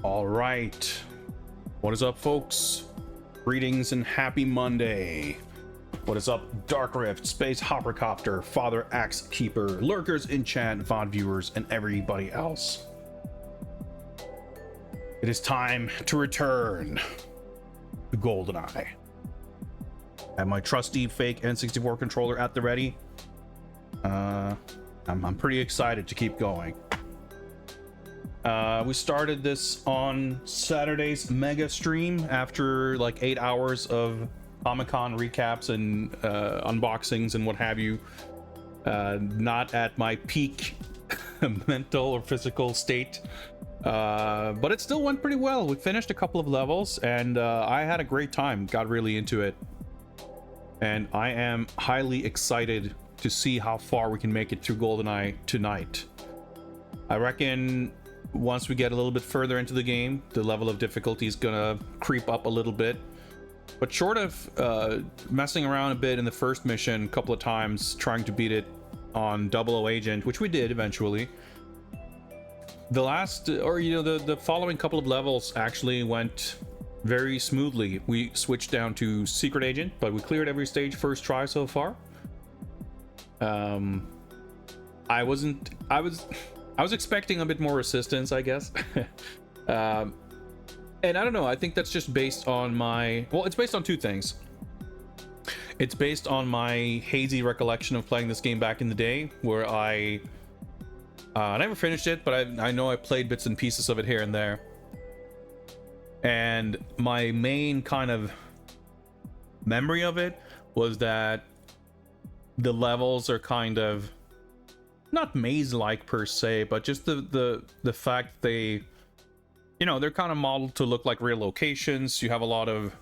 All right. What is up, folks? Greetings and happy Monday. What is up, Dark Rift, Space Hoppercopter, Father Axe Keeper, Lurkers, Enchant, VOD viewers, and everybody else? It is time to return to GoldenEye. I have my trusty fake N64 controller at the ready. I'm pretty excited to keep going. We started this on Saturday's mega stream after like 8 hours of Comic-Con recaps and unboxings and what have you. Not at my peak mental or physical state, but it still went pretty well. We finished a couple of levels and I had a great time, got really into it, and I am highly excited to see how far we can make it through GoldenEye tonight. I reckon once we get a little bit further into the game, the level of difficulty is gonna creep up a little bit. But short of messing around a bit in the first mission a couple of times, trying to beat it on 00 Agent, which we did eventually, the last, or the following couple of levels actually went very smoothly. We switched down to Secret Agent, but we cleared every stage first try so far. I was expecting a bit more resistance, I guess. And I don't know, I think that's just based on my... Well, it's based on two things. It's based on my hazy recollection of playing this game back in the day, where I never finished it, but I know I played bits and pieces of it here and there. And my main kind of memory of it was that the levels are kind of not maze-like per se, but just the fact they, they're kind of modeled to look like real locations. You have a lot of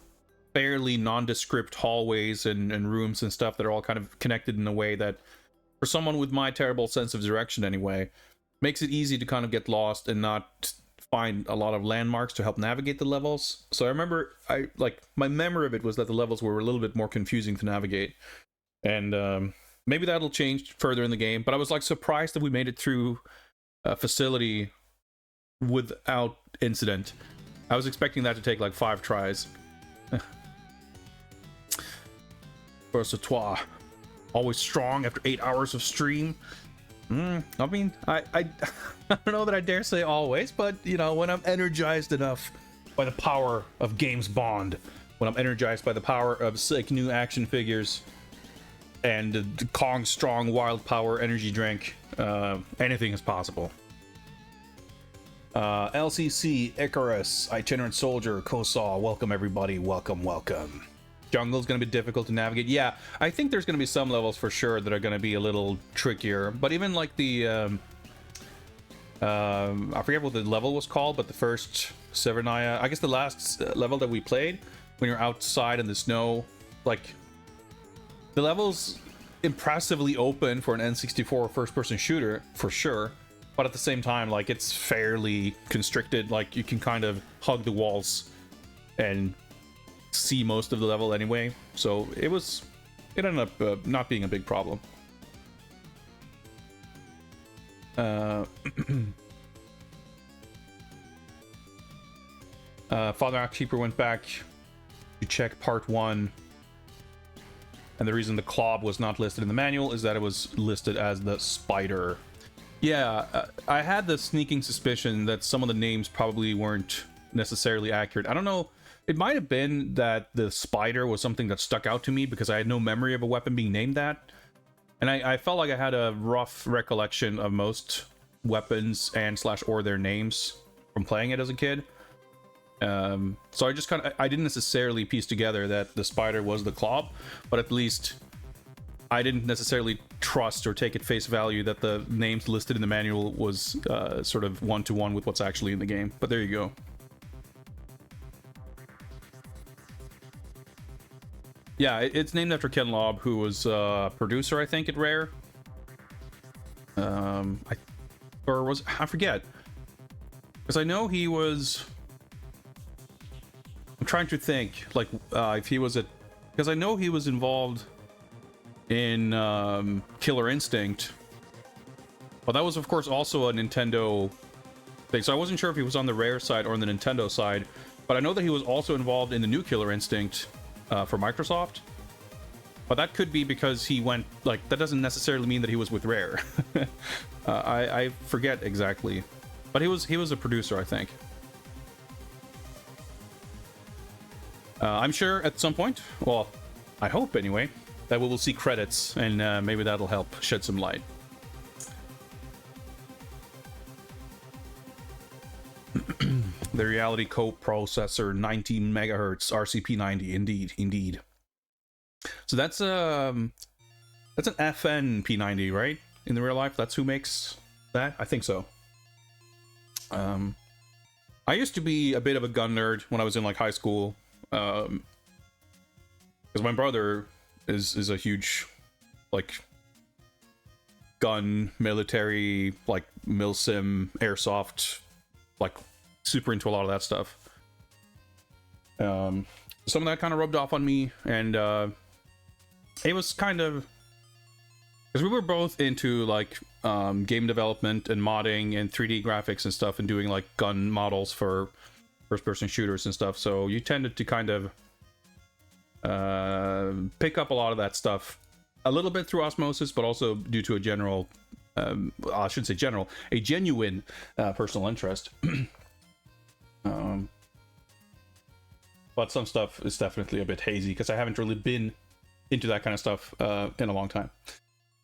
fairly nondescript hallways and rooms and stuff that are all kind of connected in a way that, for someone with my terrible sense of direction anyway, makes it easy to kind of get lost and not find a lot of landmarks to help navigate the levels. So I remember, my memory of it was that the levels were a little bit more confusing to navigate. And maybe that'll change further in the game, but I was surprised that we made it through a facility without incident. I was expecting that to take 5 tries. First a toi, always strong after 8 hours of stream. I mean, I don't know that I dare say always, but when I'm energized enough by the power of Games Bond, when I'm energized by the power of sick new action figures and the Kong Strong Wild Power energy drink, anything is possible. LCC, Icarus, Itinerant Soldier, Kosaw, welcome everybody, welcome. Jungle's gonna be difficult to navigate. Yeah, I think there's gonna be some levels for sure that are gonna be a little trickier, but even the I forget what the level was called, but the first Severnaya, I guess the last level that we played, when you're outside in the snow, the level's impressively open for an N64 first-person shooter, for sure, but at the same time, it's fairly constricted. You can kind of hug the walls and see most of the level anyway, so it ended up not being a big problem. Father Axe Keeper went back to check part 1. And the reason the Clob was not listed in the manual is that it was listed as the Spider. Yeah, I had the sneaking suspicion that some of the names probably weren't necessarily accurate. I don't know, it might have been that the Spider was something that stuck out to me because I had no memory of a weapon being named that. And I felt like I had a rough recollection of most weapons or their names from playing it as a kid. So I just I didn't necessarily piece together that the Spider was the Clob, but at least I didn't necessarily trust or take at face value that the names listed in the manual was sort of one-to-one with what's actually in the game. But there you go. Yeah, it's named after Ken Lobb, who was a producer, I think, at Rare. I forget. Because I know he was... I'm trying to think, if he was because I know he was involved in Killer Instinct. Well, that was, of course, also a Nintendo thing. So I wasn't sure if he was on the Rare side or on the Nintendo side, but I know that he was also involved in the new Killer Instinct for Microsoft. But that could be because he went, like, that doesn't necessarily mean that he was with Rare. I forget exactly. But he was a producer, I think. I'm sure at some point, well, I hope anyway, that we will see credits, and maybe that'll help shed some light. The Reality Cope processor, 19 megahertz, RCP90, indeed. So that's an FN P90, right? In the real life, that's who makes that? I think so. I used to be a bit of a gun nerd when I was in like high school, because my brother is a huge like gun, military, like milsim, airsoft, like super into a lot of that stuff. Some of that kind of rubbed off on me, and it was kind of, because we were both into like game development and modding and 3D graphics and stuff, and doing like gun models for first-person shooters and stuff. So you tended to kind of pick up a lot of that stuff a little bit through osmosis, but also due to a general, I shouldn't say general, a genuine personal interest. But some stuff is definitely a bit hazy because I haven't really been into that kind of stuff in a long time.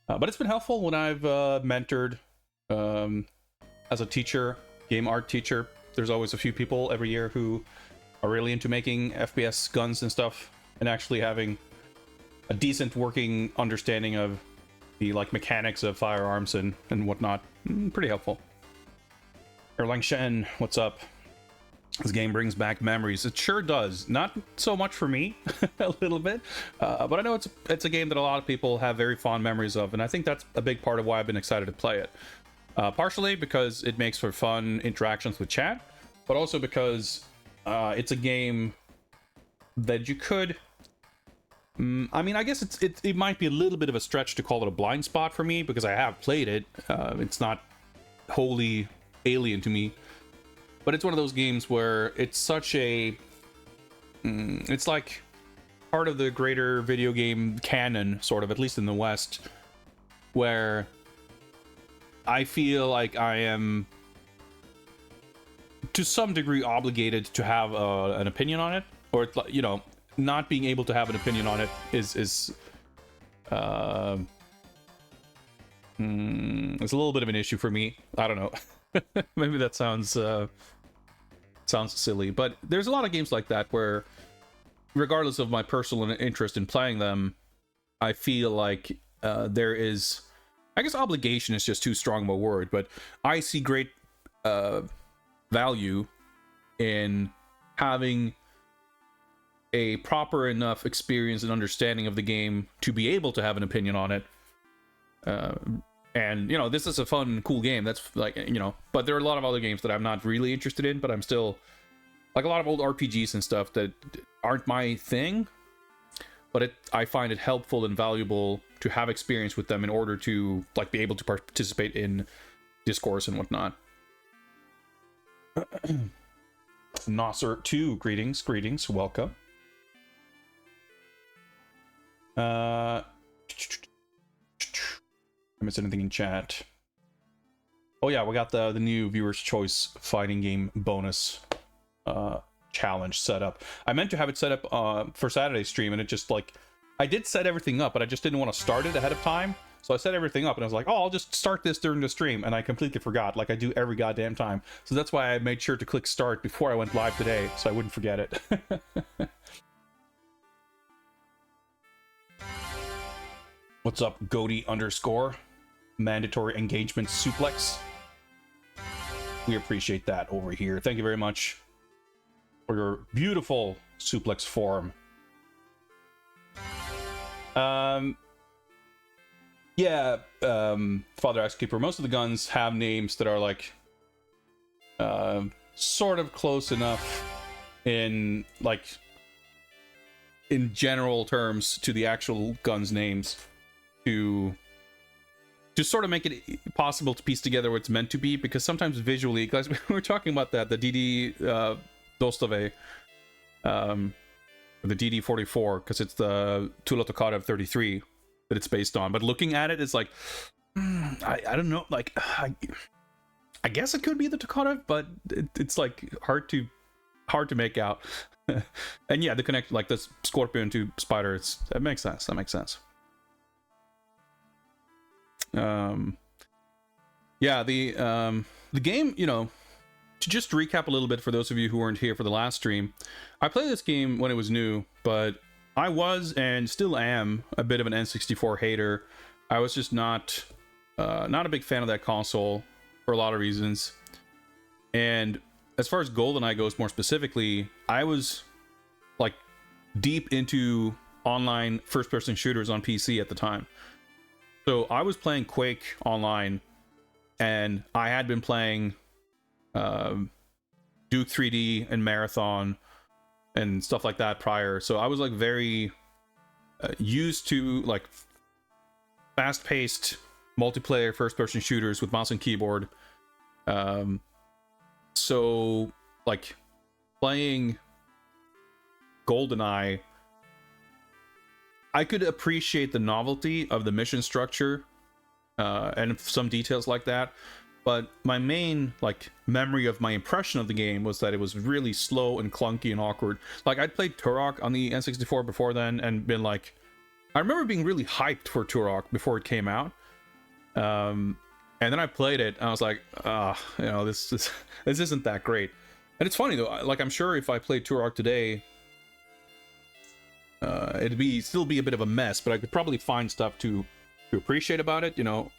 But it's been helpful when I've mentored as a teacher, game art teacher. There's always a few people every year who are really into making FPS guns and stuff, and actually having a decent working understanding of the like mechanics of firearms and whatnot. Pretty helpful. Erlang Shen, what's up? This game brings back memories. It sure does. Not so much for me, a little bit, but I know it's a game that a lot of people have very fond memories of, and I think that's a big part of why I've been excited to play it. Partially because it makes for fun interactions with chat, but also because it's a game that you could... I mean, I guess it might be a little bit of a stretch to call it a blind spot for me, because I have played it. It's not wholly alien to me. But it's one of those games where it's such a... it's like part of the greater video game canon, sort of, at least in the West, where I feel like I am, to some degree, obligated to have an opinion on it. Or, you know, not being able to have an opinion on it is it's a little bit of an issue for me. I don't know. Maybe that sounds silly, but there's a lot of games like that where, regardless of my personal interest in playing them, I feel like there is, I guess obligation is just too strong of a word, but I see great value in having a proper enough experience and understanding of the game to be able to have an opinion on it. And, you know, this is a fun, cool game. That's like, you know, but there are a lot of other games that I'm not really interested in, but I'm still, like a lot of old RPGs and stuff that aren't my thing, but I find it helpful and valuable to have experience with them in order to, like, be able to participate in discourse and whatnot. Nasser 2, greetings, welcome. I missed anything in chat? Oh yeah, we got the new Viewer's Choice fighting game bonus challenge set up. I meant to have it set up for Saturday's stream, and it just, like, I did set everything up, but I just didn't want to start it ahead of time. So I set everything up, and I was like, oh, I'll just start this during the stream, and I completely forgot, like I do every goddamn time. So that's why I made sure to click start before I went live today, so I wouldn't forget it. What's up, Goaty _ mandatory engagement suplex? We appreciate that over here. Thank you very much for your beautiful suplex form. Yeah, Father Axekeeper, most of the guns have names that are like sort of close enough in, like, in general terms to the actual guns' names to to sort of make it possible to piece together what it's meant to be, because sometimes visually, guys, we were talking about that, the DD Dostave, the DD44, because it's the Tula Toccata of 33 that it's based on. But looking at it, it's like, I don't know, like, I guess it could be the Toccata, but it's like hard to make out. And yeah, the connect, like the Scorpion to Spider, that makes sense. That makes sense. Yeah, the game, you know, to just recap a little bit for those of you who weren't here for the last stream, I played this game when it was new, but I was and still am a bit of an N64 hater. I was just not a big fan of that console for a lot of reasons. And as far as GoldenEye goes more specifically, I was like deep into online first-person shooters on PC at the time. So I was playing Quake online, and I had been playing Duke 3D and Marathon and stuff like that prior. So I was like very used to like fast-paced multiplayer first-person shooters with mouse and keyboard. So like playing GoldenEye, I could appreciate the novelty of the mission structure and some details like that, but my main like memory of my impression of the game was that it was really slow and clunky and awkward. Like I'd played Turok on the N64 before then and been like, I remember being really hyped for Turok before it came out, and then I played it and I was like, you know, this isn't that great. And it's funny though, like I'm sure if I played Turok today, it'd still be a bit of a mess, but I could probably find stuff to appreciate about it, you know,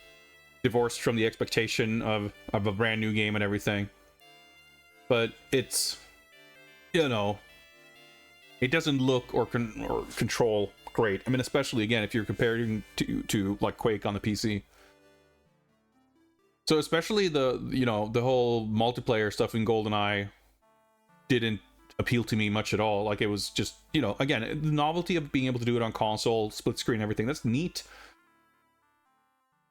divorced from the expectation of a brand new game and everything. But it's, you know, it doesn't look or control great. I mean, especially again if you're comparing to like Quake on the PC. So especially the whole multiplayer stuff in GoldenEye didn't appeal to me much at all. Like it was just, you know, again, the novelty of being able to do it on console, split screen, everything, that's neat.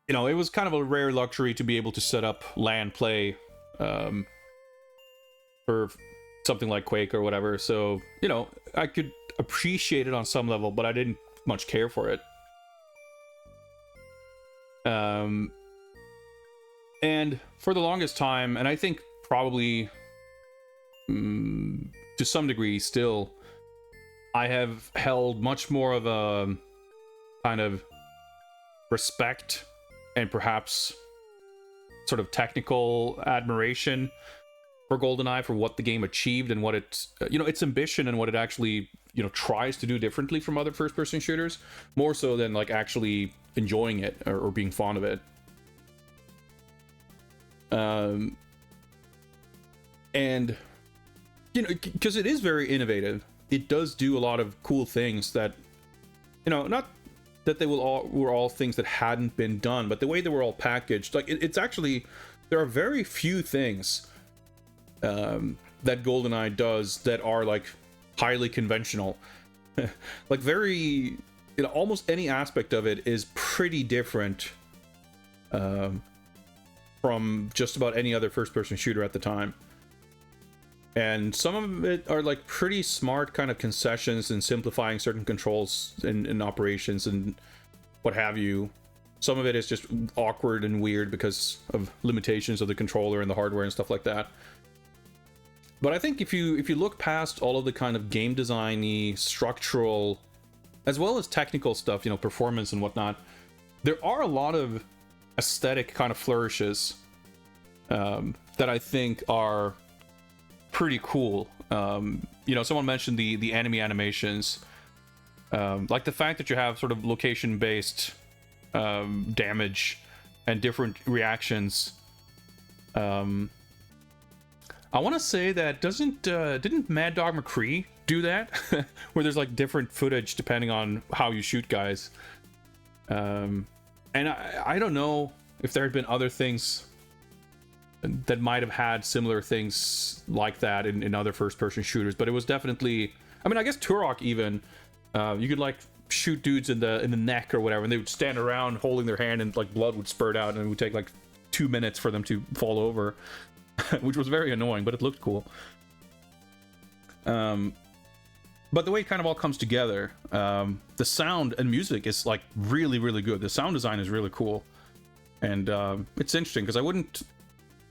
You know, it was kind of a rare luxury to be able to set up LAN play for something like Quake or whatever. So, you know, I could appreciate it on some level, but I didn't much care for it. And for the longest time, and I think probably to some degree still, I have held much more of a kind of respect and perhaps sort of technical admiration for GoldenEye, for what the game achieved and what it, you know, its ambition and what it actually, you know, tries to do differently from other first-person shooters, more so than like actually enjoying it or being fond of it. And you know, because it is very innovative, it does do a lot of cool things that, you know, not that they were all things that hadn't been done, but the way they were all packaged, like it's actually, there are very few things that GoldenEye does that are like highly conventional. Like very, you know, almost any aspect of it is pretty different from just about any other first-person shooter at the time. And some of it are like pretty smart kind of concessions and simplifying certain controls and operations and what have you. Some of it is just awkward and weird because of limitations of the controller and the hardware and stuff like that. But I think if you look past all of the kind of game designy, structural, as well as technical stuff, you know, performance and whatnot, there are a lot of aesthetic kind of flourishes that I think are pretty cool. You know, someone mentioned the enemy animations, like the fact that you have sort of location based damage and different reactions. I want to say that didn't Mad Dog McCree do that? Where there's like different footage depending on how you shoot guys. And I don't know if there had been other things that might have had similar things like that in other first-person shooters, but it was definitely, I mean, I guess Turok even, you could like shoot dudes in the neck or whatever, and they would stand around holding their hand, and like blood would spurt out, and it would take like 2 minutes for them to fall over, which was very annoying, but it looked cool. But the way it kind of all comes together, the sound and music is like really, really good. The sound design is really cool, and it's interesting because I wouldn't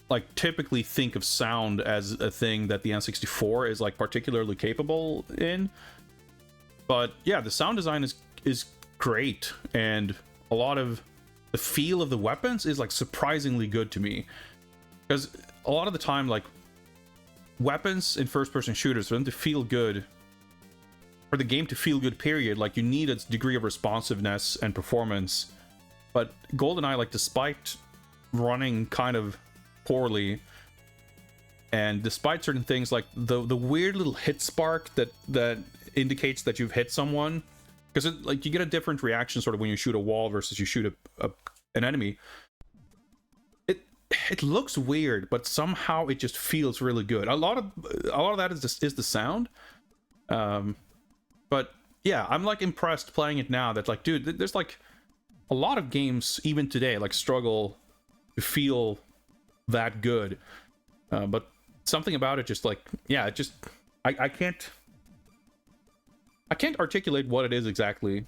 like typically think of sound as a thing that the N64 is like particularly capable in. But yeah, the sound design is great, and a lot of the feel of the weapons is like surprisingly good to me, because a lot of the time, like, weapons in first-person shooters, for them to feel good, for the game to feel good, period, like, you need a degree of responsiveness and performance. But GoldenEye, like, despite running kind of poorly, and despite certain things like the weird little hit spark that indicates that you've hit someone, because like you get a different reaction sort of when you shoot a wall versus you shoot an enemy. It looks weird, but somehow it just feels really good. A lot of that is the sound. But yeah, I'm like impressed playing it now. That like, dude, there's like a lot of games even today like struggle to feel that good. But something about it just like, yeah, it just I can't articulate what it is exactly,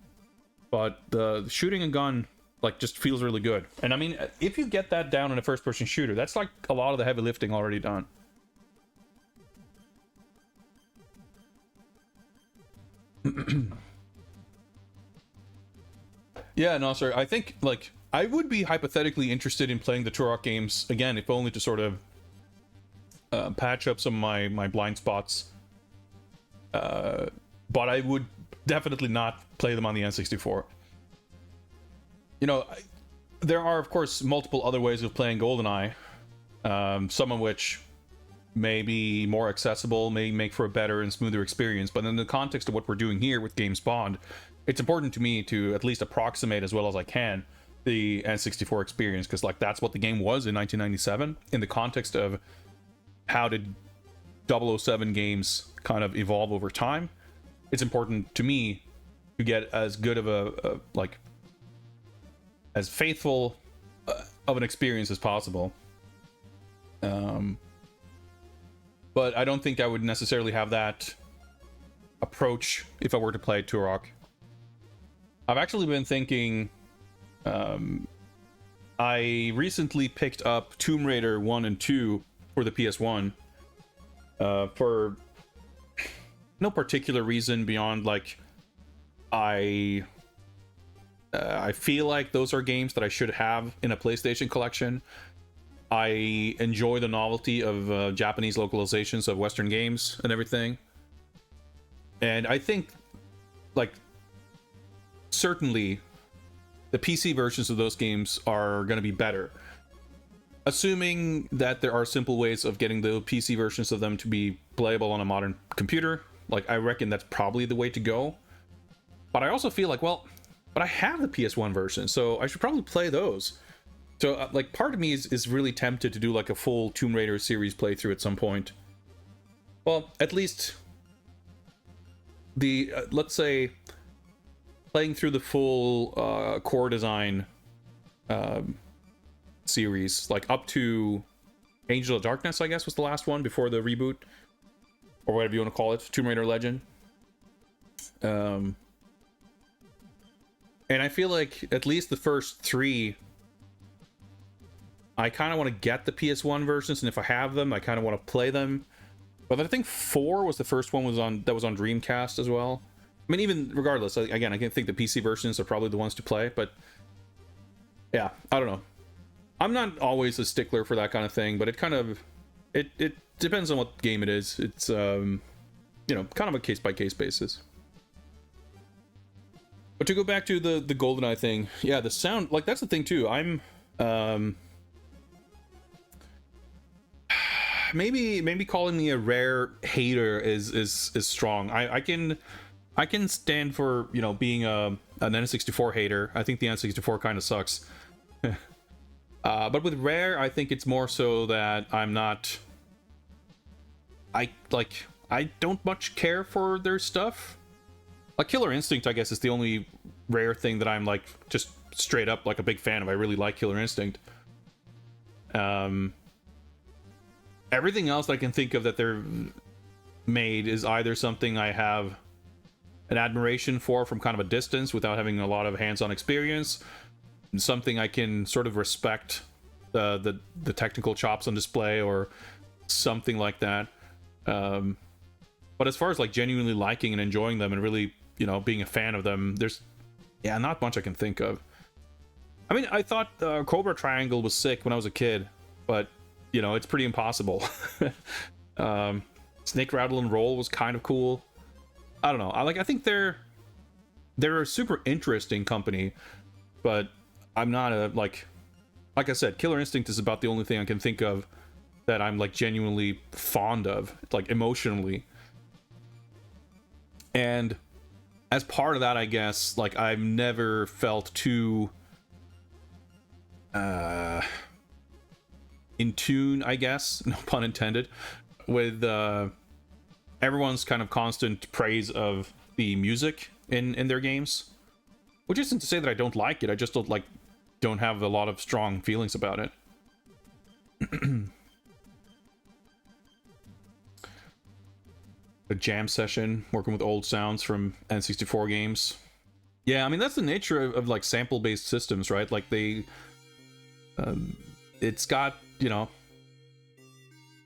but the shooting a gun like just feels really good. And I mean, if you get that down in a first-person shooter, that's like a lot of the heavy lifting already done. Yeah, no, sir. I think like I would be hypothetically interested in playing the Turok games again, if only to sort of patch up some of my blind spots. But I would definitely not play them on the N64. You know, there are, of course, multiple other ways of playing GoldenEye, some of which may be more accessible, may make for a better and smoother experience. But in the context of what we're doing here with James Bond, it's important to me to at least approximate as well as I can the N64 experience, because like that's what the game was in 1997 in the context of how did 007 games kind of evolve over time. It's important to me to get as good of a like as faithful of an experience as possible. But I don't think I would necessarily have that approach if I were to play Turok. I've actually been thinking, I recently picked up Tomb Raider 1 and 2 for the PS1, for no particular reason beyond like I feel like those are games that I should have in a PlayStation collection. I enjoy the novelty of Japanese localizations of Western games and everything. And I think, like, certainly the PC versions of those games are going to be better. Assuming that there are simple ways of getting the PC versions of them to be playable on a modern computer, like, I reckon that's probably the way to go. But I also feel like, well, but I have the PS1 version, so I should probably play those. So, like, part of me is really tempted to do, like, a full Tomb Raider series playthrough at some point. Well, at least the, let's say, playing through the full core design series, like, up to Angel of Darkness, I guess, was the last one before the reboot, or whatever you want to call it, Tomb Raider Legend. And I feel like at least the first three, I kind of want to get the PS1 versions, and if I have them, I kind of want to play them. But I think 4 was the first one that was on Dreamcast as well. I mean, even regardless, again, I think the PC versions are probably the ones to play, but yeah, I don't know. I'm not always a stickler for that kind of thing, but it kind of it depends on what game it is. It's you know, kind of a case-by-case basis. But to go back to the GoldenEye thing, yeah, the sound, like, that's the thing too. I'm maybe calling me a rare hater is strong. I can stand for, you know, being an N64 hater. I think the N64 kind of sucks. But with Rare, I think it's more so that I'm not... I don't much care for their stuff. like Killer Instinct, I guess, is the only Rare thing that I'm like just straight up like a big fan of. I really like Killer Instinct. Everything else that I can think of that they're made is either something I have an admiration for from kind of a distance without having a lot of hands-on experience, something I can sort of respect the technical chops on display, or something like that. But as far as like genuinely liking and enjoying them and really, you know, being a fan of them, there's not much I can think of. I mean, I thought Cobra Triangle was sick when I was a kid, but you know, it's pretty impossible. Snake Rattle and Roll was kind of cool. I don't know. I think they're a super interesting company, but I'm not a like I said, Killer Instinct is about the only thing I can think of that I'm like genuinely fond of, like emotionally. And as part of that, I guess, like I've never felt too in tune, I guess, no pun intended, with everyone's kind of constant praise of the music in their games. Which isn't to say that I don't like it, I just don't have a lot of strong feelings about it. A jam session, working with old sounds from N64 games. Yeah, I mean, that's the nature of like sample-based systems, right? Like they... it's got, you know...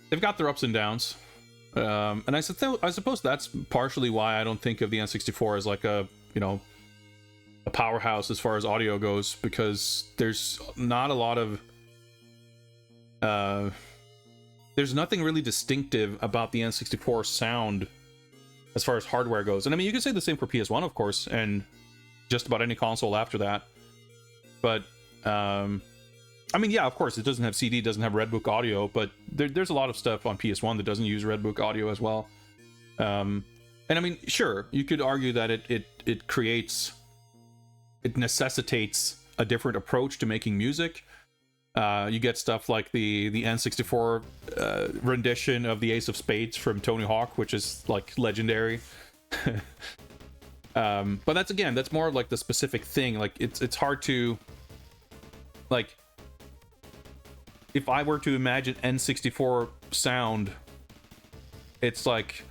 they've got their ups and downs. And I suppose that's partially why I don't think of the N64 as like a, you know, a powerhouse as far as audio goes, because there's not a lot of... there's nothing really distinctive about the N64 sound as far as hardware goes. And I mean, you can say the same for PS1, of course, and just about any console after that. But, I mean, yeah, of course, it doesn't have CD, doesn't have Redbook audio, but there's a lot of stuff on PS1 that doesn't use Redbook audio as well. And I mean, sure, you could argue that it creates... it necessitates a different approach to making music. You get stuff like the N64 rendition of the Ace of Spades from Tony Hawk, which is like legendary. But that's more like the specific thing. Like it's hard to, like, if I were to imagine N64 sound, it's like,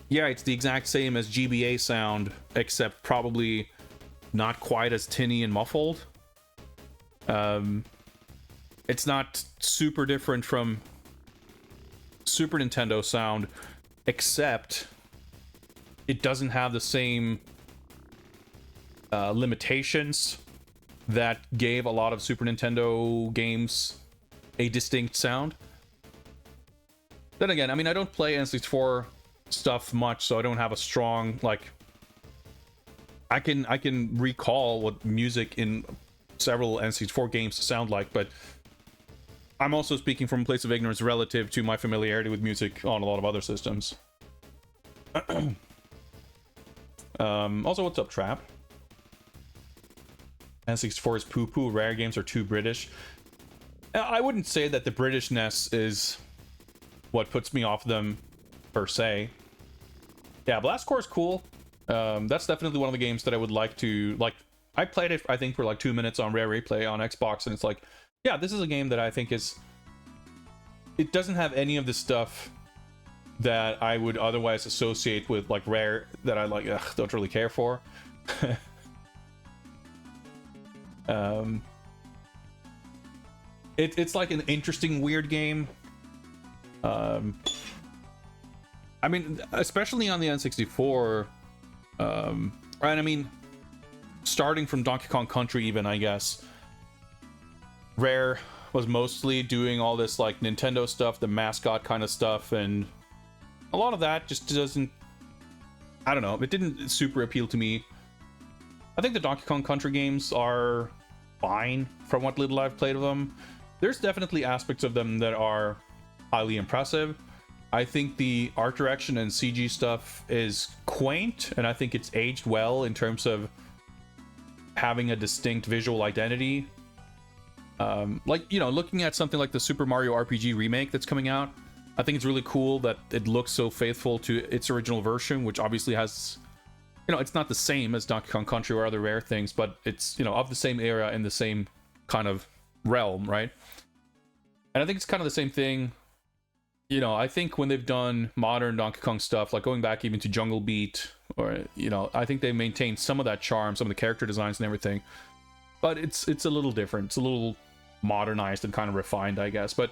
yeah, it's the exact same as GBA sound, except probably not quite as tinny and muffled. It's not super different from Super Nintendo sound, except it doesn't have the same limitations that gave a lot of Super Nintendo games a distinct sound. Then again, I mean, I don't play N64 stuff much, so I don't have a strong, like... I can recall what music in several N64 games sound like, but I'm also speaking from a place of ignorance relative to my familiarity with music on a lot of other systems. Also, what's up, Trap? N64 is poo-poo, Rare games are too British. I wouldn't say that the Britishness is what puts me off them, per se. Yeah, Blast Corps is cool. That's definitely one of the games that I would like to, like, I played it, I think, for like 2 minutes on Rare Replay on Xbox, and it's like, yeah, this is a game that I think is... it doesn't have any of the stuff that I would otherwise associate with, like, Rare, that I, like, don't really care for. It's like an interesting, weird game. I mean, especially on the N64, and I mean, starting from Donkey Kong Country even, I guess, Rare was mostly doing all this like Nintendo stuff, the mascot kind of stuff, and a lot of that just doesn't, I don't know, it didn't super appeal to me. I think the Donkey Kong Country games are fine from what little I've played of them. There's definitely aspects of them that are highly impressive. I think the art direction and CG stuff is quaint, and I think it's aged well in terms of having a distinct visual identity. Like, you know, looking at something like the Super Mario RPG remake that's coming out, I think it's really cool that it looks so faithful to its original version, which obviously has it's not the same as Donkey Kong Country or other Rare things, but it's, of the same era in the same kind of realm, right? And I think it's kind of the same thing. I think when they've done modern Donkey Kong stuff, like going back even to Jungle Beat, or, I think they maintained some of that charm, some of the character designs and everything. But it's a little different. It's a little modernized and kind of refined, I guess. But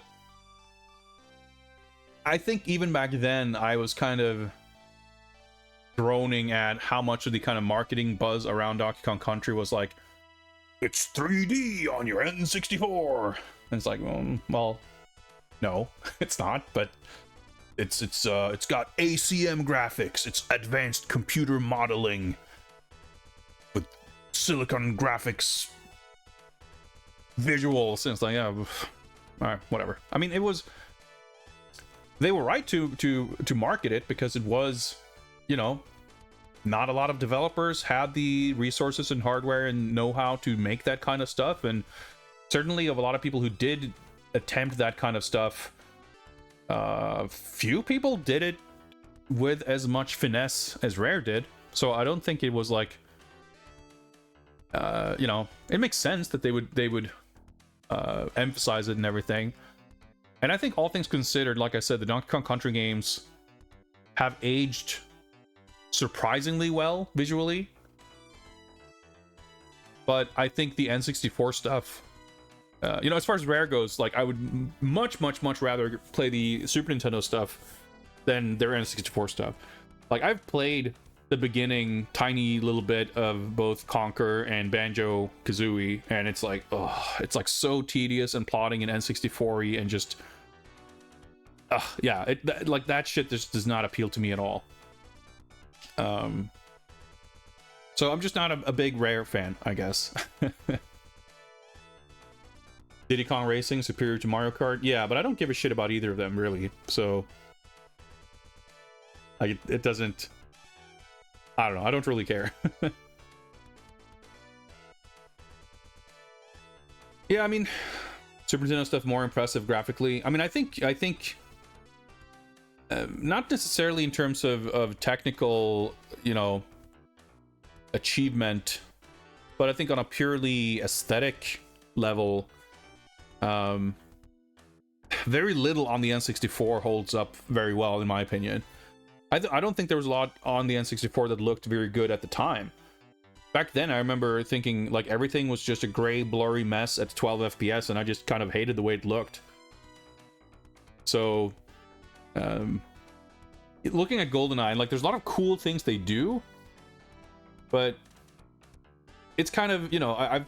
I think even back then, I was kind of groaning at how much of the kind of marketing buzz around Donkey Kong Country was like, it's 3D on your N64. And it's like, well, no, it's not. But it's got ACM graphics. It's advanced computer modeling with silicon graphics visuals. And it's like, yeah, all right, whatever. I mean, they were right to market it because it was, not a lot of developers had the resources and hardware and know-how to make that kind of stuff, and certainly of a lot of people who did attempt that kind of stuff, few people did it with as much finesse as Rare did. So I don't think it was like, it makes sense that they would emphasize it and everything. And I think all things considered, like I said, the Donkey Kong Country games have aged surprisingly well visually. But I think the N64 stuff, as far as Rare goes, like, I would much rather play the Super Nintendo stuff than their N64 stuff. Like, I've played the beginning tiny little bit of both Conquer and Banjo-Kazooie, and it's like, it's like so tedious and plotting in N64-y and just, yeah, like that shit just does not appeal to me at all. So I'm just not a big Rare fan, I guess. Diddy Kong Racing superior to Mario Kart? Yeah, but I don't give a shit about either of them, really. So it doesn't, I don't know, I don't really care. Yeah, I mean, Super Nintendo stuff more impressive graphically. I mean, I think not necessarily in terms of technical, achievement, but I think on a purely aesthetic level, very little on the N64 holds up very well, in my opinion. I don't think there was a lot on the N64 that looked very good at the time. Back then, I remember thinking, like, everything was just a gray, blurry mess at 12 FPS, and I just kind of hated the way it looked. So, looking at GoldenEye, like, there's a lot of cool things they do, but it's kind of,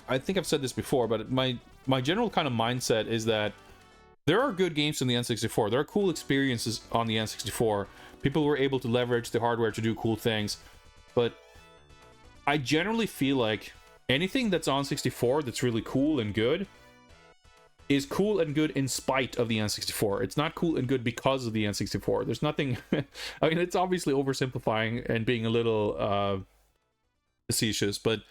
I think I've said this before, but my general kind of mindset is that there are good games in the N64. There are cool experiences on the N64. People were able to leverage the hardware to do cool things, but I generally feel like anything that's on 64 that's really cool and good is cool and good in spite of the N64. It's not cool and good because of the N64. There's nothing... I mean, it's obviously oversimplifying and being a little facetious, but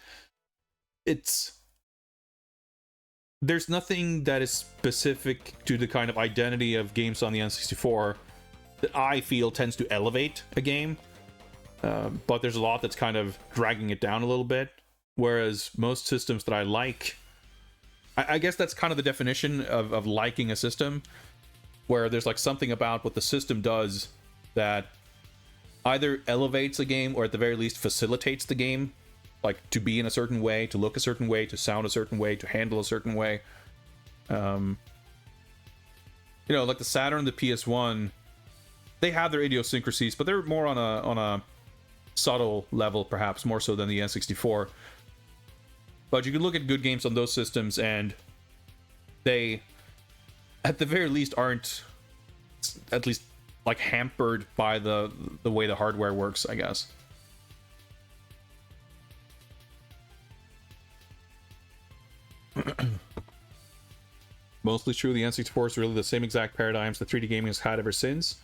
there's nothing that is specific to the kind of identity of games on the N64 that I feel tends to elevate a game. But there's a lot that's kind of dragging it down a little bit. Whereas most systems that I like, I guess that's kind of the definition of liking a system, where there's like something about what the system does that either elevates a game or at the very least facilitates the game, like to be in a certain way, to look a certain way, to sound a certain way, to handle a certain way. Like the Saturn and the PS1, they have their idiosyncrasies, but they're more on a subtle level, perhaps more so than the N64. But you can look at good games on those systems, and they, at the very least, aren't at least like hampered by the way the hardware works, I guess. Mostly true. The N64 is really the same exact paradigms that 3D gaming has had ever since.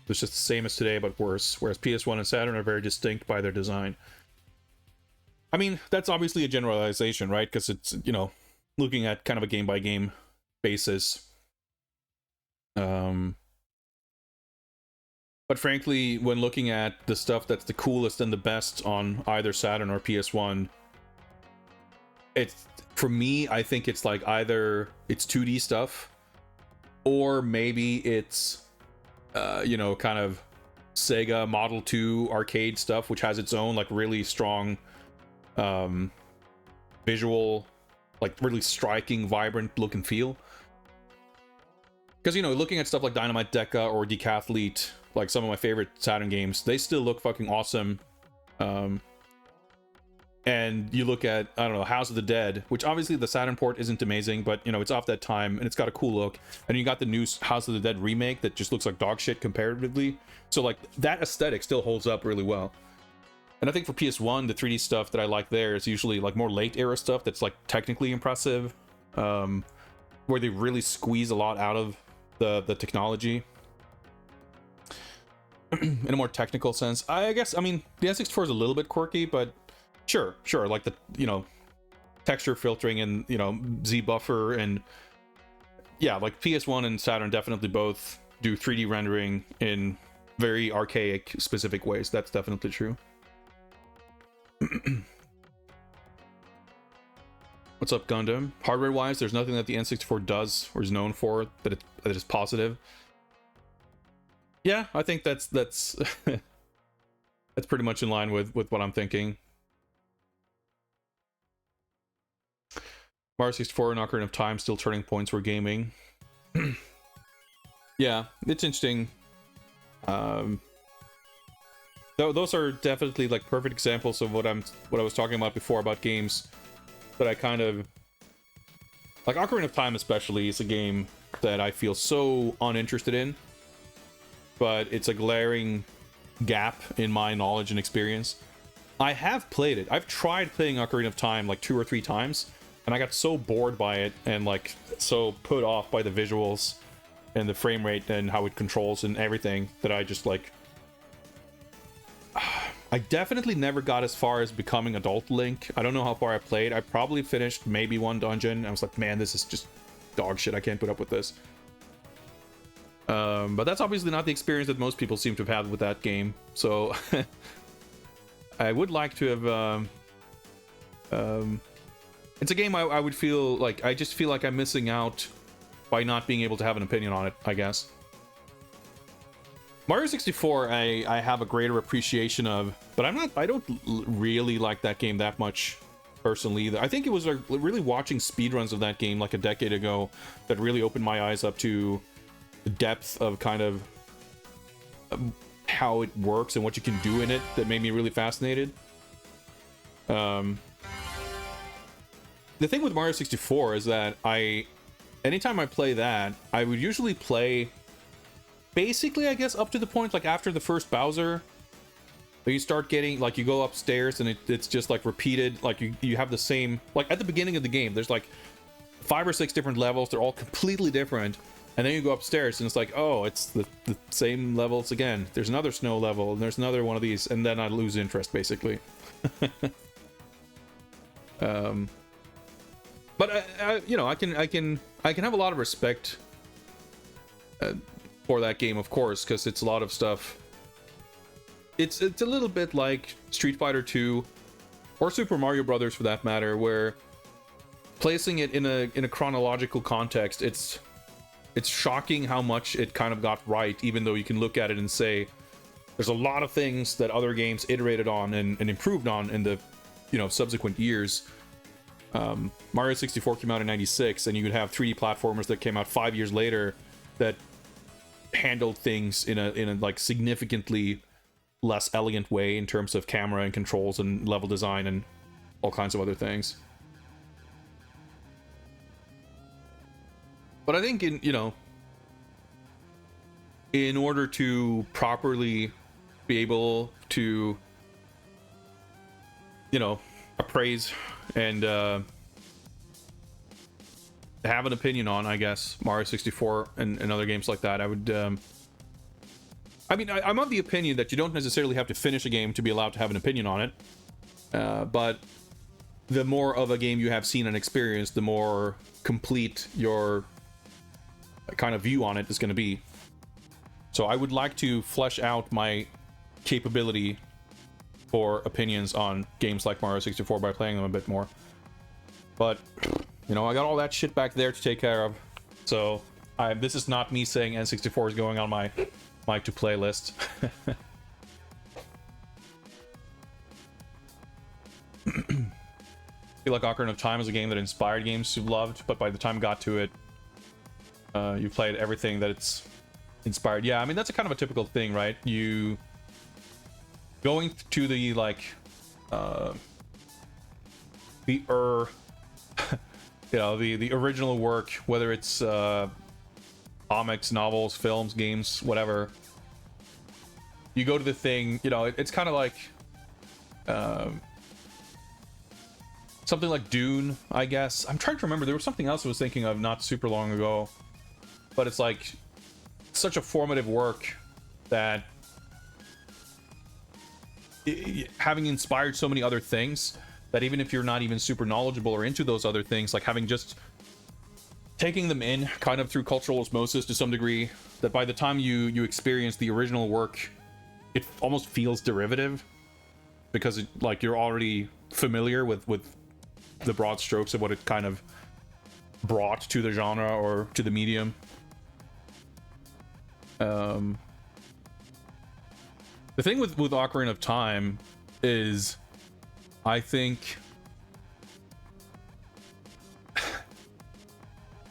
It's just the same as today, but worse. Whereas PS1 and Saturn are very distinct by their design. I mean, that's obviously a generalization, right? Because it's, looking at kind of a game-by-game basis. But But frankly, when looking at the stuff that's the coolest and the best on either Saturn or PS1, it's, for me, I think it's like either it's 2D stuff, or maybe it's you know, kind of Sega Model 2 arcade stuff, which has its own like really strong visual, like really striking, vibrant look and feel. Because, you know, looking at stuff like Dynamite Deca or Decathlete, like some of my favorite Saturn games, they still look fucking awesome. And you look at, I don't know, House of the Dead, which obviously the Saturn port isn't amazing, but, you know, it's off that time and it's got a cool look. And you got the new House of the Dead remake that just looks like dog shit comparatively. So, like, that aesthetic still holds up really well. And I think for PS1, the 3D stuff that I like there is usually, like, more late era stuff that's, like, technically impressive. Where they really squeeze a lot out of the technology. In a more technical sense. I guess, I mean, the N64 is a little bit quirky, but sure, like the, you know, texture filtering and, you know, Z buffer, and yeah, like PS1 and Saturn definitely both do 3D rendering in very archaic specific ways. That's definitely true. What's up, Gundam? Hardware wise, there's nothing that the N64 does or is known for that is positive. Yeah, I think that's that's pretty much in line with what I'm thinking. Mario 64 and Ocarina of Time still turning points for gaming. Yeah, it's interesting. Those are definitely like perfect examples of what I was talking about before about games that I kind of like. Ocarina of Time especially is a game that I feel so uninterested in, but it's a glaring gap in my knowledge and experience. I have played it. I've tried playing Ocarina of Time like 2 or 3 times, and I got so bored by it and like so put off by the visuals and the frame rate and how it controls and everything that I just like... I definitely never got as far as becoming Adult Link. I don't know how far I played. I probably finished maybe 1 dungeon. I was like, man, this is just dog shit. I can't put up with this. But that's obviously not the experience that most people seem to have had with that game. So I would like to have... it's a game I would feel like... I just feel like I'm missing out by not being able to have an opinion on it, I guess. Mario 64, I have a greater appreciation of, but I don't really like that game that much personally either. I think it was really watching speedruns of that game like a decade ago that really opened my eyes up to the depth of kind of how it works and what you can do in it that made me really fascinated. The thing with Mario 64 is that anytime I play that, I would usually play basically, I guess, up to the point like after the first Bowser, you start getting like, you go upstairs and it's just like repeated, like you have the same, like at the beginning of the game there's like 5 or 6 different levels, they're all completely different, and then you go upstairs and it's like, oh, it's the same levels again, there's another snow level and there's another one of these, and then I lose interest basically. But you know, I can have a lot of respect for that game, of course, because it's a lot of stuff. It's a little bit like Street Fighter 2 or Super Mario Brothers for that matter, where placing it in a chronological context, it's shocking how much it kind of got right, even though you can look at it and say there's a lot of things that other games iterated on and improved on in the, you know, subsequent years. Mario 64 came out in 96, and you could have 3D platformers that came out 5 years later that handled things in a like significantly less elegant way in terms of camera and controls and level design and all kinds of other things. But I think in order to properly be able to, you know, appraise and have an opinion on, I guess, Mario 64 and other games like that, I would I mean, I'm of the opinion that you don't necessarily have to finish a game to be allowed to have an opinion on it, but the more of a game you have seen and experienced, the more complete your kind of view on it is going to be. So I would like to flesh out my capability for opinions on games like Mario 64 by playing them a bit more. But, you know, I got all that shit back there to take care of. So this is not me saying N64 is going on my to play list. I feel like Ocarina of Time is a game that inspired games you loved, but by the time you got to it, you played everything that it's inspired. Yeah, I mean, that's a kind of a typical thing, right? You going to the like the you know, the original work, whether it's comics, novels, films, games, whatever. You go to the thing, you know, it's kind of like something like Dune, I guess. I'm trying to remember. There was something else I was thinking of not super long ago, but it's like such a formative work that having inspired so many other things that even if you're not even super knowledgeable or into those other things, like having just taking them in kind of through cultural osmosis to some degree, that by the time you experience the original work, it almost feels derivative because it, like, you're already familiar with the broad strokes of what it kind of brought to the genre or to the medium. The thing with Ocarina of Time is, I think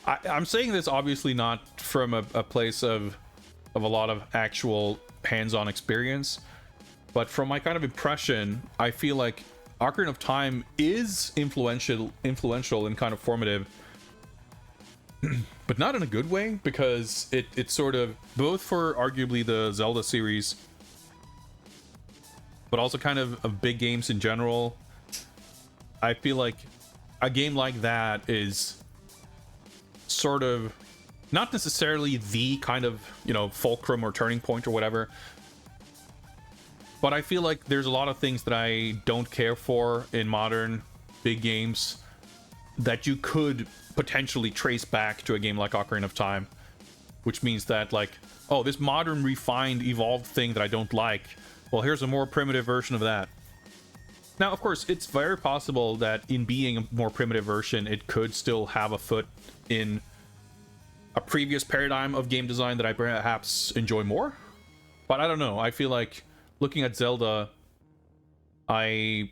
I'm saying this obviously not from a place of a lot of actual hands-on experience, but from my kind of impression, I feel like Ocarina of Time is influential and kind of formative, but not in a good way, because it's sort of both for arguably the Zelda series, but also kind of big games in general. I feel like a game like that is sort of not necessarily the kind of, you know, fulcrum or turning point or whatever, but I feel like there's a lot of things that I don't care for in modern big games that you could potentially trace back to a game like Ocarina of Time, which means that, like, oh, this modern, refined, evolved thing that I don't like, well, here's a more primitive version of that. Now, of course, it's very possible that in being a more primitive version, it could still have a foot in a previous paradigm of game design that I perhaps enjoy more. But I don't know. I feel like looking at Zelda, I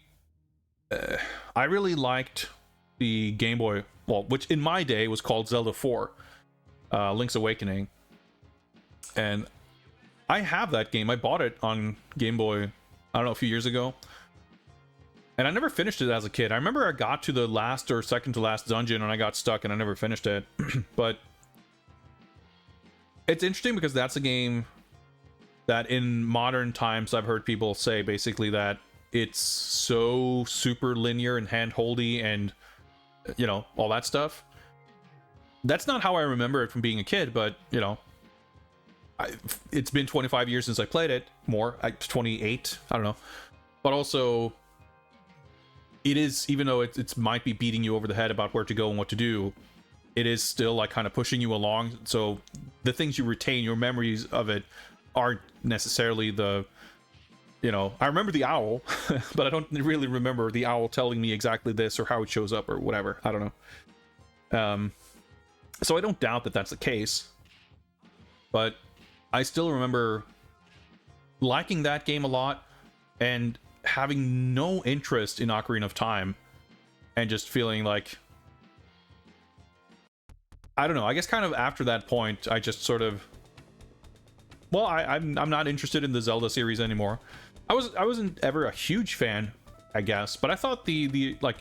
really liked the Game Boy, well, which in my day was called Zelda 4, Link's Awakening. And I have that game. I bought it on Game Boy, I don't know, a few years ago. And I never finished it as a kid. I remember I got to the last or second to last dungeon and I got stuck and I never finished it. But it's interesting because that's a game that in modern times I've heard people say basically that it's so super linear and hand-holdy and, you know, all that stuff. That's not how I remember it from being a kid, but, you know, it's been 25 years since I played it. More, 28, I don't know. But also, it is, even though it might be beating you over the head about where to go and what to do, it is still like kind of pushing you along. So the things you retain, your memories of it, aren't necessarily the, you know, I remember the owl, but I don't really remember the owl telling me exactly this or how it shows up or whatever. I don't know. So I don't doubt that that's the case, but I still remember liking that game a lot and having no interest in Ocarina of Time and just feeling like, I don't know, I guess kind of after that point I just sort of, well, I'm not interested in the Zelda series anymore. I wasn't ever a huge fan, I guess, but I thought the like,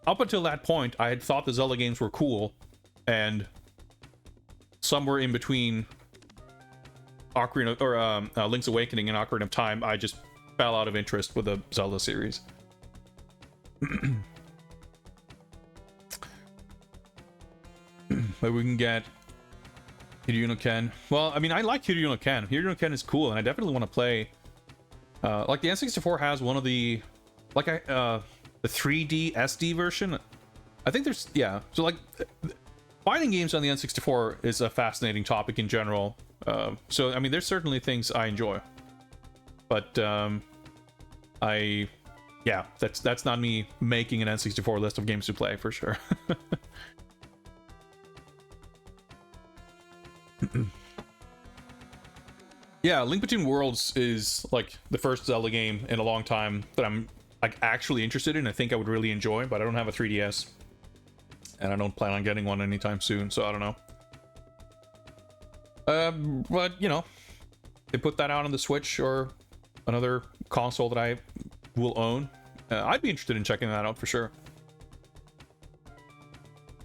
up until that point I had thought the Zelda games were cool, and somewhere in between Ocarina or Link's Awakening and Ocarina of Time, I just fell out of interest with the Zelda series. Maybe we can get Hiryu no Ken. Well, I mean, I like Hiryu no Ken. Hiryu no Ken is cool, and I definitely want to play. Like the N64 has one of the, like the 3D SD version. I think there's, yeah. So like, fighting games on the N64 is a fascinating topic in general. So I mean, there's certainly things I enjoy, but yeah, that's not me making an N64 list of games to play for sure. Yeah, Link Between Worlds is like the first Zelda game in a long time that I'm like actually interested in. I think I would really enjoy, but I don't have a 3DS, and I don't plan on getting one anytime soon, so I don't know. But you know, they put that out on the Switch or another console that I will own. I'd be interested in checking that out for sure.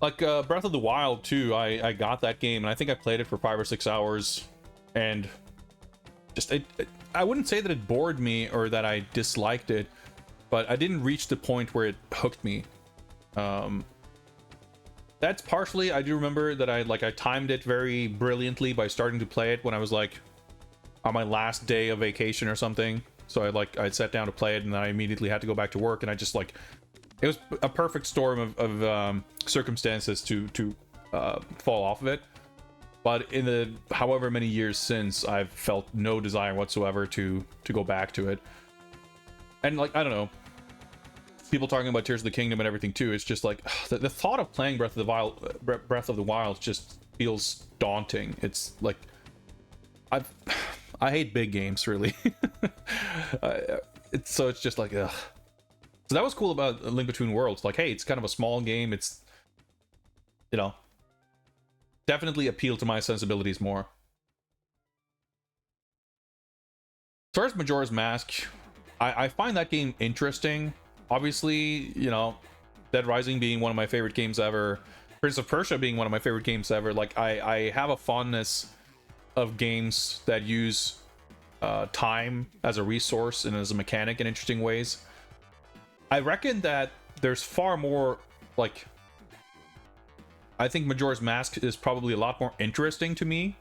Like Breath of the Wild too. I got that game and I think I played it for 5 or 6 hours, and just I wouldn't say that it bored me or that I disliked it, but I didn't reach the point where it hooked me. That's partially, I do remember that I timed it very brilliantly by starting to play it when I was like on my last day of vacation or something. So I sat down to play it, and then I immediately had to go back to work, and I just it was a perfect storm of circumstances to fall off of it. But in the however many years since, I've felt no desire whatsoever to go back to it. And like, I don't know, people talking about Tears of the Kingdom and everything too, it's just like the thought of playing Breath of the Wild just feels daunting. It's like I hate big games, really. It's just like ugh. So that was cool about Link Between Worlds. Like, hey, it's kind of a small game. It's, you know, definitely appealed to my sensibilities more. As far as Majora's Mask, I find that game interesting. Obviously, you know, Dead Rising being one of my favorite games ever, Prince of Persia being one of my favorite games ever. Like, I have a fondness of games that use time as a resource and as a mechanic in interesting ways. I reckon that there's far more, like, I think Majora's Mask is probably a lot more interesting to me.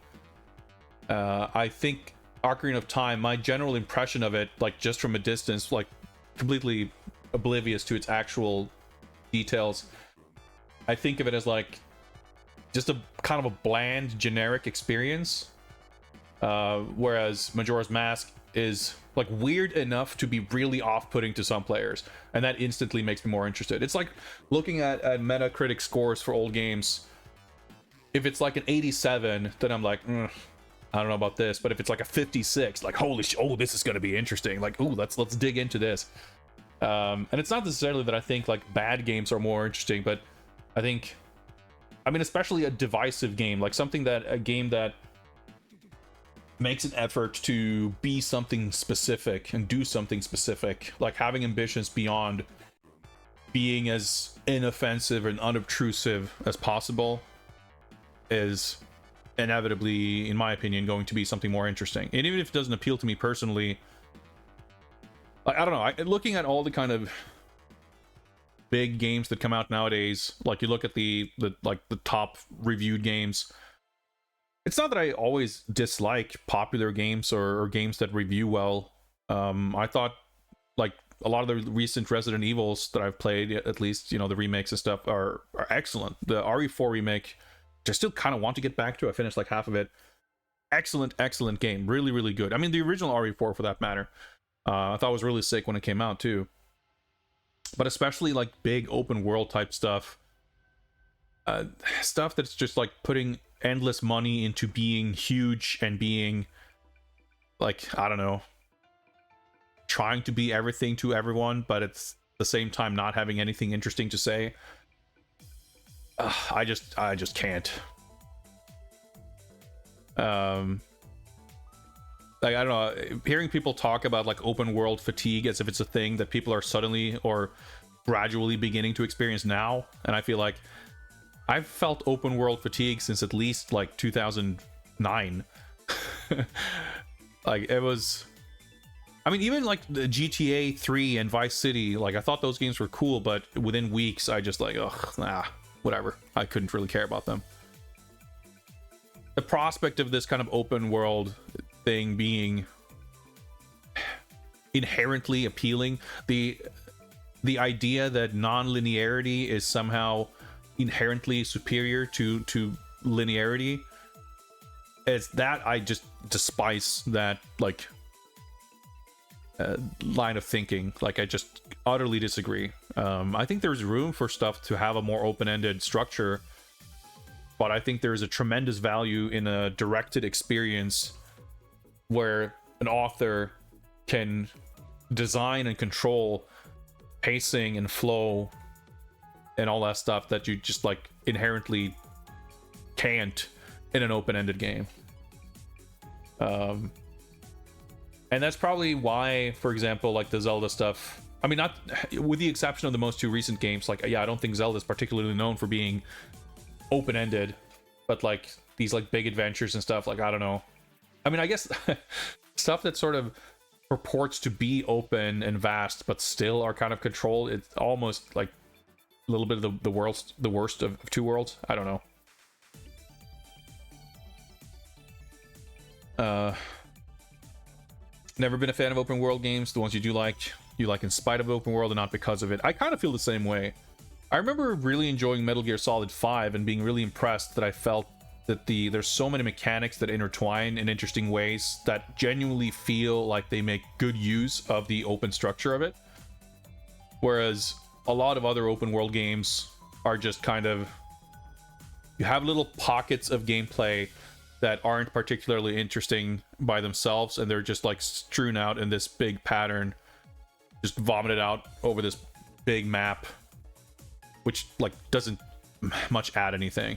I think Ocarina of Time, my general impression of it, like just from a distance, like completely oblivious to its actual details, I think of it as like just a kind of a bland, generic experience. Whereas Majora's Mask is like weird enough to be really off-putting to some players, and that instantly makes me more interested. It's like looking at Metacritic scores for old games. If it's like an 87, then I'm like, I don't know about this. But if it's like a 56, like holy oh, this is going to be interesting. Like, ooh, let's dig into this. And it's not necessarily that I think like bad games are more interesting, but I think, I mean, especially a divisive game, like a game that makes an effort to be something specific and do something specific, like having ambitions beyond being as inoffensive and unobtrusive as possible, is inevitably, in my opinion, going to be something more interesting. And even if it doesn't appeal to me personally, like, I don't know, looking at all the kind of big games that come out nowadays, like you look at the top reviewed games, it's not that I always dislike popular games or games that review well. I thought like a lot of the recent Resident Evils that I've played, at least, you know, the remakes and stuff, are excellent. The RE4 remake, which I still kind of want to get back to, I finished like half of it. Excellent game. Really, really good. I mean, the original RE4 for that matter, I thought was really sick when it came out too. But especially like big open world type stuff. Stuff that's just like putting endless money into being huge and being like, I don't know, trying to be everything to everyone, but at the same time not having anything interesting to say. I just can't. Like, I don't know, hearing people talk about like open world fatigue as if it's a thing that people are suddenly or gradually beginning to experience now, and I feel like I've felt open world fatigue since at least like 2009. Like, it was, I mean, even like the GTA 3 and Vice City, like I thought those games were cool, but within weeks I just like, ugh, nah, whatever. I couldn't really care about them. The prospect of this kind of open world thing being inherently appealing, the idea that non-linearity is somehow inherently superior to linearity, it's that I just despise that like line of thinking. Like, I just utterly disagree. I think there's room for stuff to have a more open-ended structure, but I think there's a tremendous value in a directed experience where an author can design and control pacing and flow and all that stuff that you just like inherently can't in an open-ended game. And that's probably why, for example, like the Zelda stuff, I mean, not with the exception of the most two recent games, like, yeah, I don't think Zelda is particularly known for being open-ended, but like these like big adventures and stuff, like, I don't know. I mean, I guess stuff that sort of purports to be open and vast but still are kind of controlled, it's almost like a little bit of the worst of two worlds. I don't know. Never been a fan of open world games. The ones you like in spite of open world and not because of it. I kind of feel the same way. I remember really enjoying Metal Gear Solid 5 and being really impressed that I felt that there's so many mechanics that intertwine in interesting ways that genuinely feel like they make good use of the open structure of it. Whereas a lot of other open world games are just kind of, you have little pockets of gameplay that aren't particularly interesting by themselves, and they're just like strewn out in this big pattern, just vomited out over this big map, which like doesn't much add anything.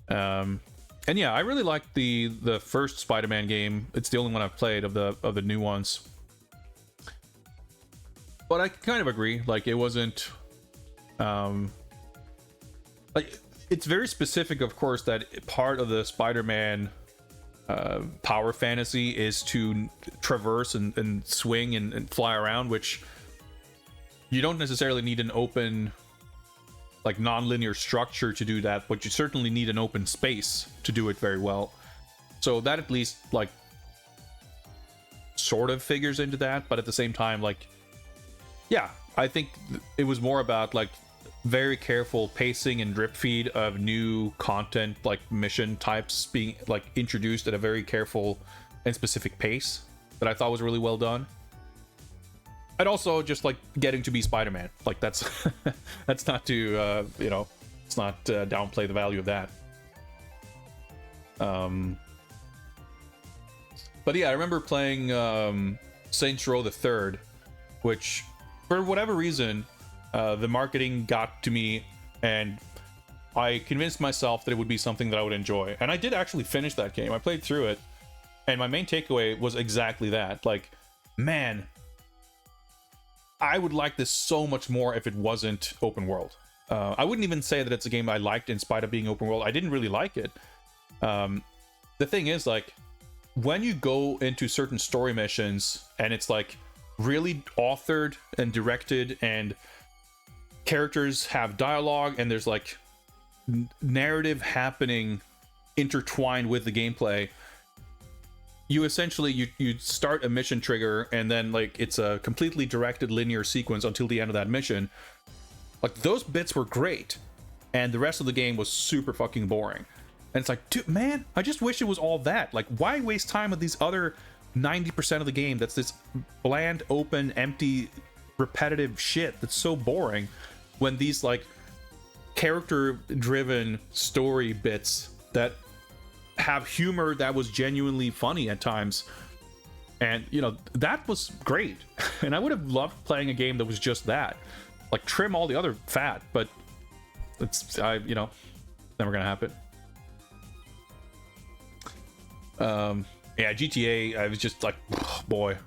And yeah, I really liked the first Spider-Man game. It's the only one I've played of the new ones, but I kind of agree, like it wasn't like, it's very specific, of course, that part of the Spider-Man power fantasy is to traverse and swing and fly around, which you don't necessarily need an open, like, non-linear structure to do that, but you certainly need an open space to do it very well. So that at least, like, sort of figures into that, but at the same time, like, yeah, I think it was more about, like, very careful pacing and drip feed of new content, like mission types being like introduced at a very careful and specific pace that I thought was really well done. And also just like getting to be Spider-Man, like that's that's not to you know, it's not downplay the value of that. But yeah, I remember playing Saints Row the Third, which for whatever reason the marketing got to me, and I convinced myself that it would be something that I would enjoy. And I did actually finish that game. I played through it, and my main takeaway was exactly that. Like, man, I would like this so much more if it wasn't open world. I wouldn't even say that it's a game I liked in spite of being open world. I didn't really like it. The thing is, like, when you go into certain story missions and it's like really authored and directed, and characters have dialogue, and there's like narrative happening intertwined with the gameplay, you essentially you start a mission trigger, and then like it's a completely directed linear sequence until the end of that mission. Like, those bits were great, and the rest of the game was super fucking boring. And it's like, dude, man, I just wish it was all that. Like, why waste time with these other 90% of the game that's this bland, open, empty, repetitive shit that's so boring, when these like character-driven story bits that have humor that was genuinely funny at times, and you know, that was great. And I would have loved playing a game that was just that. Like, trim all the other fat, but it's you know, never gonna happen. Yeah, GTA, I was just like, oh boy.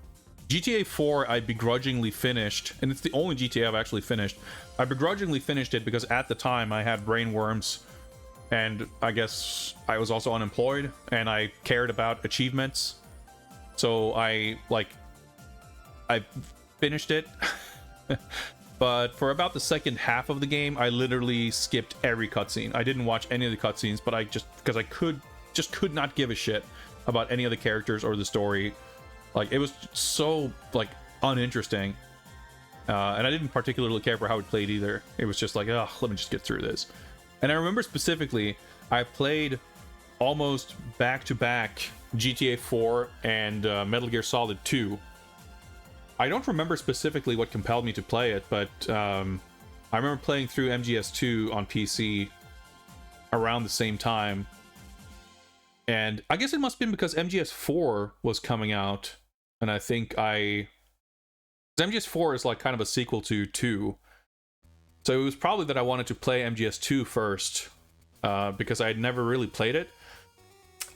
GTA 4 I begrudgingly finished, and it's the only GTA I've actually finished. I begrudgingly finished it because at the time I had brain worms, and I guess I was also unemployed, and I cared about achievements. So I finished it. But for about the second half of the game, I literally skipped every cutscene. I didn't watch any of the cutscenes, but I because I could not give a shit about any of the characters or the story. Like, it was so like uninteresting, and I didn't particularly care for how it played either. It was just like, oh, let me just get through this. And I remember specifically, I played almost back-to-back GTA 4 and Metal Gear Solid 2. I don't remember specifically what compelled me to play it, but I remember playing through MGS2 on PC around the same time. And I guess it must have been because MGS4 was coming out, and I think MGS4 is like kind of a sequel to 2. So it was probably that I wanted to play MGS2 first, because I had never really played it.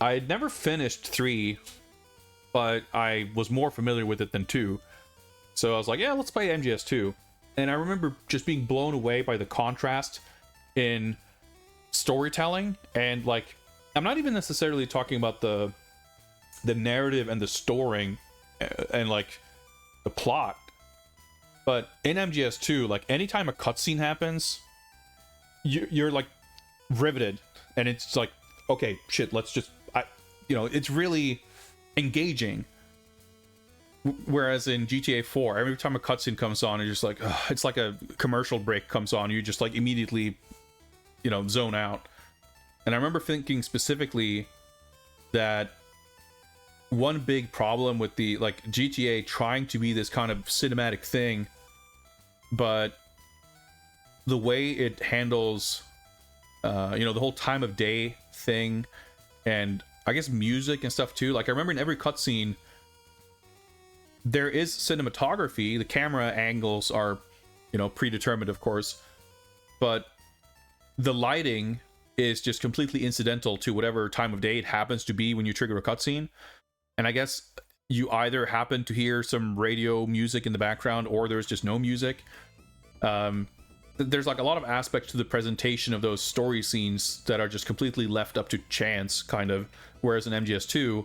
I had never finished 3, but I was more familiar with it than 2. So I was like, yeah, let's play MGS2. And I remember just being blown away by the contrast in storytelling. And like, I'm not even necessarily talking about the narrative and the story and like the plot. But in MGS2, like anytime a cutscene happens, you're like riveted. And it's like, okay, shit, let's just, it's really engaging. Whereas in GTA 4, every time a cutscene comes on, you're just like, ugh, it's like a commercial break comes on, you just like immediately, zone out. And I remember thinking specifically that one big problem with the like GTA trying to be this kind of cinematic thing, but the way it handles, the whole time of day thing, and I guess music and stuff too. Like I remember in every cutscene, there is cinematography. The camera angles are, predetermined, of course, but the lighting is just completely incidental to whatever time of day it happens to be when you trigger a cutscene. And I guess you either happen to hear some radio music in the background, or there's just no music. There's like a lot of aspects to the presentation of those story scenes that are just completely left up to chance, kind of. Whereas in MGS2,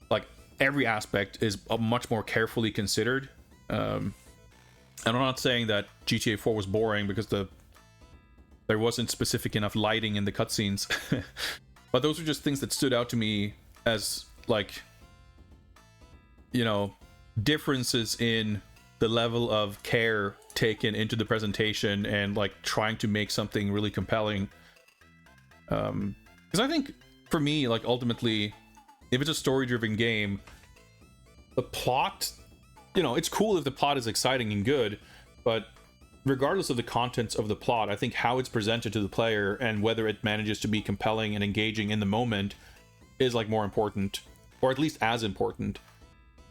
like every aspect is much more carefully considered. And I'm not saying that GTA 4 was boring because there wasn't specific enough lighting in the cutscenes, but those are just things that stood out to me as like, differences in the level of care taken into the presentation and like trying to make something really compelling. Because I think for me, like ultimately, if it's a story-driven game, the plot, it's cool if the plot is exciting and good, but regardless of the contents of the plot, I think how it's presented to the player and whether it manages to be compelling and engaging in the moment is like more important, or at least as important.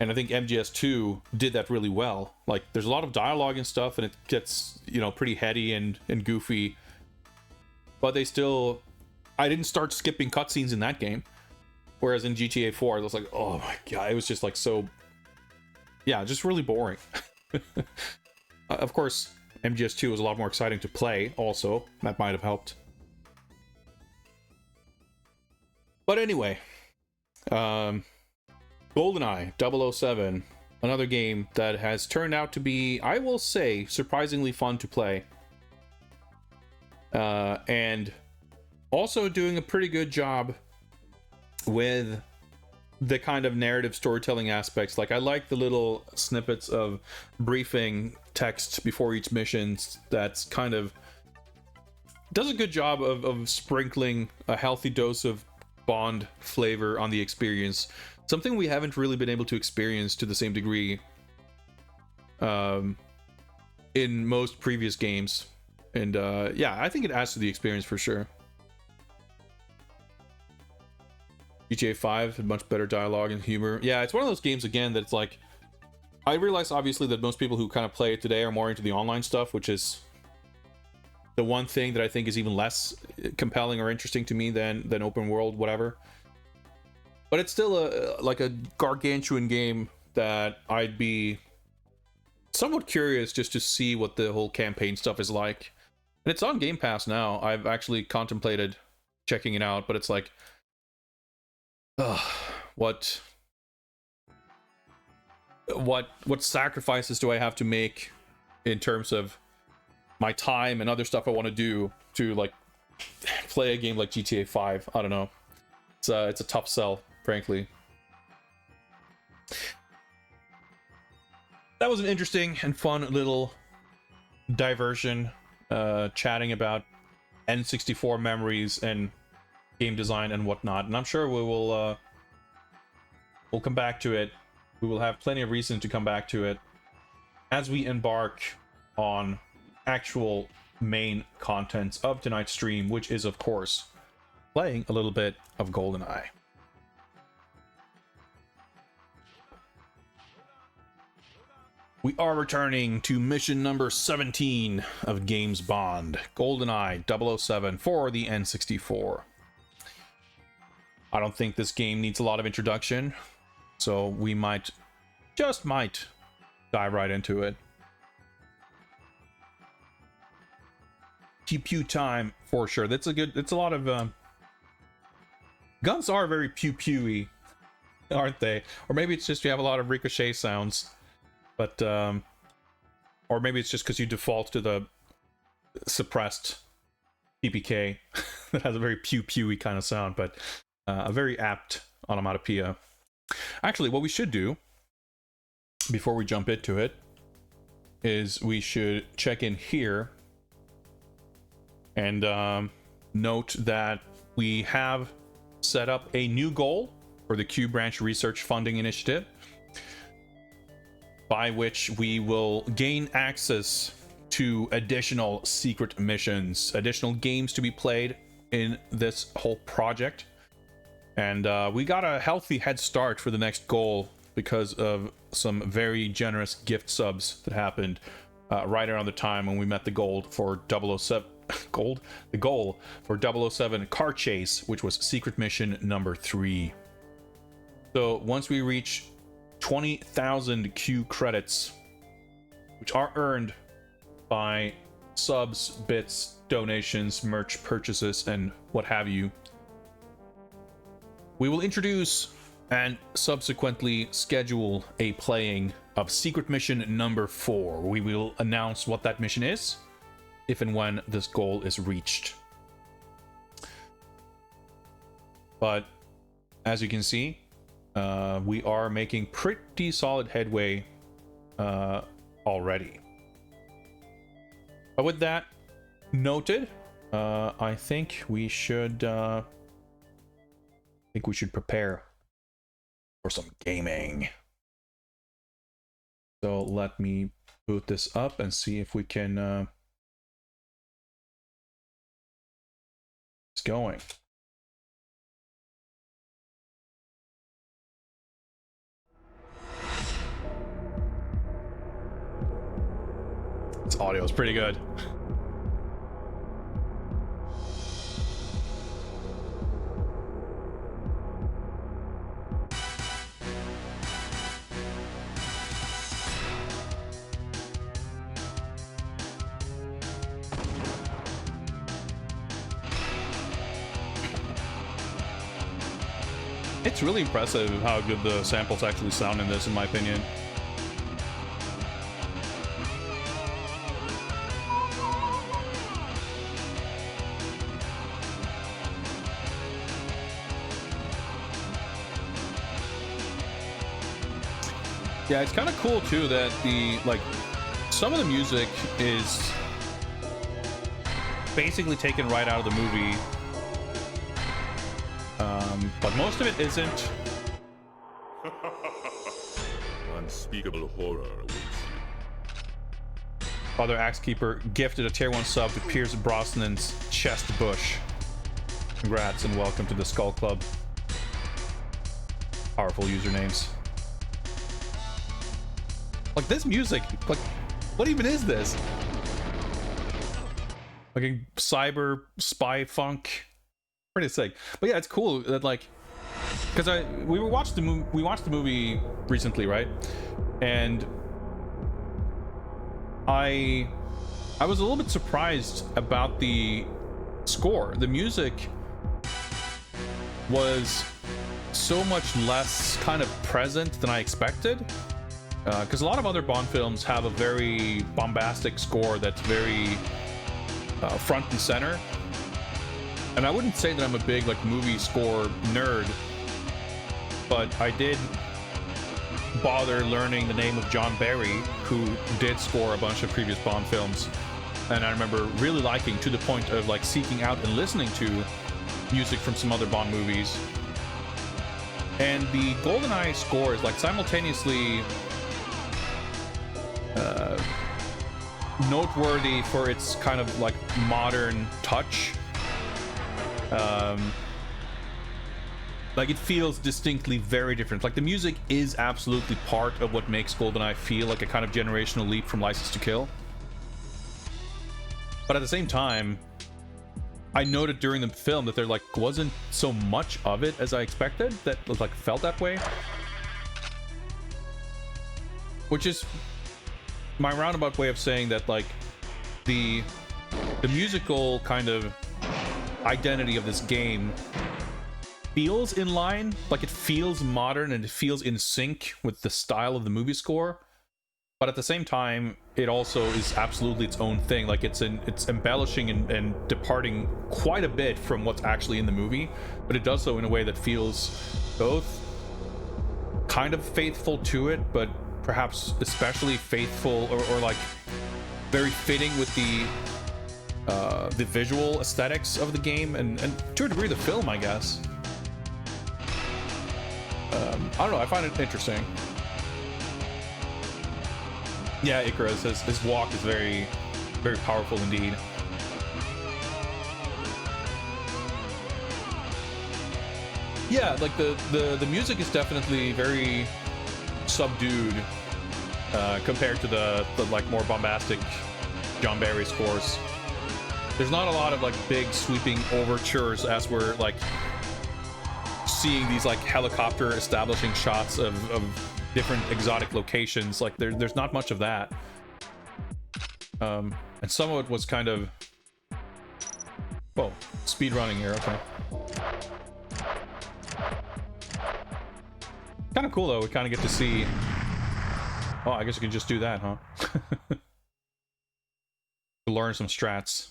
And I think MGS2 did that really well. Like there's a lot of dialogue and stuff, and it gets, pretty heady and goofy, but I didn't start skipping cutscenes in that game. Whereas in GTA 4, I was like, oh my god, it was just like so, just really boring. Of course, MGS2 was a lot more exciting to play also. That might have helped. But anyway, GoldenEye 007, another game that has turned out to be, I will say, surprisingly fun to play. And also doing a pretty good job with the kind of narrative storytelling aspects. Like I like the little snippets of briefing text before each mission that's kind of does a good job of sprinkling a healthy dose of Bond flavor on the experience, something we haven't really been able to experience to the same degree in most previous games. And I think it adds to the experience for sure. GTA 5 had much better dialogue and humor. Yeah, it's one of those games, again, that's like, I realize obviously that most people who kind of play it today are more into the online stuff, which is the one thing that I think is even less compelling or interesting to me than open world, whatever. But it's still a gargantuan game that I'd be somewhat curious just to see what the whole campaign stuff is like. And it's on Game Pass now. I've actually contemplated checking it out, but it's like, what sacrifices do I have to make in terms of my time and other stuff I want to do to like play a game like GTA 5? I don't know. It's a tough sell, frankly. That was an interesting and fun little diversion, chatting about N64 memories and game design and whatnot, and I'm sure we'll come back to it. We will have plenty of reason to come back to it as we embark on actual main contents of tonight's stream, which is of course playing a little bit of GoldenEye. We are returning to mission number 17 of James Bond, GoldenEye 007 for the N64. I don't think this game needs a lot of introduction, so we might dive right into it. Pew pew time for sure. It's a lot of guns are very pew pewy, aren't they? Or maybe it's just you have a lot of ricochet sounds. But, or maybe it's just because you default to the suppressed PPK that has a very pew-pewy kind of sound, but a very apt onomatopoeia. Actually, what we should do, before we jump into it, is we should check in here and note that we have set up a new goal for the Q Branch Research Funding Initiative, by which we will gain access to additional secret missions, additional games to be played in this whole project. And we got a healthy head start for the next goal because of some very generous gift subs that happened right around the time when we met the goal for 007 the goal for 007 Car Chase, which was secret mission number 3. So once we reach 20,000 Q credits, which are earned by subs, bits, donations, merch purchases, and what have you, we will introduce and subsequently schedule a playing of secret mission number 4. We will announce what that mission is if and when this goal is reached. But as you can see, we are making pretty solid headway already. But with that noted, I think we should prepare for some gaming. So let me boot this up and see if we can it's going. This audio is pretty good. It's really impressive how good the samples actually sound in this, in my opinion. Yeah, it's kind of cool too that some of the music is basically taken right out of the movie, but most of it isn't. Unspeakable horror awaits you. Father Axekeeper gifted a tier 1 sub to Pierce Brosnan's chest bush. Congrats and welcome to the Skull Club. Powerful usernames. Like, this music, like, what even is this? Like a cyber spy funk. Pretty sick. But yeah, it's cool that, like, because we watched the movie recently, right? And I was a little bit surprised about the score. The music was so much less kind of present than I expected. Because a lot of other Bond films have a very bombastic score that's very front and center. And I wouldn't say that I'm a big movie score nerd, but I did bother learning the name of John Barry, who did score a bunch of previous Bond films. And I remember really liking, to the point of seeking out and listening to music from some other Bond movies. And the GoldenEye score is like simultaneously noteworthy for its kind of like modern touch. Like it feels distinctly very different. Like the music is absolutely part of what makes GoldenEye feel like a kind of generational leap from License to Kill. But at the same time, I noted during the film that there like wasn't so much of it as I expected that was like felt that way. Which is my roundabout way of saying that like the musical kind of identity of this game feels in line, like it feels modern and it feels in sync with the style of the movie score, but at the same time it also is absolutely its own thing. Like it's embellishing and departing quite a bit from what's actually in the movie, but it does so in a way that feels both kind of faithful to it, but perhaps especially faithful or like very fitting with the visual aesthetics of the game and to a degree the film, I guess. I don't know, I find it interesting. Yeah, Icarus, his walk is very, very powerful indeed. Yeah, like the music is definitely very subdued compared to the like more bombastic John Barry scores. There's not a lot of like big sweeping overtures as we're like seeing these like helicopter establishing shots of different exotic locations. Like there's not much of that. And some of it was kind of speed running here. Okay, kind of cool though. We kind of get to see. Oh, I guess you can just do that, huh? To learn some strats.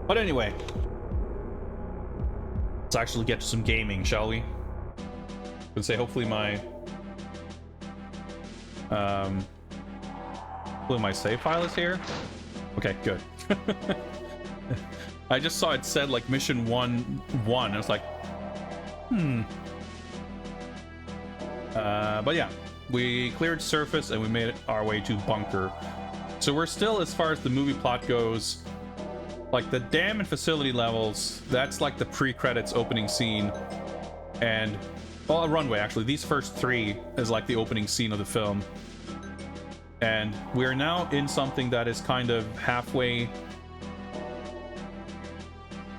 But anyway, let's actually get to some gaming, shall we? I would say hopefully my save file is here. Okay, good. I just saw it said like mission 1-1. I was like, but yeah, we cleared surface and we made it our way to bunker. So we're still, as far as the movie plot goes, like the dam and facility levels, that's like the pre-credits opening scene. And, well, a runway actually. These first three is like the opening scene of the film. And we're now in something that is kind of halfway.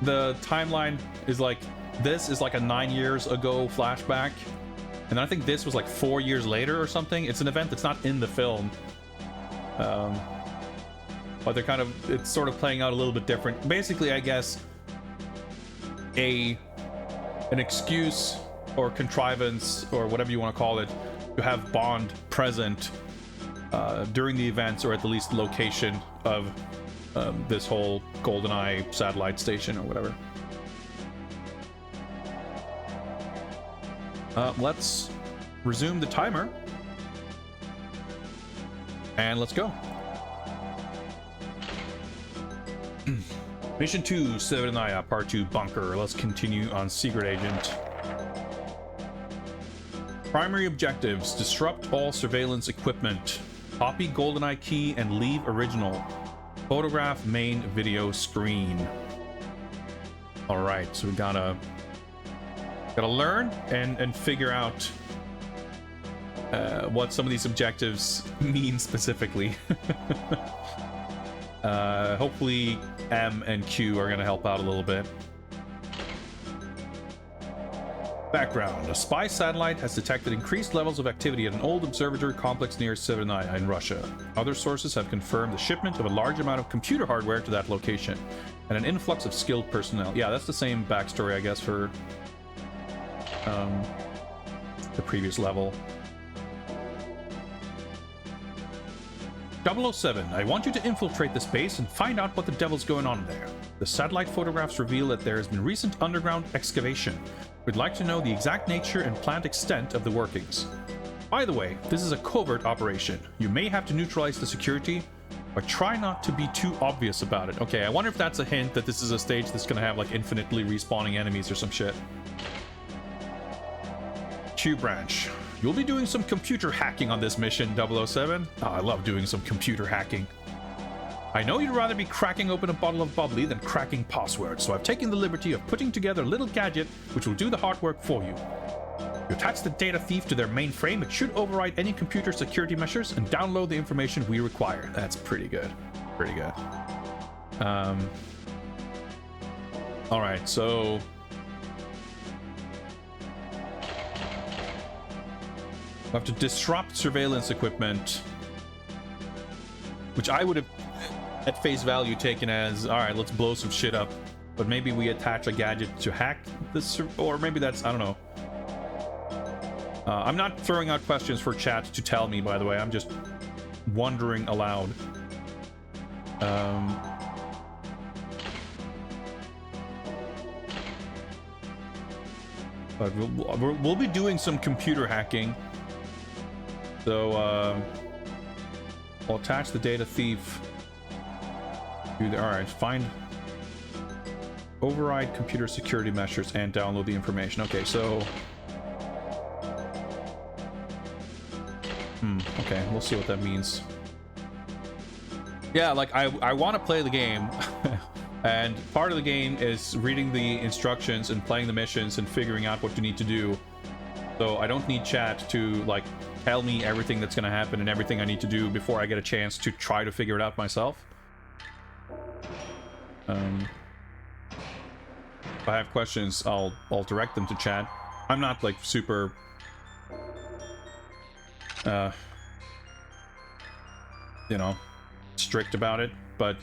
The timeline is like, this is like a 9 years ago flashback. And I think this was like 4 years later or something. It's an event that's not in the film. But they're kind of, it's sort of playing out a little bit different. Basically, I guess, an excuse or contrivance or whatever you want to call it to have Bond present during the events, or at the least location of this whole GoldenEye satellite station or whatever. Let's resume the timer and let's go. Mission 2, Severnaya, Part 2, Bunker. Let's continue on Secret Agent. Primary objectives: disrupt all surveillance equipment, copy GoldenEye key and leave original, photograph main video screen. Alright, so we gotta learn and figure out what some of these objectives mean specifically. Hopefully M and Q are going to help out a little bit. Background: a spy satellite has detected increased levels of activity at an old observatory complex near Severnaya in Russia. Other sources have confirmed the shipment of a large amount of computer hardware to that location and an influx of skilled personnel. Yeah, that's the same backstory, I guess, for the previous level. 007, I want you to infiltrate this base and find out what the devil's going on there. The satellite photographs reveal that there has been recent underground excavation. We'd like to know the exact nature and planned extent of the workings. By the way, this is a covert operation. You may have to neutralize the security, But try not to be too obvious about it. Okay, I wonder if that's a hint that this is a stage that's gonna have like infinitely respawning enemies or some shit. Q branch. You'll be doing some computer hacking on this mission, 007. Oh, I love doing some computer hacking. I know you'd rather be cracking open a bottle of bubbly than cracking passwords, so I've taken the liberty of putting together a little gadget which will do the hard work for you. You attach the data thief to their mainframe, it should override any computer security measures and download the information we require. That's pretty good. Pretty good. Alright, so... we have to disrupt surveillance equipment, which I would have at face value taken as, alright, let's blow some shit up. But maybe we attach a gadget to hack this, or maybe that's, I don't know. I'm not throwing out questions for chat to tell me, by the way. I'm just wondering aloud. But we'll be doing some computer hacking. So, I'll attach the data thief. Alright, find... override computer security measures and download the information. Okay, so... okay, we'll see what that means. Yeah, like, I want to play the game. And part of the game is reading the instructions and playing the missions and figuring out what you need to do. So I don't need chat to, like, tell me everything that's going to happen and everything I need to do before I get a chance to try to figure it out myself. If I have questions, I'll direct them to chat. I'm not, like, super... you know, strict about it, but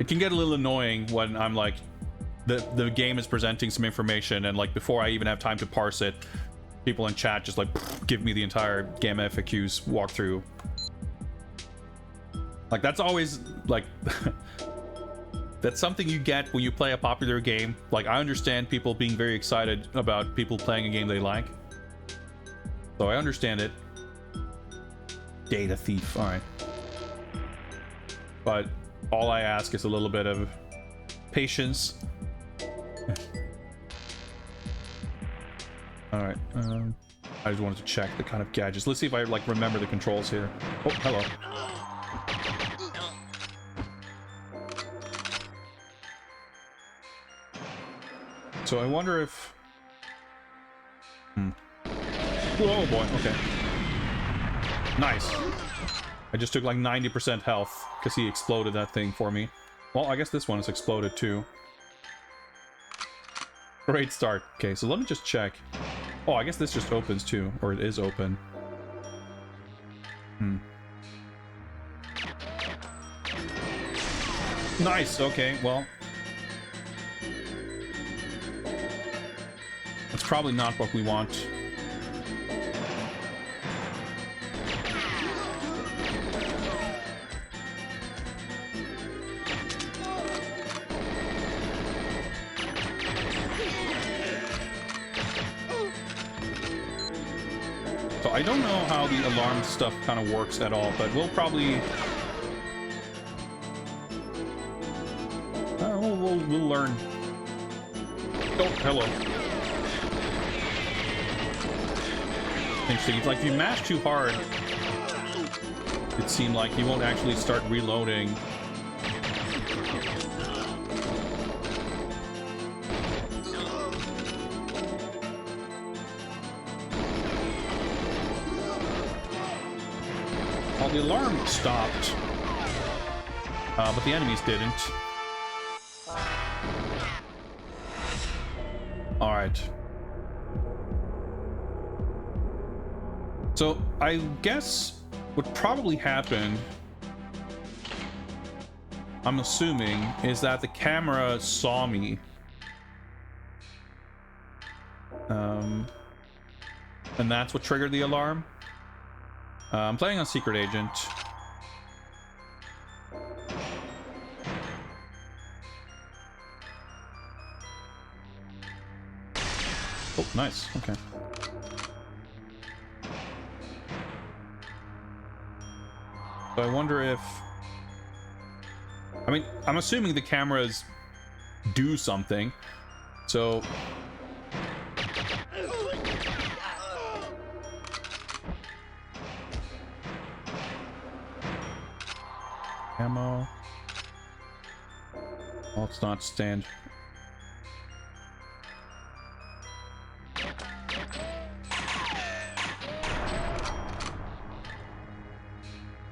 it can get a little annoying when I'm like, the game is presenting some information and like before I even have time to parse it, people in chat just like give me the entire game FAQs walkthrough. Like that's always like that's something you get when you play a popular game. Like I understand people being very excited about people playing a game they like, so I understand it. Data thief, all right. But all I ask is a little bit of patience. All right. I just wanted to check the kind of gadgets. Let's see if I like remember the controls here. Oh, hello. So I wonder if... Oh boy, okay. Nice. I just took like 90% health because he exploded that thing for me. Well, I guess this one is exploded too. Great start. Okay, so let me just check. Oh, I guess this just opens too, or it is open. Nice, okay, well. That's probably not what we want. So I don't know how the alarm stuff kind of works at all, but we'll probably... we'll learn. Oh, hello. Interesting. It's like if you mash too hard, it seemed like you won't actually start reloading. Well, the alarm stopped, but the enemies didn't. All right. So I guess what probably happened, I'm assuming, is that the camera saw me. And that's what triggered the alarm. I'm playing on Secret Agent. Oh, nice. Okay. So I wonder if I mean, I'm assuming the cameras do something. So... ammo. Well, it's not stand.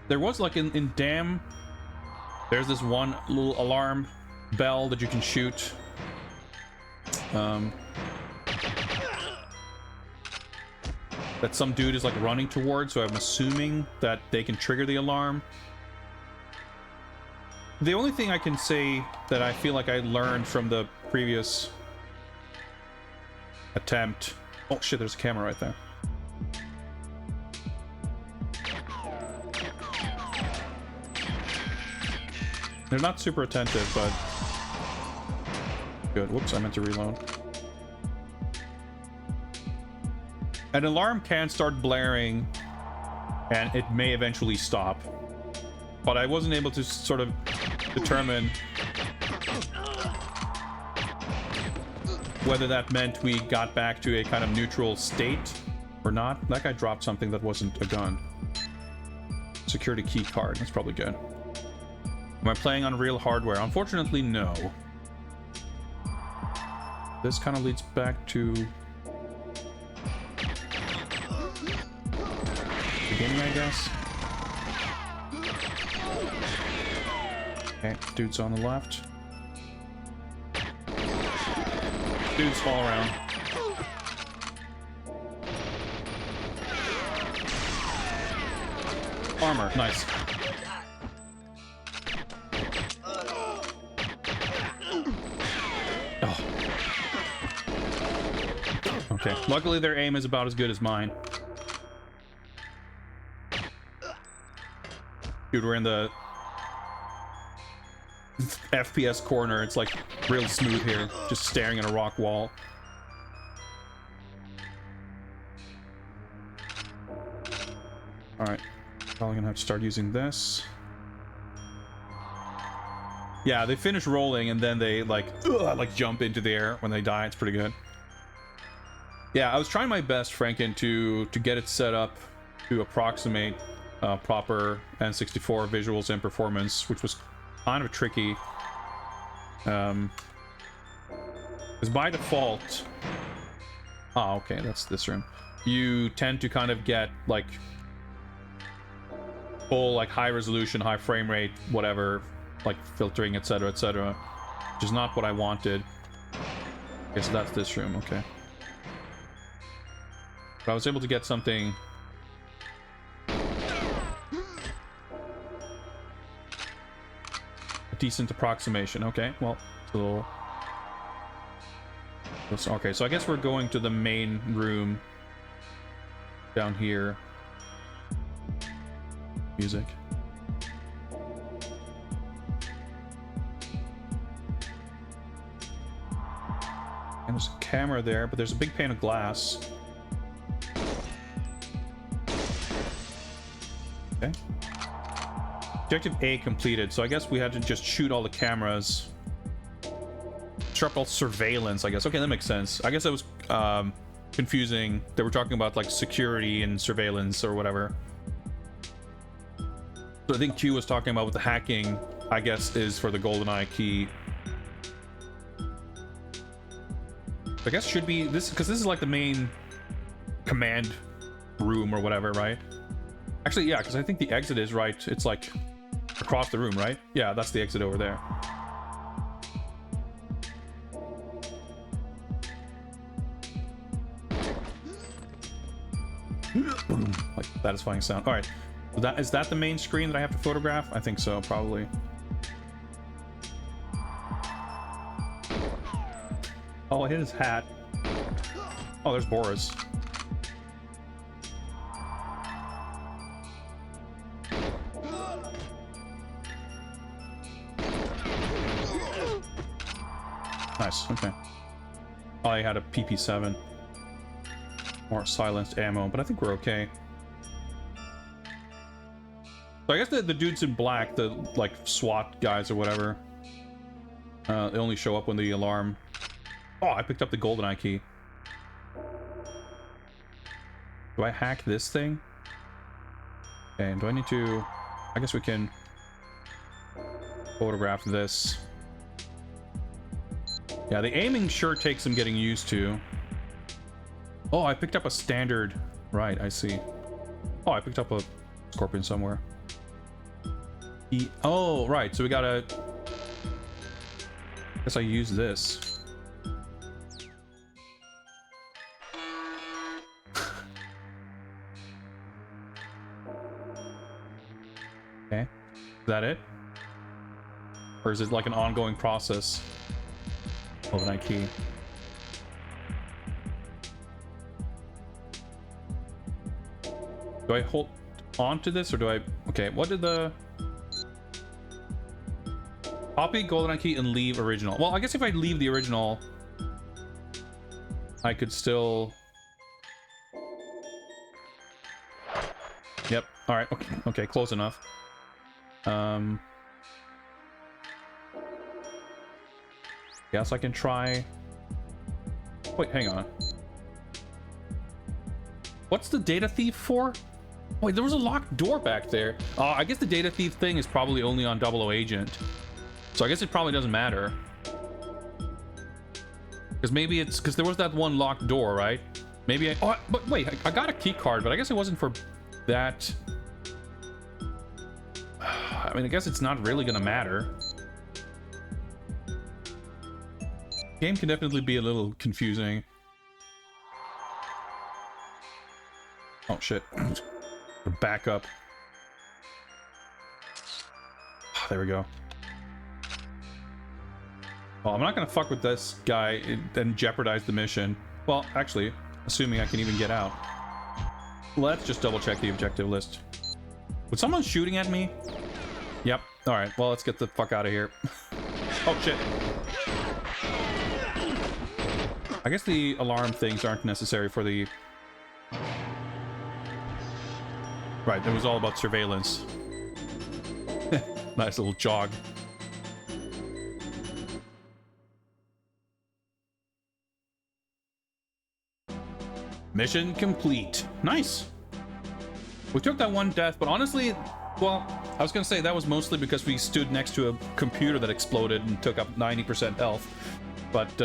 There was like in Dam, there's this one little alarm bell that you can shoot. That some dude is like running towards, so I'm assuming that they can trigger the alarm. The only thing I can say that I feel like I learned from the previous attempt... Oh shit, there's a camera right there. They're not super attentive, but... good. Whoops, I meant to reload. An alarm can start blaring, and it may eventually stop. But I wasn't able to sort of determine whether that meant we got back to a kind of neutral state or not. That guy dropped something that wasn't a gun. Security key card. That's probably good. Am I playing on real hardware? Unfortunately, no. This kind of leads back to... beginning, I guess. Okay, dudes on the left. Dudes fall around. Armor, nice. Oh. Okay, luckily their aim is about as good as mine. Dude, we're in the FPS corner. It's like real smooth here, just staring at a rock wall. Alright, probably gonna have to start using this. Yeah, they finish rolling and then they like jump into the air when they die. It's pretty good. Yeah, I was trying my best, Franken, to get it set up to approximate proper N64 visuals and performance, which was kind of tricky. Because by default... oh, okay, that's this room. You tend to kind of get, like, full, like, high resolution, high frame rate, whatever, like, filtering, etc., etc., which is not what I wanted. Okay, so that's this room, okay. But I was able to get something... decent approximation. Okay, well, so okay, so I guess we're going to the main room down here. Music. And there's a camera there, but there's a big pane of glass. Okay. Objective A completed, so I guess we had to just shoot all the cameras. Sharp all surveillance, I guess. Okay, that makes sense. I guess that was confusing. They were talking about like security and surveillance or whatever. So I think Q was talking about with the hacking, I guess, is for the GoldenEye key. I guess should be this, because this is like the main command room or whatever, right? Actually, yeah, because I think the exit is right. It's like across the room, right? Yeah, that's the exit over there. Like satisfying sound. All right, so that is that the main screen that I have to photograph? I think so, probably. Oh, I hit his hat. Oh, there's Boris. Nice, okay. Oh, I had a PP7. More silenced ammo, but I think we're okay. So I guess the dudes in black, the like SWAT guys or whatever, they only show up when the alarm. Oh, I picked up the GoldenEye key. Do I hack this thing? Okay, and do I need to... I guess we can photograph this. Yeah, the aiming sure takes some getting used to. Oh, I picked up a standard... Right, I see. Oh, I picked up a scorpion somewhere. Oh, right, so we gotta... Guess I use this. Okay. Is that it? Or is it like an ongoing process? GoldenEye key. Do I hold on to this or do I... Okay, what did the... Copy GoldenEye key and leave original. Well, I guess if I leave the original, I could still... Yep. All right. Okay. Okay. Close enough. Guess I can try. Wait, hang on. What's the data thief for? Wait, there was a locked door back there. I guess the data thief thing is probably only on 00 agent. So I guess it probably doesn't matter. Because maybe it's... Because there was that one locked door, right? Maybe I... Oh, but wait, I got a key card, but I guess it wasn't for that... I mean, I guess it's not really gonna matter. Game can definitely be a little confusing. Oh, shit. Back up. There we go. Well, I'm not gonna fuck with this guy and jeopardize the mission. Well, actually, assuming I can even get out. Let's just double check the objective list. Was someone shooting at me? Yep. Alright, well, let's get the fuck out of here. Oh, shit. I guess the alarm things aren't necessary for the... Right, it was all about surveillance. Nice little jog. Mission complete. Nice. We took that one death, but honestly, well, I was gonna say that was mostly because we stood next to a computer that exploded and took up 90% health. But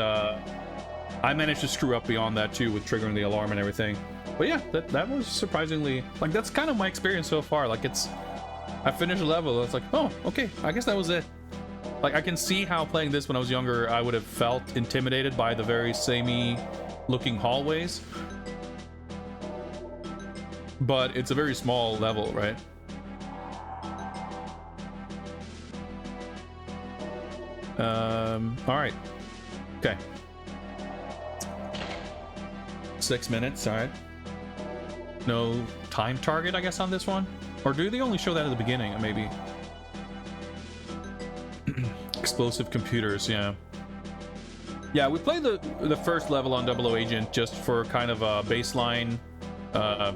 I managed to screw up beyond that too with triggering the alarm and everything. But yeah, that was surprisingly, like, that's kind of my experience so far. Like, it's, I finished a level, it's like, oh, okay, I guess that was it. Like, I can see how playing this when I was younger, I would have felt intimidated by the very samey looking hallways. But it's a very small level, right? All right. Okay. 6 minutes, all right. No time target, I guess, on this one? Or do they only show that at the beginning, maybe? Explosive computers, yeah. Yeah, we played the first level on 00 Agent just for kind of a baseline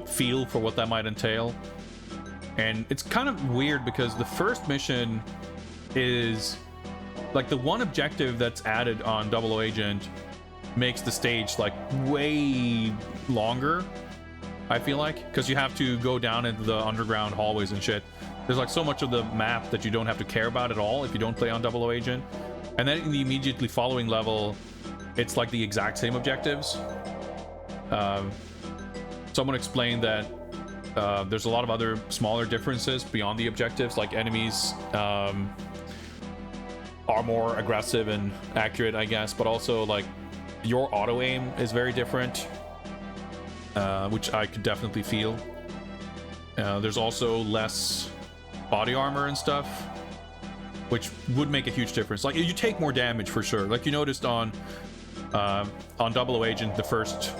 feel for what that might entail. And it's kind of weird because the first mission is... Like, the one objective that's added on 00 Agent makes the stage, like, way longer, I feel like. Because you have to go down into the underground hallways and shit. There's, like, so much of the map that you don't have to care about at all if you don't play on 00 Agent. And then in the immediately following level, it's, like, the exact same objectives. Someone explained that there's a lot of other smaller differences beyond the objectives, like enemies are more aggressive and accurate, I guess, but also, like, your auto aim is very different, which I could definitely feel. There's also less body armor and stuff, which would make a huge difference. Like, you take more damage for sure. Like, you noticed on 00 Agent, the first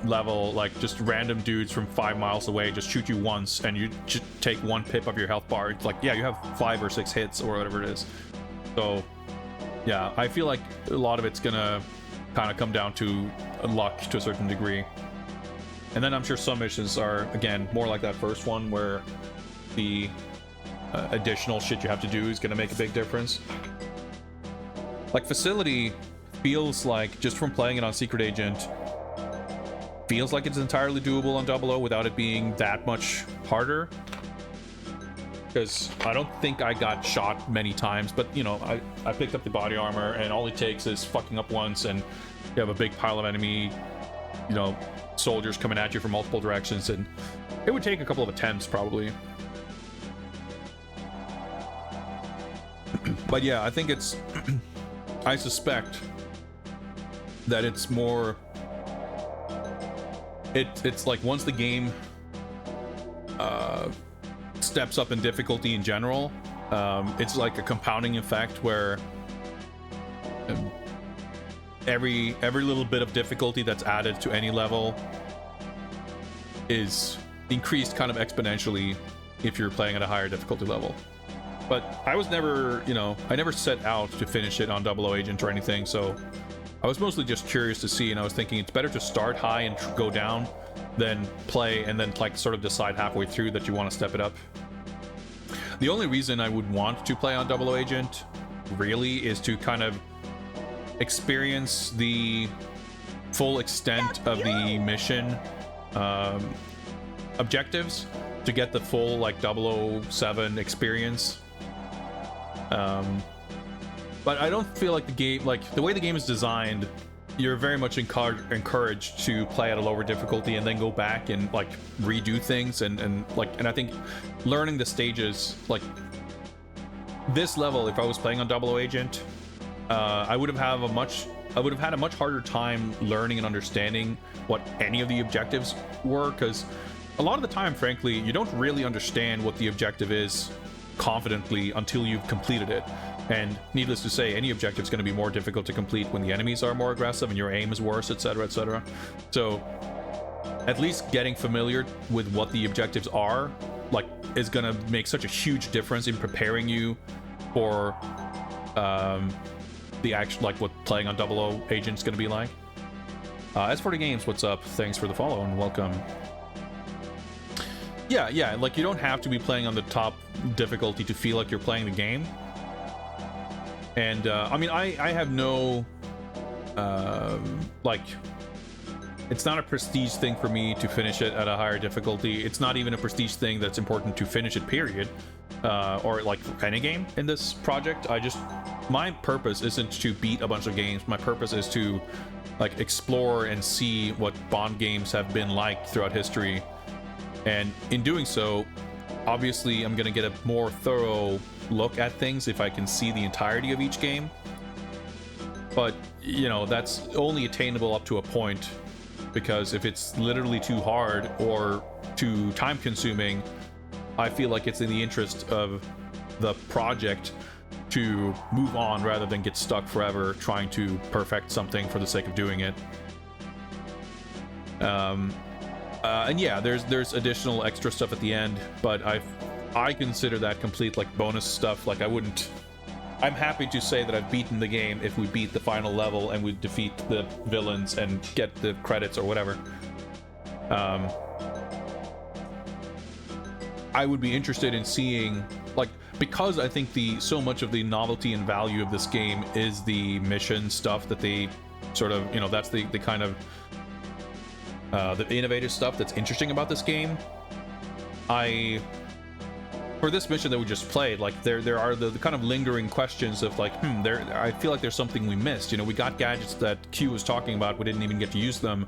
level, like, just random dudes from 5 miles away just shoot you once and you just take 1 pip of your health bar. It's like, yeah, you have 5 or 6 hits or whatever it is. So yeah, I feel like a lot of it's gonna kind of come down to luck to a certain degree. And then I'm sure some missions are, again, more like that first one where the additional shit you have to do is going to make a big difference. Like Facility feels like, just from playing it on Secret Agent, feels like it's entirely doable on 00 without it being that much harder. Because I don't think I got shot many times, but you know, I picked up the body armor, and all it takes is fucking up once, and you have a big pile of enemy, you know, soldiers coming at you from multiple directions, and it would take a couple of attempts probably. But yeah, I think it's I suspect that it's more it's like once the game steps up in difficulty in general, it's like a compounding effect where every little bit of difficulty that's added to any level is increased kind of exponentially if you're playing at a higher difficulty level. But I was never, you know, I never set out to finish it on 00 Agent or anything, so I was mostly just curious to see, and I was thinking it's better to start high and go down than play and then like sort of decide halfway through that you want to step it up. The only reason I would want to play on 00 Agent really is to kind of experience the full extent of the mission objectives, to get the full like 007 experience. But I don't feel like the game, like the way the game is designed, you're very much encouraged to play at a lower difficulty and then go back and like redo things, and I think learning the stages, like this level, if I was playing on 00 Agent, I would have had a much harder time learning and understanding what any of the objectives were, because a lot of the time, frankly, you don't really understand what the objective is confidently until you've completed it. And needless to say, any objective is going to be more difficult to complete when the enemies are more aggressive and your aim is worse, etc., etc. So at least getting familiar with what the objectives are, like, is going to make such a huge difference in preparing you for the action, like what playing on 00 Agent is going to be like. As for the games, what's up? Thanks for the follow and welcome. Yeah, like you don't have to be playing on the top difficulty to feel like you're playing the game. And I mean, I have no like, it's not a prestige thing for me to finish it at a higher difficulty. It's not even a prestige thing that's important to finish it, period. Or like any game in this project. My purpose isn't to beat a bunch of games. My purpose is to like explore and see what Bond games have been like throughout history. And in doing so, obviously I'm gonna get a more thorough look at things if I can see the entirety of each game. But, you know, that's only attainable up to a point, because if it's literally too hard or too time consuming, I feel like it's in the interest of the project to move on rather than get stuck forever trying to perfect something for the sake of doing it. And yeah, there's additional extra stuff at the end, but I consider that complete like bonus stuff. Like I'm happy to say that I've beaten the game if we beat the final level and we defeat the villains and get the credits or whatever. I would be interested in seeing, like, because I think so much of the novelty and value of this game is the mission stuff that they sort of, you know, that's the kind of the innovative stuff that's interesting about this game. For this mission that we just played, like there are the kind of lingering questions of like, I feel like there's something we missed. You know, we got gadgets that Q was talking about, we didn't even get to use them.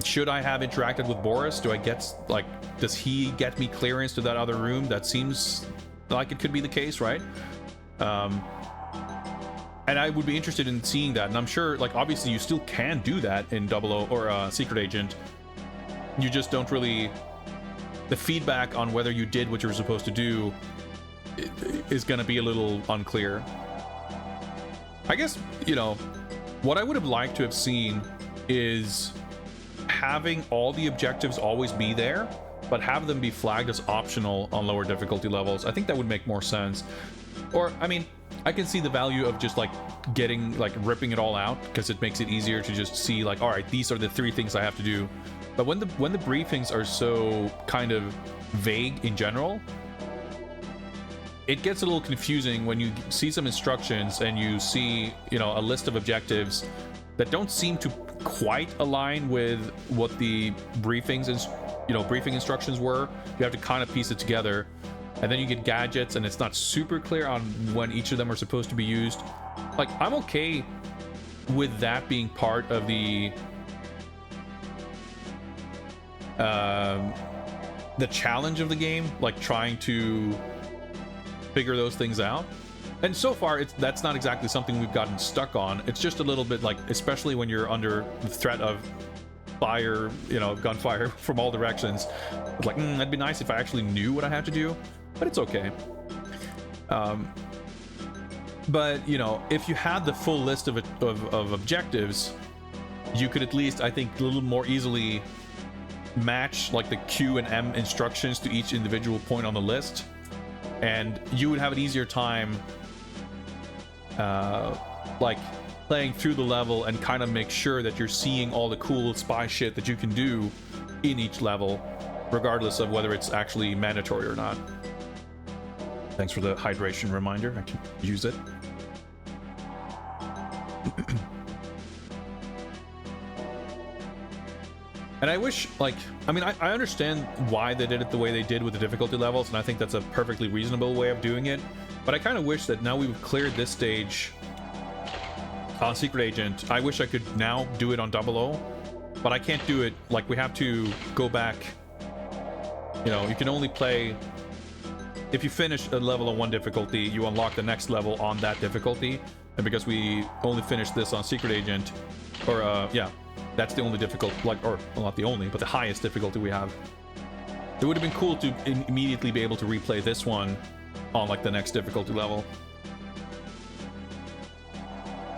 Should I have interacted with Boris? Does he get me clearance to that other room? That seems like it could be the case, right? And I would be interested in seeing that, and I'm sure, like, obviously you still can do that in 00 or Secret Agent. You just don't really... The feedback on whether you did what you were supposed to do is going to be a little unclear. I guess, you know, what I would have liked to have seen is having all the objectives always be there, but have them be flagged as optional on lower difficulty levels. I think that would make more sense. Or, I mean, I can see the value of just like ripping it all out, because it makes it easier to just see like, all right, these are the 3 things I have to do. But when the briefings are so kind of vague in general, it gets a little confusing when you see some instructions and you see, you know, a list of objectives that don't seem to quite align with what the briefing instructions were. You have to kind of piece it together, and then you get gadgets, and it's not super clear on when each of them are supposed to be used. Like, I'm okay with that being part of the challenge of the game, like trying to figure those things out. And so far, that's not exactly something we've gotten stuck on. It's just a little bit like, especially when you're under the threat of fire, you know, gunfire from all directions. It's like, that'd be nice if I actually knew what I had to do, but it's okay. But, you know, if you had the full list of objectives, you could at least, I think, a little more easily match like the Q and M instructions to each individual point on the list, and you would have an easier time like playing through the level and kind of make sure that you're seeing all the cool spy shit that you can do in each level, regardless of whether it's actually mandatory or not. Thanks for the hydration reminder. I can use it. And I wish, like, I mean, I understand why they did it the way they did with the difficulty levels, and I think that's a perfectly reasonable way of doing it. But I kind of wish that now we've cleared this stage on Secret Agent, I wish I could now do it on 00, but I can't do it. Like, we have to go back. You know, you can only play... If you finish a level on one difficulty, you unlock the next level on that difficulty. And because we only finished this on Secret Agent, or, yeah, that's the only difficult, like, or, well, not the only, but the highest difficulty we have. It would have been cool to immediately be able to replay this one on, like, the next difficulty level.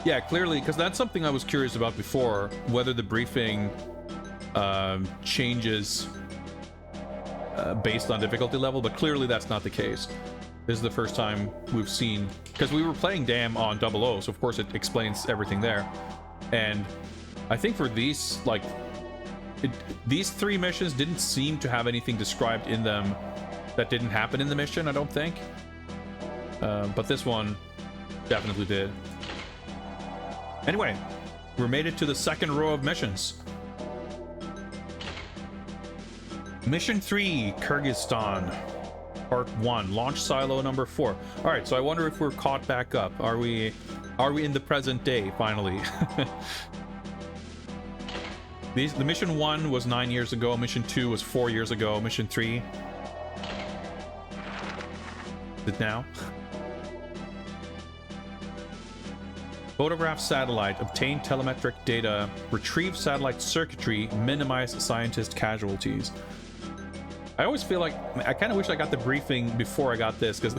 Yeah, clearly, because that's something I was curious about before, whether the briefing changes based on difficulty level, but clearly that's not the case. This is the first time we've seen, because we were playing DAM on 00, so of course it explains everything there. And I think for these, like, these three missions didn't seem to have anything described in them that didn't happen in the mission, I don't think. But this one definitely did. Anyway, we made it to the second row of missions. Mission 3, Kyrgyzstan. Part 1, launch silo number 4. All right, so I wonder if we're caught back up. Are we in the present day finally? The mission 1 was 9 years ago. Mission 2 was 4 years ago. Mission 3 is it now? Photograph satellite, obtain telemetric data, retrieve satellite circuitry, minimize scientist casualties. I always feel like I kind of wish I got the briefing before I got this, because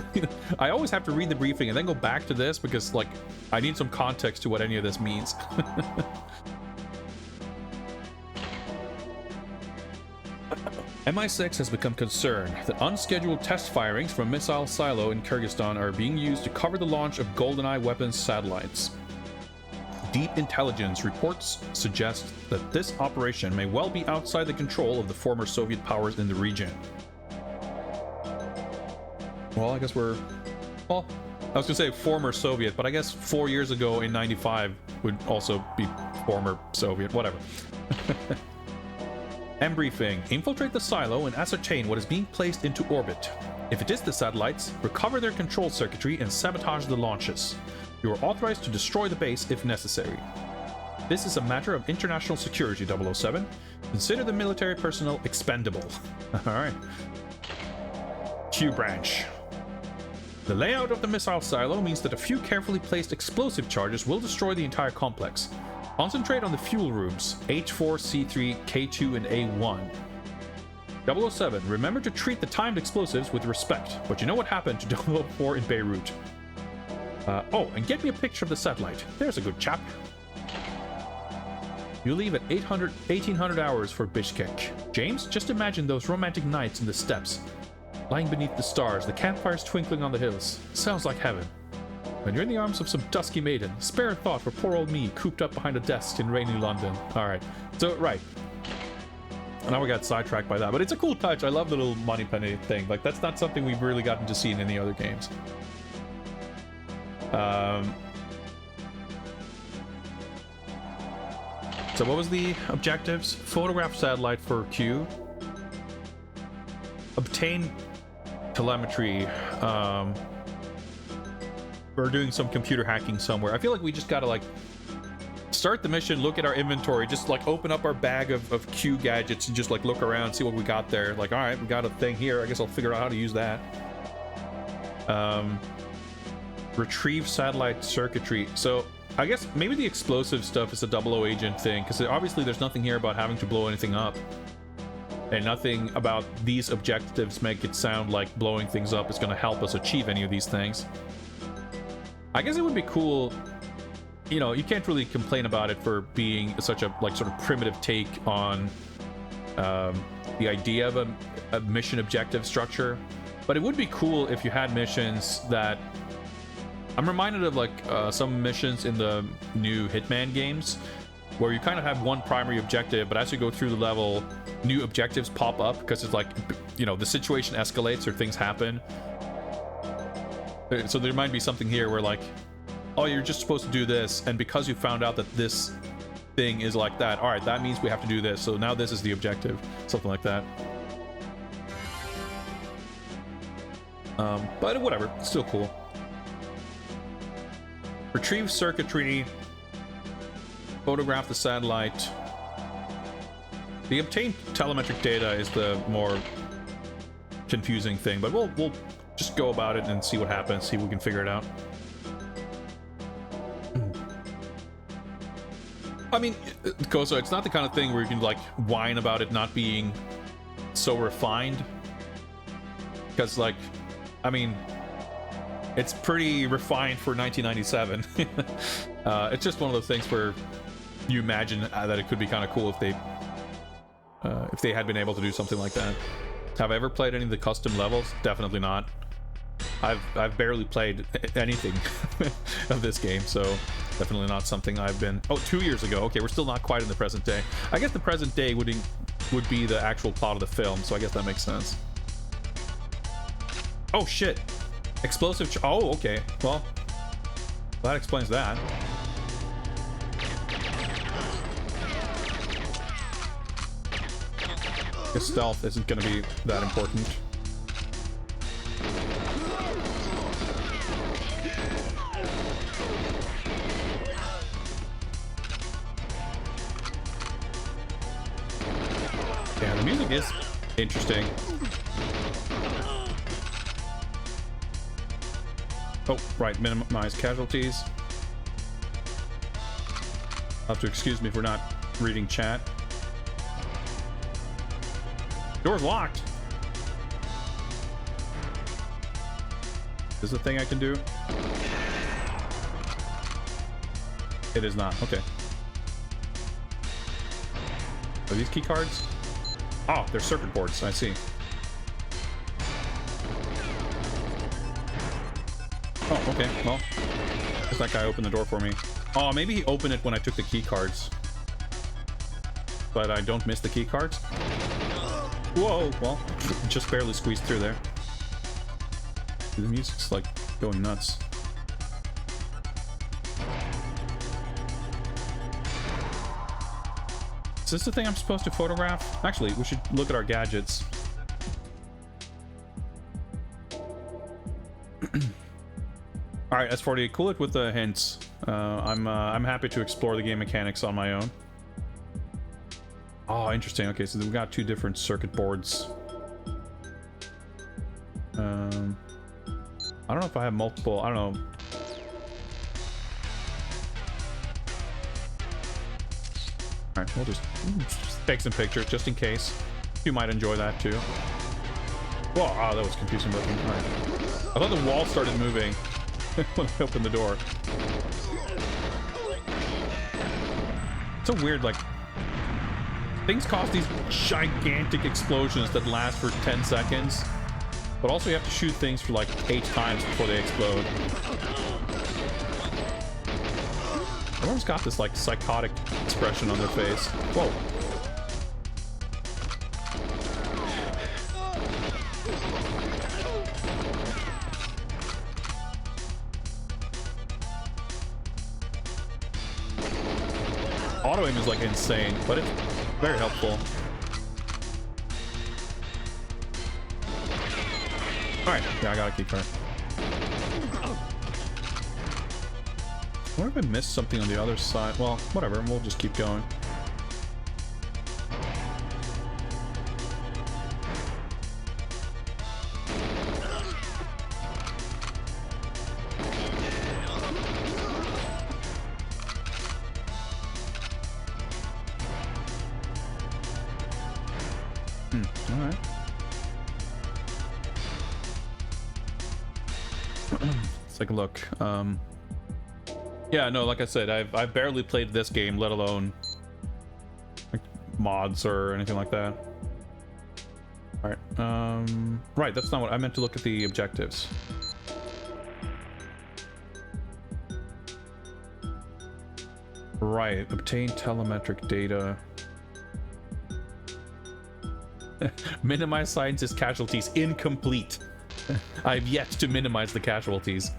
I always have to read the briefing and then go back to this because, like, I need some context to what any of this means. MI6 has become concerned that unscheduled test firings from a missile silo in Kyrgyzstan are being used to cover the launch of GoldenEye weapons satellites. Deep intelligence reports suggest that this operation may well be outside the control of the former Soviet powers in the region. Well, I guess we're... Well, I was gonna say former Soviet, but I guess 4 years ago in 95 would also be former Soviet, whatever. M-briefing. Infiltrate the silo and ascertain what is being placed into orbit. If it is the satellites, recover their control circuitry and sabotage the launches. You are authorized to destroy the base if necessary. This is a matter of international security, 007. Consider the military personnel expendable. Alright. Q branch. The layout of the missile silo means that a few carefully placed explosive charges will destroy the entire complex. Concentrate on the fuel rooms, H4, C3, K2, and A1. 007, remember to treat the timed explosives with respect, but you know what happened to 004 in Beirut. Oh, and get me a picture of the satellite. There's a good chap. You leave at 1800 hours for Bishkek. James, just imagine those romantic nights in the steppes. Lying beneath the stars, the campfires twinkling on the hills. Sounds like heaven. When you're in the arms of some dusky maiden, spare a thought for poor old me cooped up behind a desk in rainy London. Alright, so, right. Now we got sidetracked by that, but it's a cool touch. I love the little money penny thing. Like, that's not something we've really gotten to see in any other games. So what was the objectives? Photograph satellite for Q. Obtain telemetry. We're doing some computer hacking somewhere. I feel like we just gotta, like, start the mission, look at our inventory, just, like, open up our bag of Q gadgets and just, like, look around, see what we got there. Like, all right, we got a thing here. I guess I'll figure out how to use that. Retrieve satellite circuitry. So I guess maybe the explosive stuff is a 00 agent thing, because obviously there's nothing here about having to blow anything up. And nothing about these objectives make it sound like blowing things up is going to help us achieve any of these things. I guess it would be cool, you know, you can't really complain about it for being such a, like, sort of primitive take on the idea of a mission objective structure. But it would be cool if you had missions that... I'm reminded of, like, some missions in the new Hitman games, where you kind of have one primary objective, but as you go through the level, new objectives pop up, because it's like, you know, the situation escalates or things happen. So there might be something here where, like, oh, you're just supposed to do this, and because you found out that this thing is like that, all right, that means we have to do this, so now this is the objective. Something like that. But whatever, it's still cool. Retrieve circuitry. Photograph the satellite. The obtained telemetric data is the more confusing thing, but we'll just go about it and see what happens, see if we can figure it out. I mean, Koso, it's not the kind of thing where you can, like, whine about it not being so refined. Because, like, I mean, it's pretty refined for 1997. It's just one of those things where you imagine that it could be kind of cool if they had been able to do something like that. Have I ever played any of the custom levels? Definitely not. I've barely played anything of this game, so definitely not something I've been... Oh, 2 years ago. Okay, we're still not quite in the present day. I guess the present day would be the actual plot of the film, so I guess that makes sense. Oh, shit. Explosive... Oh, okay. Well, that explains that. I guess stealth isn't going to be that important. Yeah, the music is interesting. Oh, right, minimize casualties. I'll have to excuse me if we're not reading chat. Door's locked. Is this a thing I can do? It is not. Okay. Are these key cards? Oh, they're circuit boards. I see. Oh, okay. Well, I guess that guy opened the door for me. Oh, maybe he opened it when I took the key cards. But I don't miss the key cards? Whoa, well, just barely squeezed through there. The music's, like, going nuts. Is this the thing I'm supposed to photograph? Actually, we should look at our gadgets. Alright, S40, cool it with the hints. I'm happy to explore the game mechanics on my own. Oh, interesting. Okay, so we've got two different circuit boards. I don't know if I have multiple. I don't know. Alright, we'll just take some pictures just in case. You might enjoy that too. Whoa, oh, that was confusing looking. Alright. I thought the wall started moving when I opened the door. It's so weird, like, things cause these gigantic explosions that last for 10 seconds, but also you have to shoot things for like 8 times before they explode. Everyone's got this like psychotic expression on their face. Whoa. auto aim is like insane, but it's very helpful. Alright, yeah, I got a key card. What if I missed something on the other side? Well, whatever, we'll just keep going. Alright. Let's take a look. Yeah, no, like I said, I've barely played this game, let alone like mods or anything like that. All right, right, that's not what I meant to look at the objectives. Right, obtain telemetric data. Minimize scientist casualties. Incomplete. I've yet to minimize the casualties.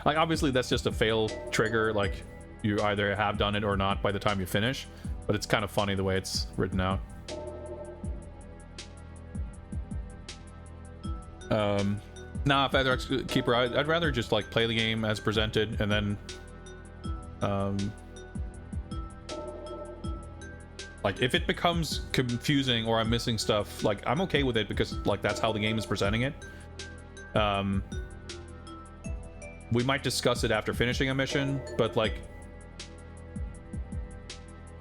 Like, obviously that's just a fail trigger, like you either have done it or not by the time you finish, but it's kind of funny the way it's written out. Nah, Feather Keeper, I'd rather just like play the game as presented, and then like if it becomes confusing or I'm missing stuff, like I'm okay with it because like that's how the game is presenting it. We might discuss it after finishing a mission, but like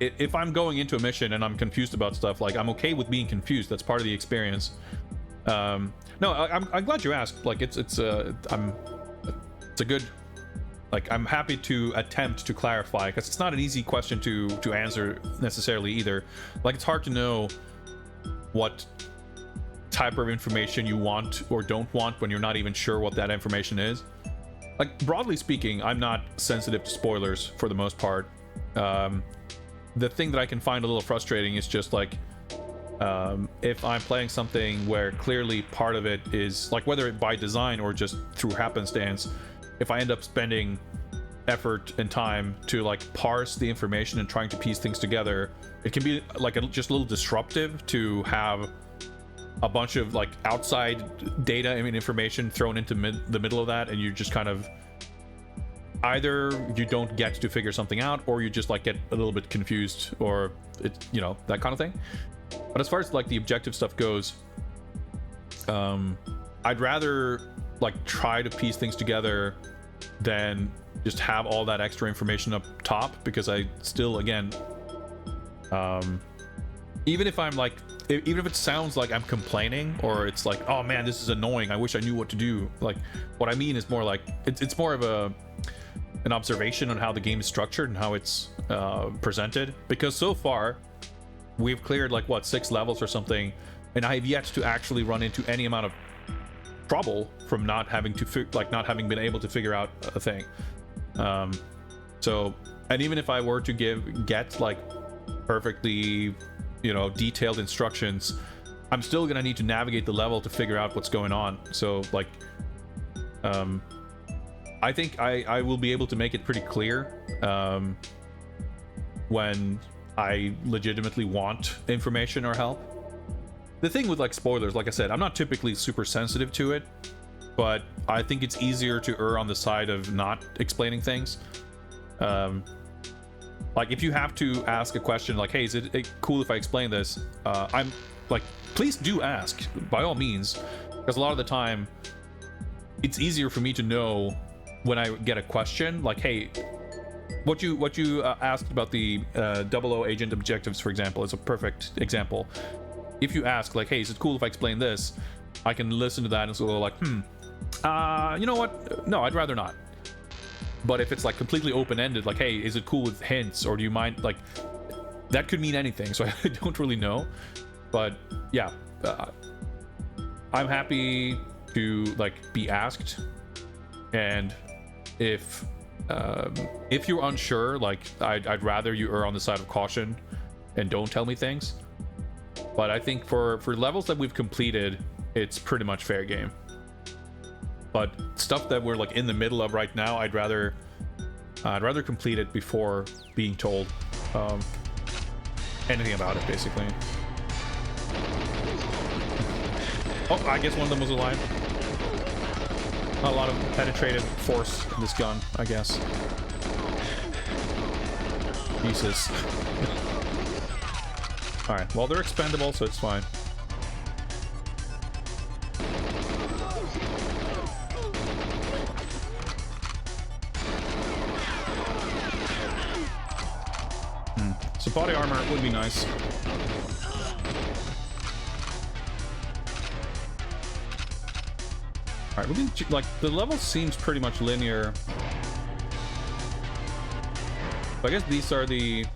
if I'm going into a mission and I'm confused about stuff, like I'm okay with being confused. That's part of the experience. No, I'm glad you asked. Like it's a good, like I'm happy to attempt to clarify, because it's not an easy question to answer necessarily either. Like it's hard to know what type of information you want or don't want when you're not even sure what that information is. Like broadly speaking, I'm not sensitive to spoilers for the most part. The thing that I can find a little frustrating is just like if I'm playing something where clearly part of it is like, whether it by design or just through happenstance, if I end up spending effort and time to like parse the information and trying to piece things together, it can be like just a little disruptive to have a bunch of like outside data, I mean information thrown into the middle of that, and you just kind of either you don't get to figure something out, or you just like get a little bit confused, or it, you know, that kind of thing. But as far as like the objective stuff goes, I'd rather like try to piece things together than just have all that extra information up top, because I still, again, even if I'm like, even if it sounds like I'm complaining, or it's like, oh man, this is annoying, I wish I knew what to do, like what I mean is more like it's more of an observation on how the game is structured and how it's presented, because so far we've cleared like what, 6 levels or something, and I have yet to actually run into any amount of trouble from not having to not having been able to figure out a thing. So, and even if I were to get like perfectly, you know, detailed instructions, I'm still gonna need to navigate the level to figure out what's going on. So like I think I will be able to make it pretty clear when I legitimately want information or help. The thing with like spoilers, like I said, I'm not typically super sensitive to it, but I think it's easier to err on the side of not explaining things. Like if you have to ask a question like, hey, is it cool if I explain this? I'm like, please do ask, by all means, because a lot of the time it's easier for me to know when I get a question like, hey, what you asked about the 00 agent objectives, for example, is a perfect example. If you ask like, hey, is it cool if I explain this, I can listen to that and go like, you know what, no, I'd rather not. But if it's like completely open-ended, like, hey, is it cool with hints, or do you mind, like, that could mean anything, so I don't really know. But yeah, I'm happy to like be asked, and if you're unsure, like I'd rather you err on the side of caution and don't tell me things. But I think for levels that we've completed, it's pretty much fair game. But stuff that we're like in the middle of right now, I'd rather complete it before being told. anything about it, basically. Oh, I guess one of them was alive. Not a lot of penetrative force in this gun, I guess. Jesus. Alright, well, they're expendable, so it's fine. So body armor would be nice. Alright, we can, like, the level seems pretty much linear. I guess these are the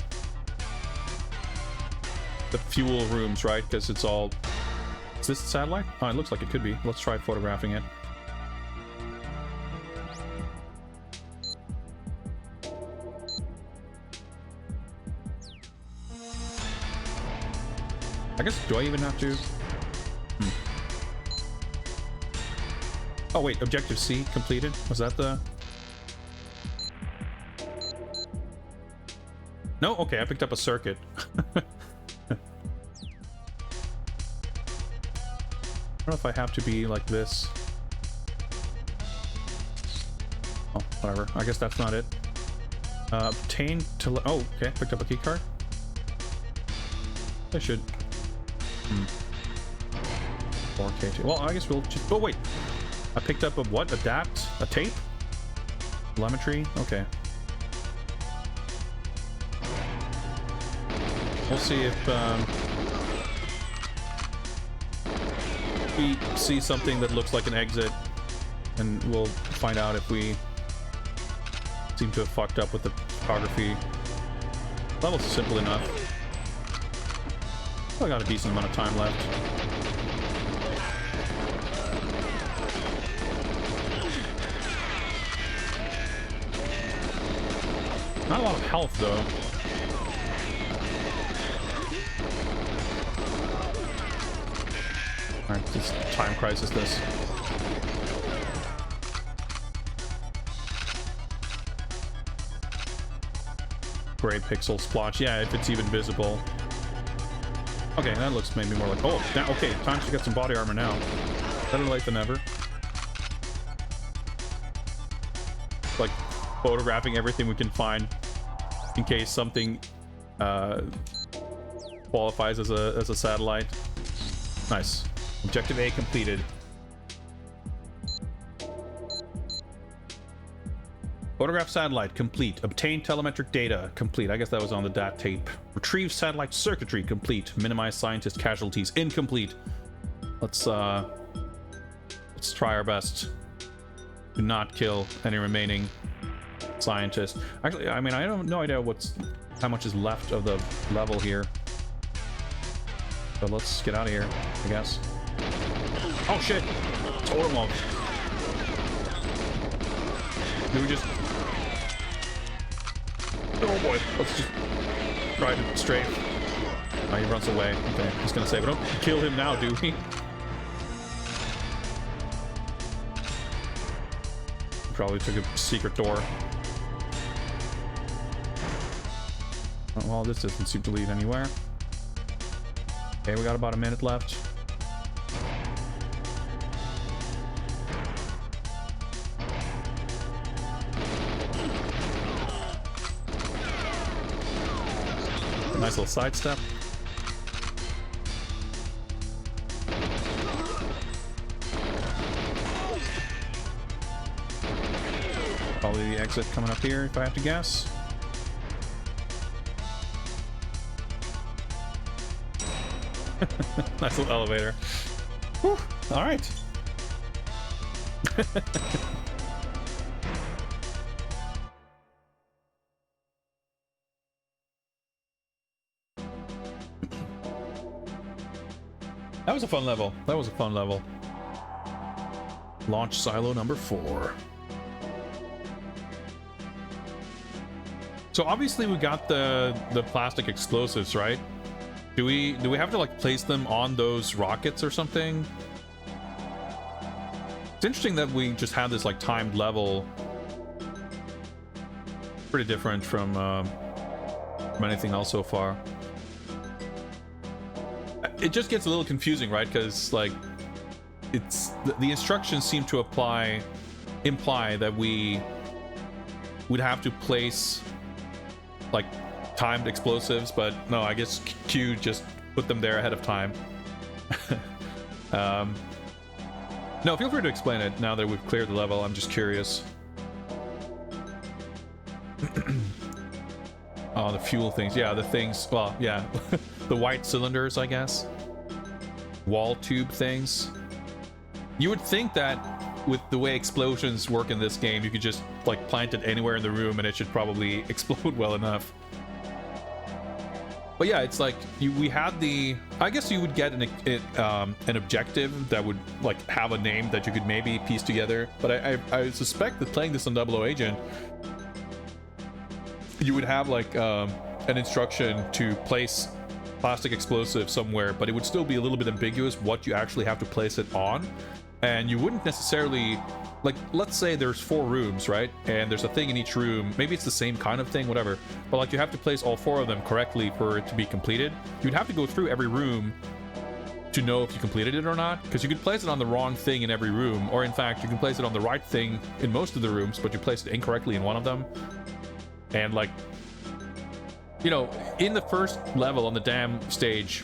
fuel rooms, right? Because it's all... Is this the satellite? Oh, it looks like it could be. Let's try photographing it. I guess, do I even have to? Oh wait, objective C completed? Was that the... No? Okay, I picked up a circuit. I don't know if I have to be like this. Oh, whatever. I guess that's not it. Obtain to... Oh, okay. Picked up a key card. I should... 4K2. Well, I guess we'll just... Oh, wait. I picked up a what? Adapt? A tape? Telemetry? Okay. We'll see if we see something that looks like an exit, and we'll find out if we seem to have fucked up with the photography. Level's simple enough. I got a decent amount of time left. Not a lot of health, though. Alright, just time crisis this. Gray pixel splotch. Yeah, if it's even visible. Okay, that looks maybe more like... Oh, now, okay, time to get some body armor now. Better late than never. Like, photographing everything we can find in case something qualifies as a satellite. Nice. Objective A completed. Photograph satellite complete. Obtain telemetric data complete. I guess that was on the DAT tape. Retrieve satellite circuitry complete. Minimize scientist casualties incomplete. Let's try our best to not kill any remaining scientists. Actually, I mean, I have no idea how much is left of the level here. So let's get out of here, I guess. Oh shit! Totem. Do we just... Oh boy, let's just drive it straight. Oh, he runs away. Okay, I was gonna say, we don't kill him now, do we? Probably took a secret door. Oh, well, this doesn't seem to lead anywhere. Okay, we got about a minute left. Nice little sidestep. Probably the exit coming up here, if I have to guess. Nice little elevator. Whew. All right. That was a fun level. That was a fun level. Launch silo number 4. So obviously we got the plastic explosives, right? Do we have to like place them on those rockets or something? It's interesting that we just had this like timed level. Pretty different from from anything else so far. It just gets a little confusing, right? Because like it's the instructions seem to imply that we would have to place like timed explosives, but no, I guess Q just put them there ahead of time. No, feel free to explain it now that we've cleared the level. I'm just curious. Oh, the fuel things. Yeah, the things. Well, yeah. The white cylinders, I guess. Wall tube things. You would think that with the way explosions work in this game, you could just like plant it anywhere in the room and it should probably explode well enough. But yeah, it's like we had the. I guess you would get an objective that would like have a name that you could maybe piece together. But I suspect that playing this on 00 Agent, you would have like an instruction to place plastic explosive somewhere, but it would still be a little bit ambiguous what you actually have to place it on, and you wouldn't necessarily. Like, let's say there's 4 rooms, right? And there's a thing in each room. Maybe it's the same kind of thing, whatever. But like, you have to place all 4 of them correctly for it to be completed. You'd have to go through every room to know if you completed it or not. Because you could place it on the wrong thing in every room. Or in fact, you can place it on the right thing in most of the rooms, but you placed it incorrectly in one of them. And like, you know, in the first level on the dam stage,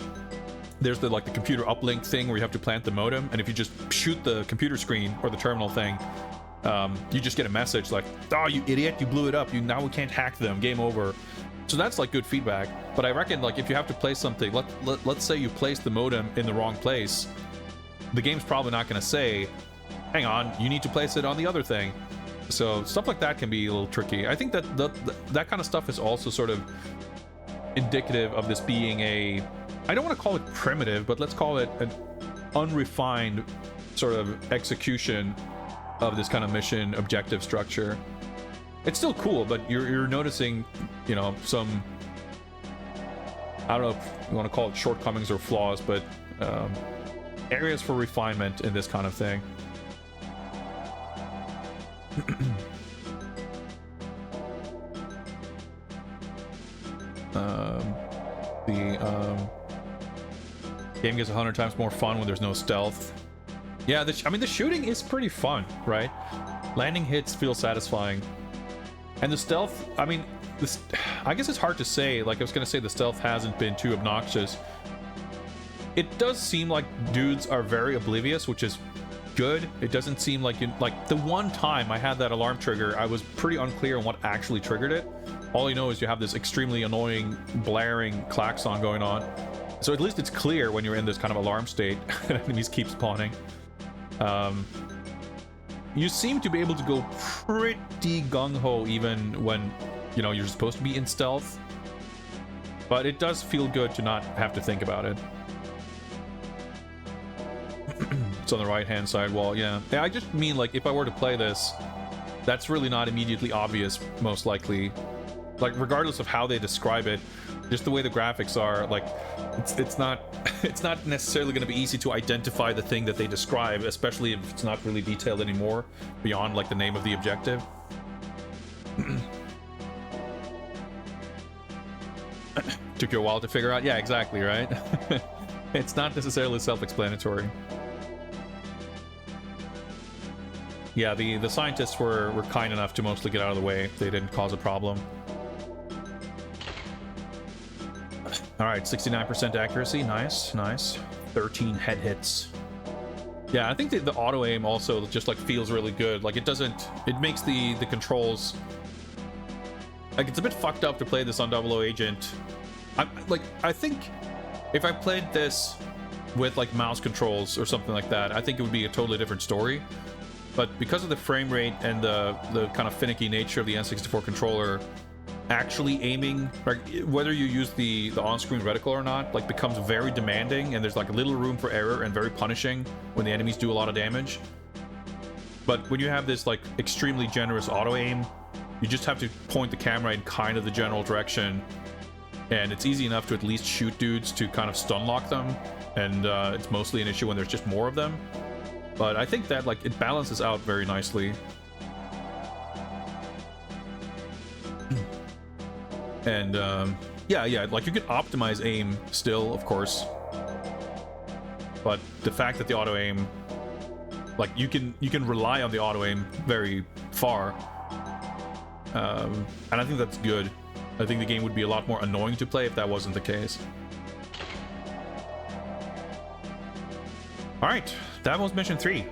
there's the like the computer uplink thing where you have to plant the modem, and if you just shoot the computer screen or the terminal thing, you just get a message like, "Oh, you idiot! You blew it up. Now we can't hack them. Game over." So that's like good feedback. But I reckon like if you have to place something, let's say you place the modem in the wrong place, the game's probably not going to say, "Hang on, you need to place it on the other thing." So stuff like that can be a little tricky. I think that that kind of stuff is also sort of indicative of this being a. I don't want to call it primitive, but let's call it an unrefined sort of execution of this kind of mission objective structure. It's still cool, but you're noticing, you know, some, I don't know if you want to call it shortcomings or flaws, but areas for refinement in this kind of thing. Game gets 100 times more fun when there's no stealth. Yeah, I mean, the shooting is pretty fun, right? Landing hits feel satisfying. And the stealth, I mean, I guess it's hard to say. Like, I was going to say the stealth hasn't been too obnoxious. It does seem like dudes are very oblivious, which is good. It doesn't seem like like the one time I had that alarm trigger, I was pretty unclear on what actually triggered it. All you know is you have this extremely annoying, blaring klaxon going on. So at least it's clear when you're in this kind of alarm state and enemies keep spawning. You seem to be able to go pretty gung-ho even when, you know, you're supposed to be in stealth. But it does feel good to not have to think about it. It's on the right-hand side wall, yeah. I just mean, like, if I were to play this, that's really not immediately obvious, most likely. Like, regardless of how they describe it, just the way the graphics are, like, it's not necessarily going to be easy to identify the thing that they describe, especially if it's not really detailed anymore beyond like the name of the objective. Took you a while to figure out. Yeah, exactly, right? It's not necessarily self-explanatory. Yeah, the scientists were kind enough to mostly get out of the way. They didn't cause a problem. All right, 69% accuracy, nice. 13 head hits. Yeah, I think the auto aim also just like feels really good. Like it makes the controls, like it's a bit fucked up to play this on 00 Agent. I think if I played this with like mouse controls or something like that, I think it would be a totally different story. But because of the frame rate and the kind of finicky nature of the N64 controller, actually aiming, whether you use the on-screen reticle or not, like becomes very demanding, and there's like little room for error and very punishing when the enemies do a lot of damage. But when you have this like extremely generous auto aim, you just have to point the camera in kind of the general direction, and it's easy enough to at least shoot dudes to kind of stun lock them, and it's mostly an issue when there's just more of them. But I think that like it balances out very nicely. And Yeah, like you could optimize aim still, of course. But the fact that the auto aim, like you can rely on the auto aim very far, and I think that's good. I think the game would be a lot more annoying to play if that wasn't the case. All right, that was mission 3.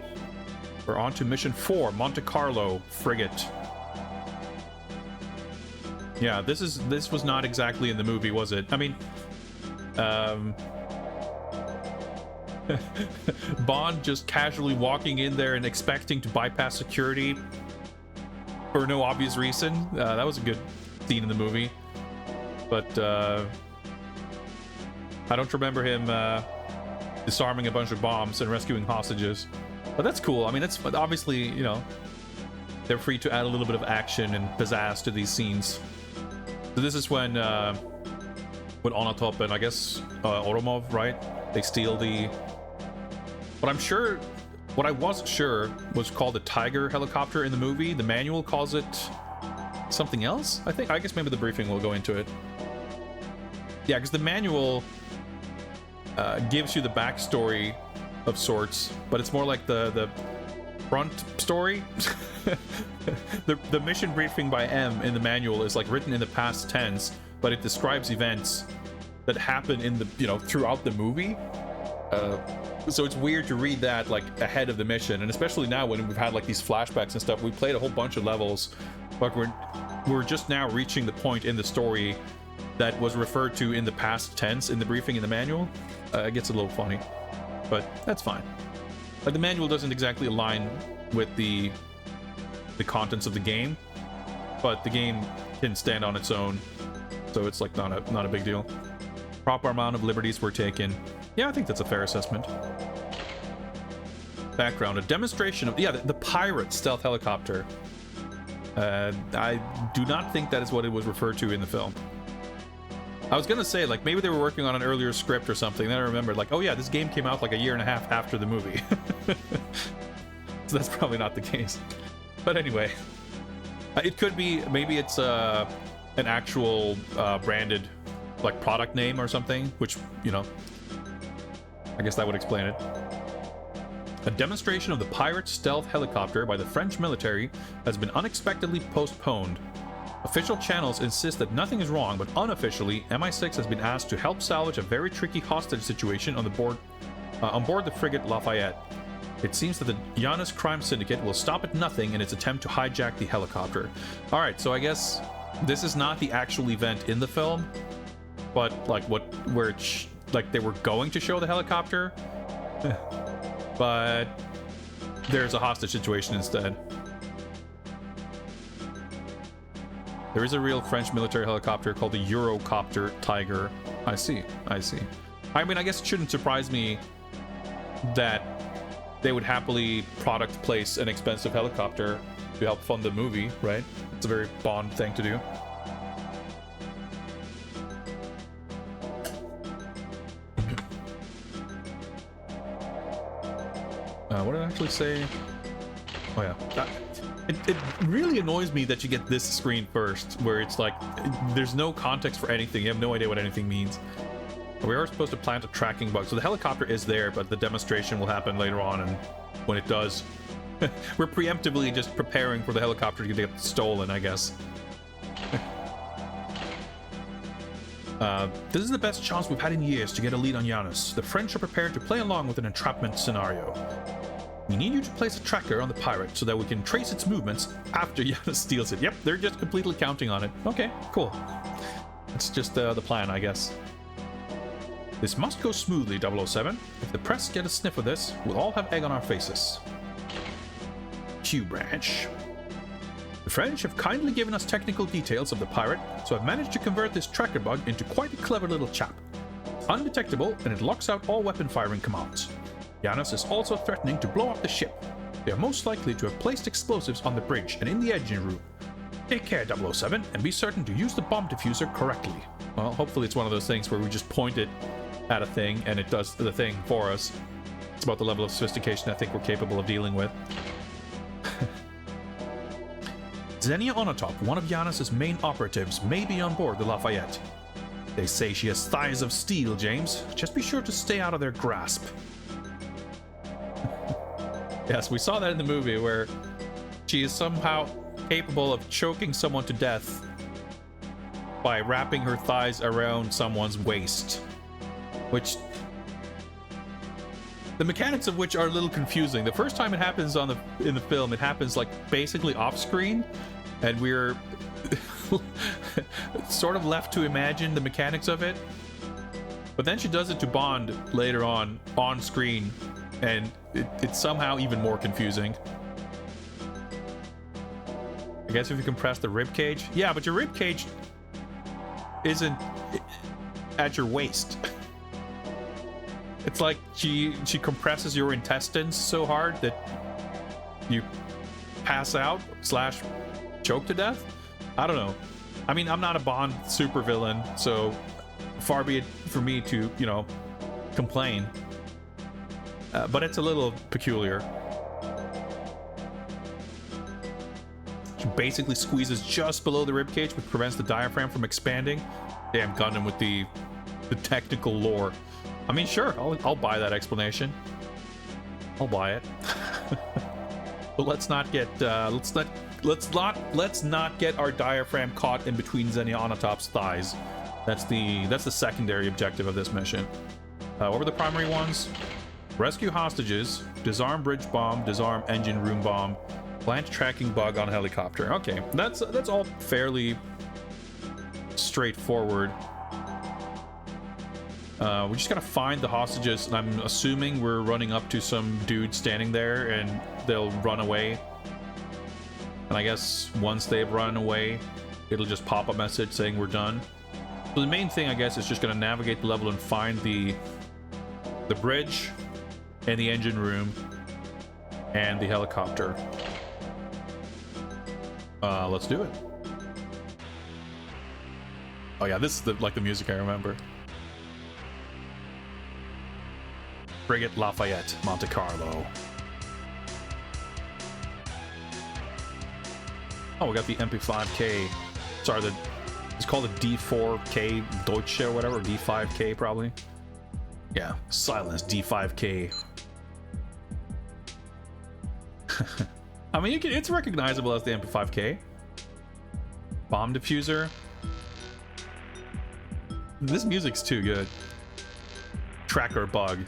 We're on to mission 4, Monte Carlo frigate. Yeah, this was not exactly in the movie, was it? I mean, Bond just casually walking in there and expecting to bypass security for no obvious reason. That was a good scene in the movie, but I don't remember him disarming a bunch of bombs and rescuing hostages. But that's cool. I mean, that's obviously, you know, they're free to add a little bit of action and pizzazz to these scenes. So this is when Onatop and I guess Oromov, right? They steal the... What I wasn't sure was called the Tiger helicopter in the movie. The manual calls it something else, I think. I guess maybe the briefing will go into it. Yeah, because the manual gives you the backstory of sorts, but it's more like the front story. The mission briefing by M in the manual is like written in the past tense, but it describes events that happen in the, you know, throughout the movie. So it's weird to read that like ahead of the mission, and especially now when we've had like these flashbacks and stuff. We played a whole bunch of levels, but we're just now reaching the point in the story that was referred to in the past tense in the briefing in the manual. It gets a little funny, but that's fine. Like the manual doesn't exactly align with the contents of the game, but the game can stand on its own, so it's like not a big deal. Proper amount of liberties were taken. Yeah, I think that's a fair assessment. Background: a demonstration of the pirate stealth helicopter. I do not think that is what it was referred to in the film. I was gonna say, like, maybe they were working on an earlier script or something. Then I remembered, like, oh yeah, this game came out like a year and a half after the movie. So that's probably not the case. But anyway, it could be, maybe it's an actual branded, like, product name or something, which, you know, I guess that would explain it. A demonstration of the pirate stealth helicopter by the French military has been unexpectedly postponed. Official channels insist that nothing is wrong, but unofficially, MI6 has been asked to help salvage a very tricky hostage situation on board the frigate Lafayette. It seems that the Janus crime syndicate will stop at nothing in its attempt to hijack the helicopter. Alright, so I guess this is not the actual event in the film, but like like they were going to show the helicopter, but there's a hostage situation instead. There is a real French military helicopter called the Eurocopter Tiger. I see. I mean, I guess it shouldn't surprise me that they would happily product place an expensive helicopter to help fund the movie, right? It's a very Bond thing to do. What did it actually say? Oh yeah. It really annoys me that you get this screen first, where it's like, there's no context for anything. You have no idea what anything means. We are supposed to plant a tracking bug. So the helicopter is there, but the demonstration will happen later on, and when it does, we're preemptively just preparing for the helicopter to get stolen, I guess. This is the best chance we've had in years to get a lead on Janus. The French are prepared to play along with an entrapment scenario. We need you to place a tracker on the pirate so that we can trace its movements after Janus steals it. Yep, they're just completely counting on it. Okay, cool. It's just the plan, I guess. This must go smoothly, 007. If the press get a sniff of this, we'll all have egg on our faces. Q branch. The French have kindly given us technical details of the pirate, so I've managed to convert this tracker bug into quite a clever little chap. It's undetectable, and it locks out all weapon firing commands. Janus is also threatening to blow up the ship. They are most likely to have placed explosives on the bridge and in the engine room. Take care, 007, and be certain to use the bomb diffuser correctly. Well, hopefully it's one of those things where we just point it at a thing and it does the thing for us. It's about the level of sophistication I think we're capable of dealing with. Xenia Onatop, one of Janus's main operatives, may be on board the Lafayette. They say she has thighs of steel, James. Just be sure to stay out of their grasp. Yes, we saw that in the movie where she is somehow capable of choking someone to death by wrapping her thighs around someone's waist, which the mechanics of which are a little confusing. The first time it happens in the film, it happens like basically off screen, and we're sort of left to imagine the mechanics of it. But then she does it to Bond later on screen, and it's somehow even more confusing. I guess if you compress the rib cage, yeah, but your rib cage isn't at your waist. It's like she compresses your intestines so hard that you pass out / choke to death. I don't know. I mean, I'm not a Bond supervillain, so far be it for me to, you know, complain. But it's a little peculiar. She basically squeezes just below the ribcage, which prevents the diaphragm from expanding. Damn Gundam with the technical lore. I mean, sure, I'll buy that explanation. I'll buy it. But let's not get let's not get our diaphragm caught in between Xenia Onatop's thighs. That's the secondary objective of this mission. What were the primary ones? Rescue hostages, disarm bridge bomb, disarm engine room bomb, plant tracking bug on helicopter. Okay, that's all fairly straightforward. We just gotta find the hostages, and I'm assuming we're running up to some dude standing there, and they'll run away. And I guess once they've run away, it'll just pop a message saying we're done. So the main thing, I guess, is just gonna navigate the level and find the bridge and the engine room and the helicopter. Let's do it. Oh yeah, this is like the music I remember. Frigate Lafayette, Monte Carlo. Oh, we got the MP5K. Sorry, it's called a D4K Deutsche or whatever, D5K probably. Yeah, silence D5K. I mean, it's recognizable as the MP5K. Bomb diffuser. This music's too good. Tracker bug.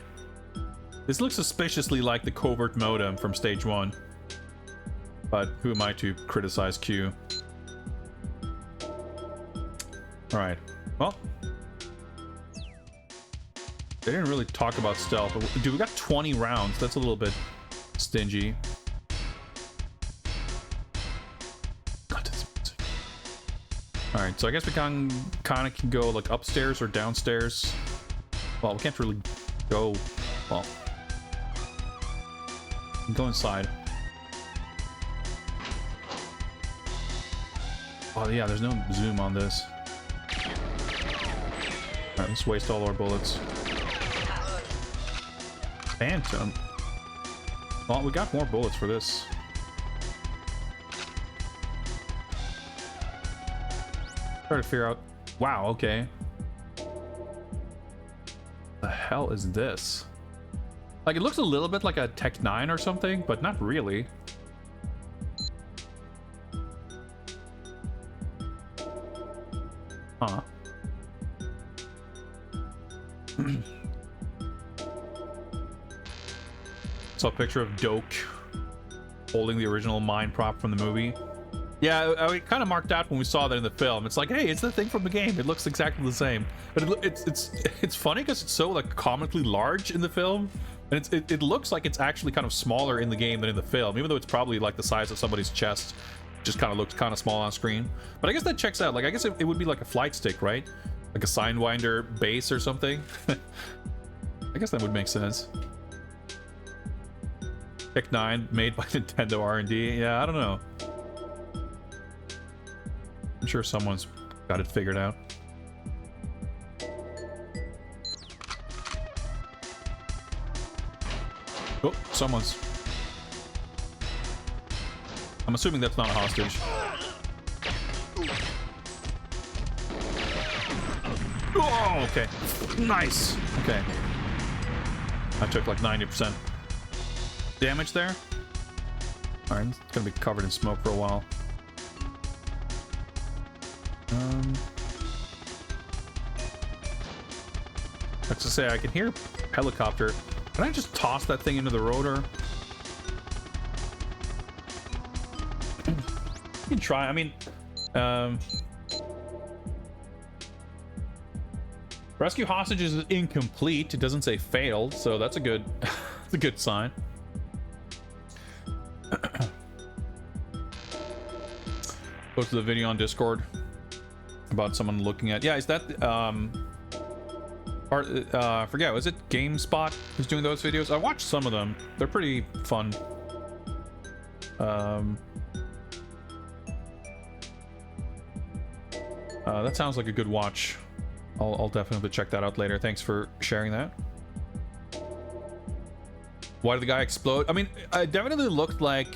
This looks suspiciously like the covert modem from stage 1. But who am I to criticize Q? Alright. Well. They didn't really talk about stealth. Dude, we got 20 rounds. That's a little bit stingy. Alright, so I guess we kind of can go like upstairs or downstairs. Well, we can't really go... Well... We can go inside. Oh yeah, there's no zoom on this. Alright, let's waste all our bullets. Phantom? Well, we got more bullets for this. Try to figure out... Wow, okay. The hell is this? Like, it looks a little bit like a Tech 9 or something, but not really. Huh. Saw a picture of Doak holding the original mine prop from the movie. Yeah, we kind of marked out when we saw that in the film. It's like, hey, it's the thing from the game. It looks exactly the same. But it's funny because it's so like comically large in the film, and it looks like it's actually kind of smaller in the game than in the film, even though it's probably like the size of somebody's chest. Just kind of looks kind of small on screen. But I guess that checks out. Like, I guess it would be like a flight stick, right? Like a Sidewinder base or something. I guess that would make sense. Tech 9 made by Nintendo R&D. Yeah, I don't know. I'm sure someone's got it figured out. Oh, someone's... I'm assuming that's not a hostage. Oh, okay. Nice. Okay. I took like 90% damage there. Alright, it's gonna be covered in smoke for a while. Let's just say I can hear a helicopter. Can I just toss that thing into the rotor? You can try. I mean, rescue hostages is incomplete. It doesn't say failed, so that's a good, that's a good sign. Posted the video on Discord about someone looking at. Yeah, is that I forget. Was it GameSpot who's doing those videos? I watched some of them. They're pretty fun. That sounds like a good watch. I'll definitely check that out later. Thanks for sharing that. Why did the guy explode? I mean, it definitely looked like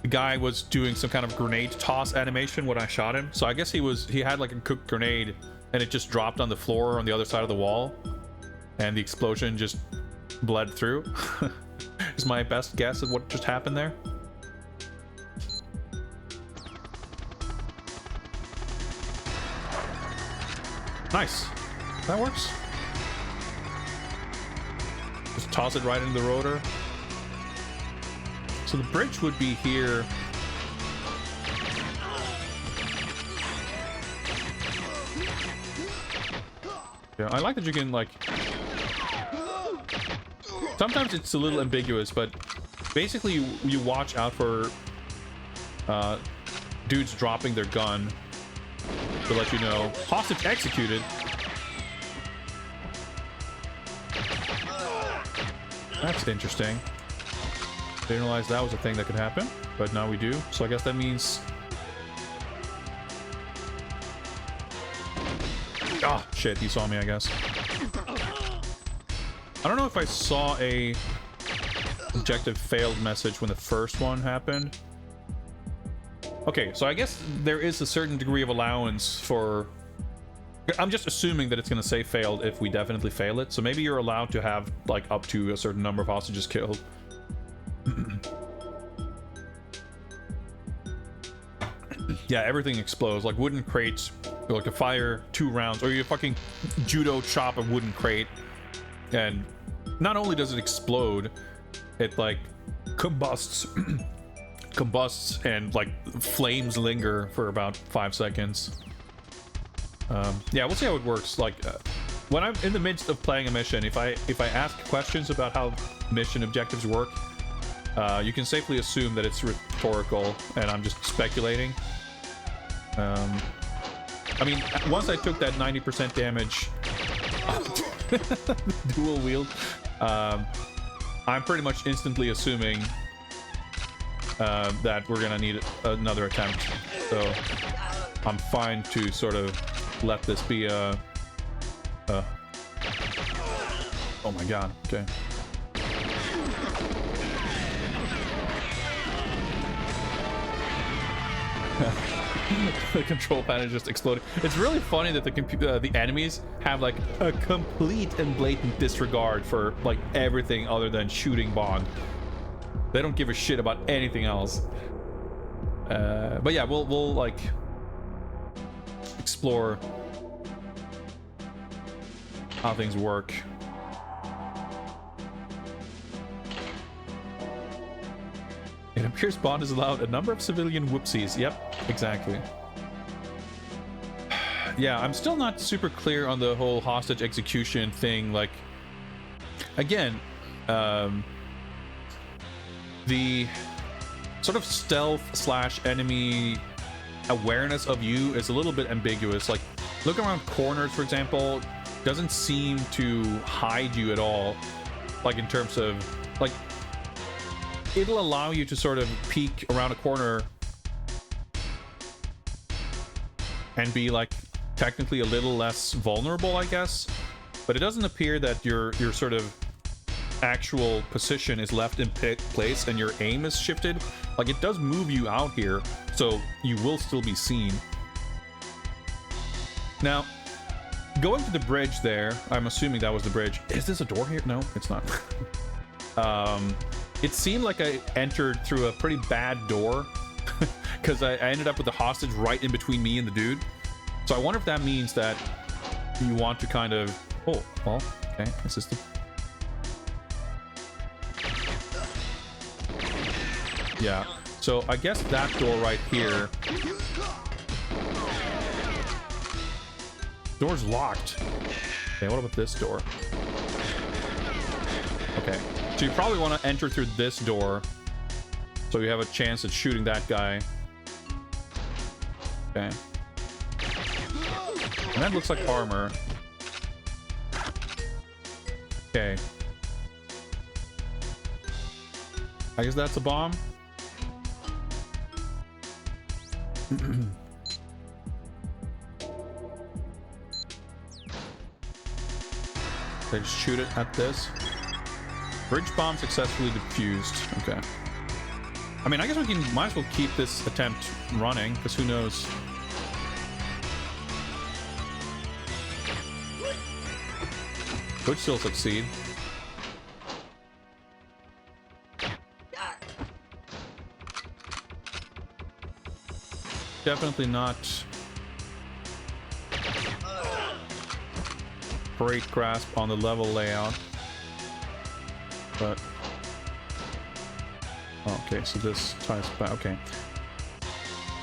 the guy was doing some kind of grenade toss animation when I shot him. So I guess he had like a cooked grenade and it just dropped on the floor on the other side of the wall. And the explosion just bled through. Is my best guess at what just happened there. Nice. That works. Just toss it right into the rotor. So the bridge would be here. Yeah, I like that you can, like... Sometimes it's a little ambiguous, but basically you watch out for dudes dropping their gun to let you know hostage executed. That's interesting. Didn't realize that was a thing that could happen, but now we do. So I guess that means... Oh, shit, he saw me, I guess. I don't know if I saw a objective failed message when the first one happened. Okay, so I guess there is a certain degree of allowance for... I'm just assuming that it's going to say failed if we definitely fail it. So maybe you're allowed to have, like, up to a certain number of hostages killed. Yeah, everything explodes. Like wooden crates, like a fire 2 rounds, or you fucking judo chop a wooden crate. And not only does it explode, it like combusts and like flames linger for about 5 seconds. Yeah, we'll see how it works. Like when I'm in the midst of playing a mission, if I ask questions about how mission objectives work, you can safely assume that it's rhetorical and I'm just speculating. I mean, once I took that 90% damage dual wield, I'm pretty much instantly assuming that we're gonna need another attempt. So I'm fine to sort of let this be a oh my god, okay. The control panel just exploded. It's really funny that the enemies have like a complete and blatant disregard for like everything other than shooting Bond. They don't give a shit about anything else. But yeah, we'll like explore how things work. It appears Bond is allowed a number of civilian whoopsies. Yep, exactly. Yeah, I'm still not super clear on the whole hostage execution thing. Like, again, the sort of stealth / enemy awareness of you is a little bit ambiguous. Like, looking around corners, for example, doesn't seem to hide you at all. Like, in terms of, like, it'll allow you to sort of peek around a corner and be like technically a little less vulnerable, I guess, but it doesn't appear that your sort of actual position is left in place and your aim is shifted. Like, it does move you out here, so you will still be seen. Now, going to the bridge there, I'm assuming that was the bridge. Is this a door here? No, it's not. It seemed like I entered through a pretty bad door because I ended up with the hostage right in between me and the dude. So I wonder if that means that you want to kind of... Oh, well, okay, this is the... Yeah, so I guess that door right here... Door's locked. Okay, what about this door? Okay, so you probably want to enter through this door so you have a chance at shooting that guy. Okay. And that looks like armor. Okay. I guess that's a bomb. They just shoot it at this. Bridge bomb successfully defused. Okay. I mean, I guess we can might as well keep this attempt running, because who knows? Could still succeed. Definitely not great grasp on the level layout, but okay, so this ties back. Okay,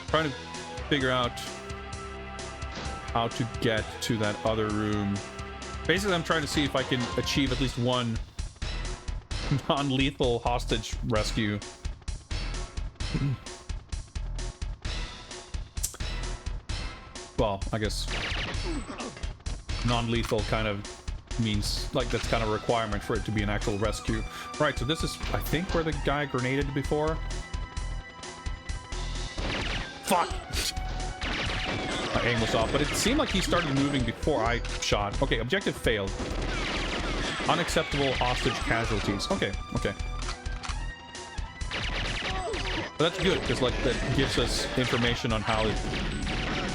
trying to figure out how to get to that other room. Basically, I'm trying to see if I can achieve at least one non-lethal hostage rescue. Well, I guess non-lethal kind of means like that's kind of a requirement for it to be an actual rescue. Right, so this is, I think, where the guy grenaded before. Fuck! My aim was off, but it seemed like he started moving before I shot. Okay, objective failed. Unacceptable hostage casualties. Okay, okay. But that's good, because like that gives us information on how it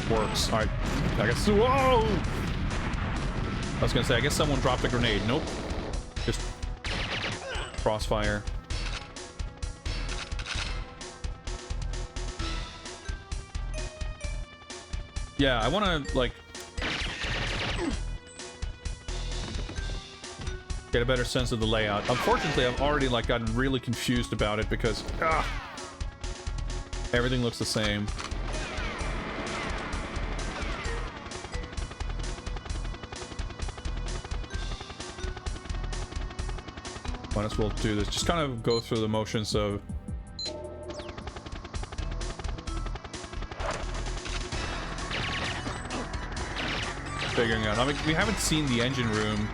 works. Alright, I guess. Whoa! I was gonna say, I guess someone dropped a grenade. Nope. Just crossfire. Yeah, I want to like get a better sense of the layout. Unfortunately, I've already like gotten really confused about it because everything looks the same. Might as well do this. Just kind of go through the motions of figuring out. I mean, we haven't seen the engine room,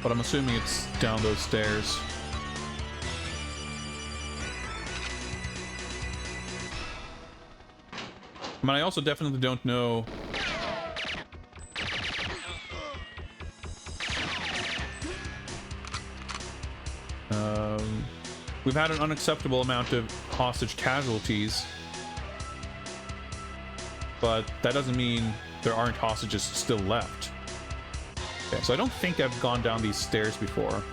but I'm assuming it's down those stairs. I mean, I also definitely don't know. We've had an unacceptable amount of hostage casualties, but that doesn't mean there aren't hostages still left. Okay, so I don't think I've gone down these stairs before.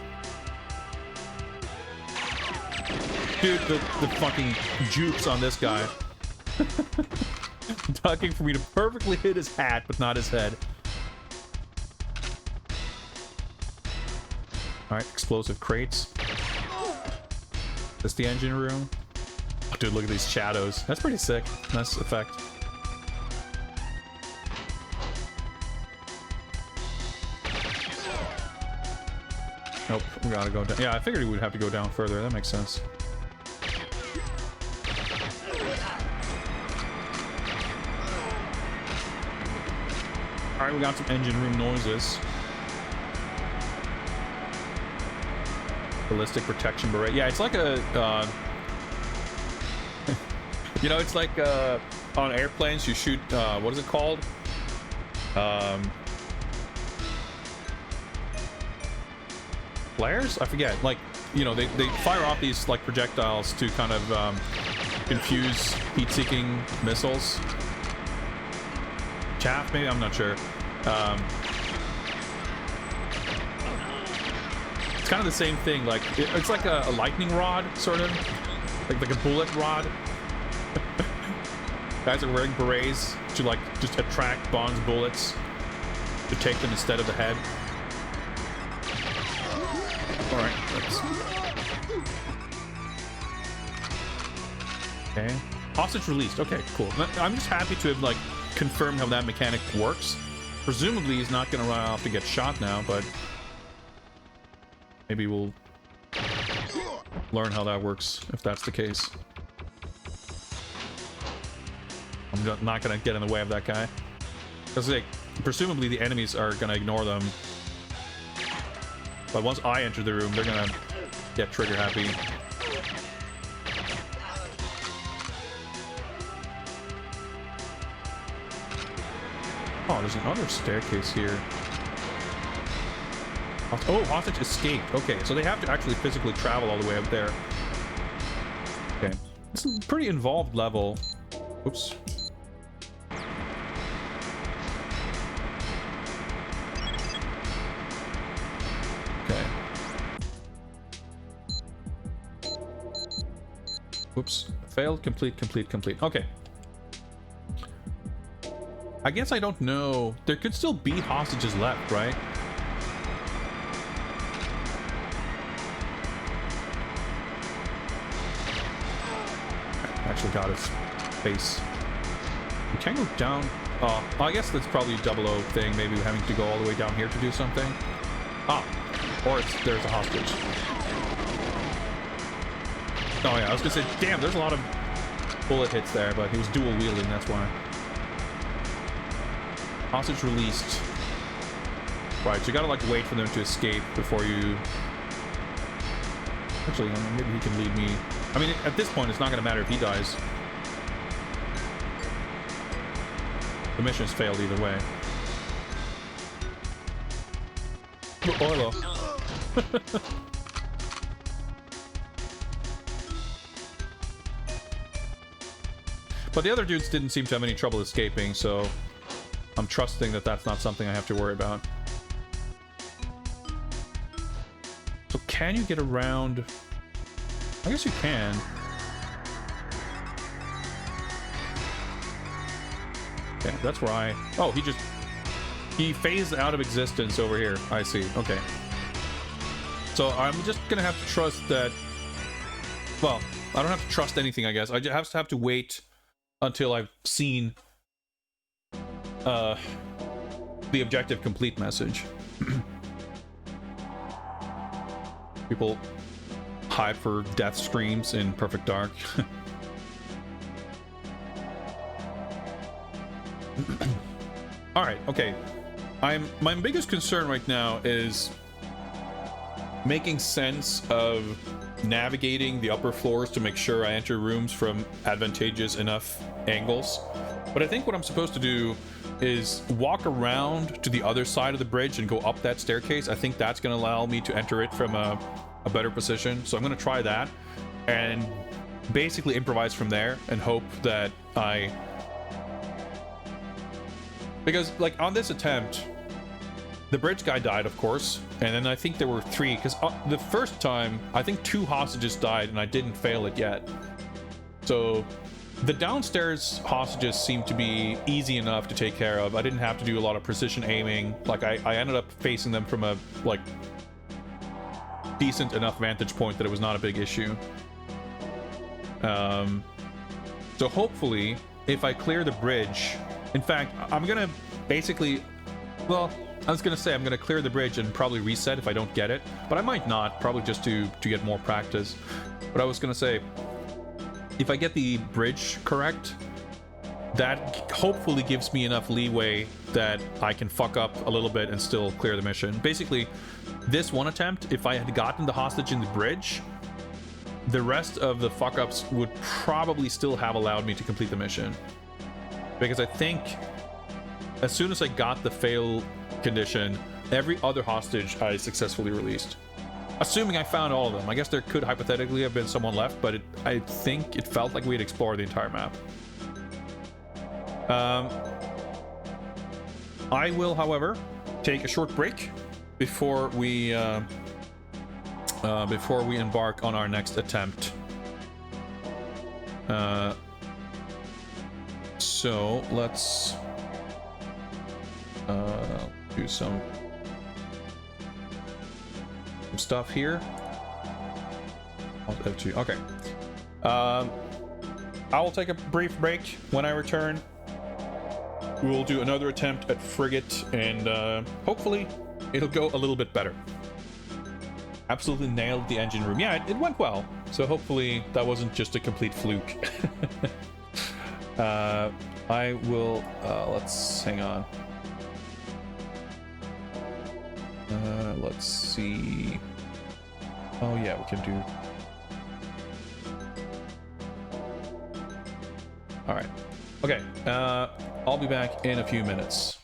Dude, the fucking jukes on this guy. Ducking for me to perfectly hit his hat, but not his head. Alright, explosive crates. Is this the engine room? Oh, dude, look at these shadows. That's pretty sick. Nice effect. Nope, we gotta go down. Yeah, I figured we would have to go down further. That makes sense. Alright, we got some engine room noises. Ballistic protection beret. Yeah, it's like a you know, it's like on airplanes you shoot what is it called? Flares? I forget. Like, you know, they fire off these like projectiles to kind of confuse heat-seeking missiles. Chaff, maybe? I'm not sure. It's kind of the same thing. Like it's like a lightning rod, sort of, like a bullet rod. Guys are wearing berets to like just attract Bond's bullets to take them instead of the head. All right. Okay. Hostage released. Okay, cool. I'm just happy to have like confirmed how that mechanic works. Presumably he's not going to run off to get shot now, but maybe we'll learn how that works if that's the case. I'm not going to get in the way of that guy. Because like, presumably the enemies are going to ignore them. But once I enter the room, they're going to get trigger happy. Oh, there's another staircase here. Oh, hostage escaped. Okay, so they have to actually physically travel all the way up there. Okay. It's a pretty involved level. Oops. Okay. Oops. Failed. Complete. Okay. I guess I don't know. There could still be hostages left, right? Actually got his face. You can go down. Oh, I guess that's probably a 00 thing. Maybe having to go all the way down here to do something. Ah, or there's a hostage. Oh yeah, I was gonna say, damn, there's a lot of bullet hits there, but he was dual wielding, that's why. Hostage released. Right, so you gotta like wait for them to escape before you... Actually, maybe he can lead me. I mean, at this point, it's not gonna matter if he dies. The mission's failed either way. Oh, hello. But the other dudes didn't seem to have any trouble escaping, so I'm trusting that that's not something I have to worry about. So can you get around? I guess you can. Okay, that's where I... Oh, he phased out of existence over here. I see. Okay. So I'm just gonna have to trust that... Well, I don't have to trust anything, I guess. I just have to wait until I've seen the objective complete message. People hide for death screams in perfect dark. All right, okay. My biggest concern right now is making sense of navigating the upper floors to make sure I enter rooms from advantageous enough angles. But I think what I'm supposed to do is walk around to the other side of the bridge and go up that staircase. I think that's going to allow me to enter it from a better position. So I'm going to try that and basically improvise from there and hope that because like on this attempt, the bridge guy died, of course, and then I think there were 3, because the first time I think 2 hostages died and I didn't fail it yet. So the downstairs hostages seemed to be easy enough to take care of. I didn't have to do a lot of precision aiming. Like I ended up facing them from a like decent enough vantage point that it was not a big issue. So hopefully if I clear the bridge, in fact, I'm gonna basically, well, I was gonna say I'm gonna clear the bridge and probably reset if I don't get it, but I might not, probably just to get more practice. But I was gonna say, if I get the bridge correct, that hopefully gives me enough leeway that I can fuck up a little bit and still clear the mission. Basically, this one attempt, if I had gotten the hostage in the bridge, the rest of the fuck-ups would probably still have allowed me to complete the mission. Because I think as soon as I got the fail condition, every other hostage I successfully released. Assuming I found all of them. I guess there could hypothetically have been someone left, but I think it felt like we had explored the entire map. I will, however, take a short break before we embark on our next attempt. So let's do some stuff here. Okay. I will take a brief break. When I return, we will do another attempt at frigate, and hopefully it'll go a little bit better. Absolutely nailed the engine room. Yeah, it went well. So hopefully that wasn't just a complete fluke. I will, let's hang on. Let's see. Oh yeah, we can do. All right. Okay. I'll be back in a few minutes.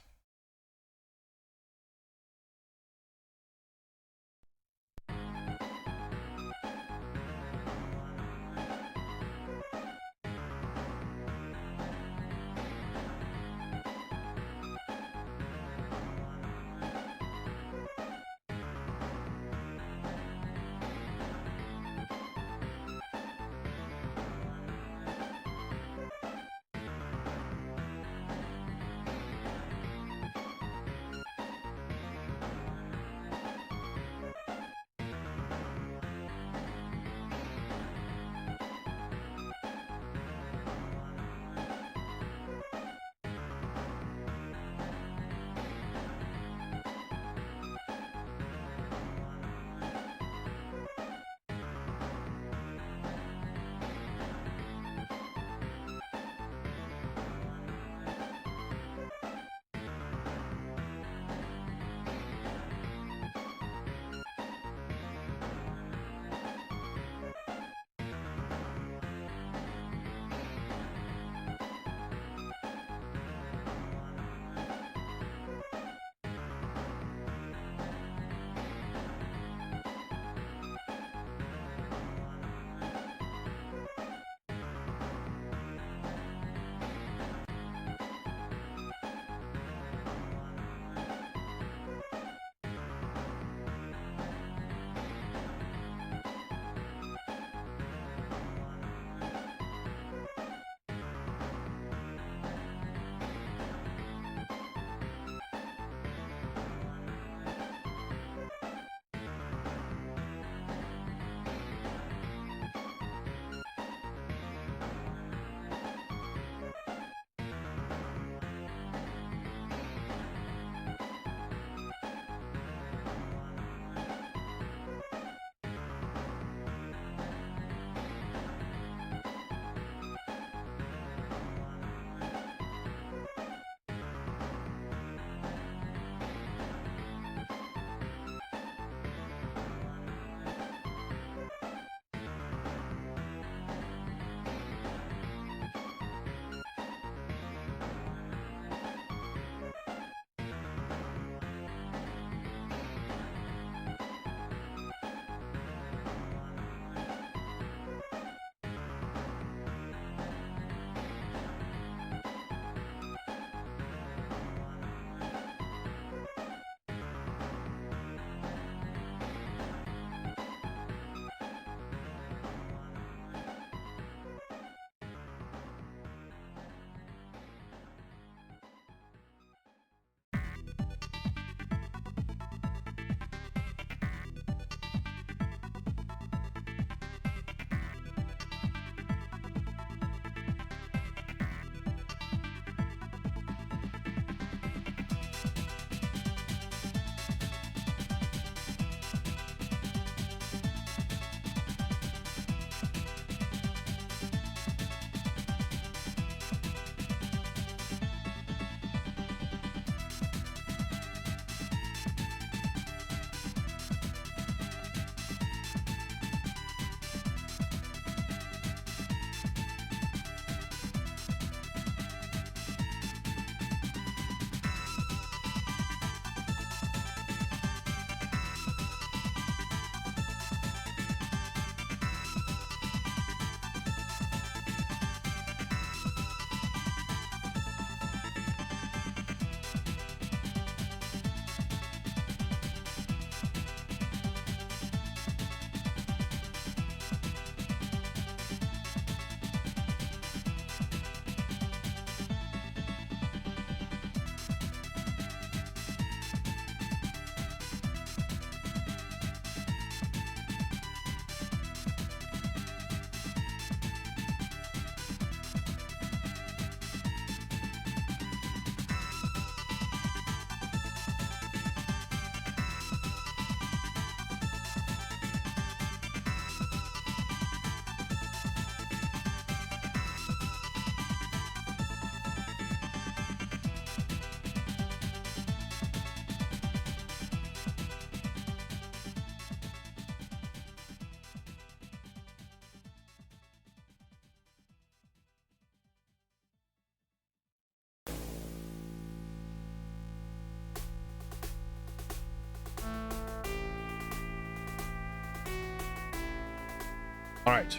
All right.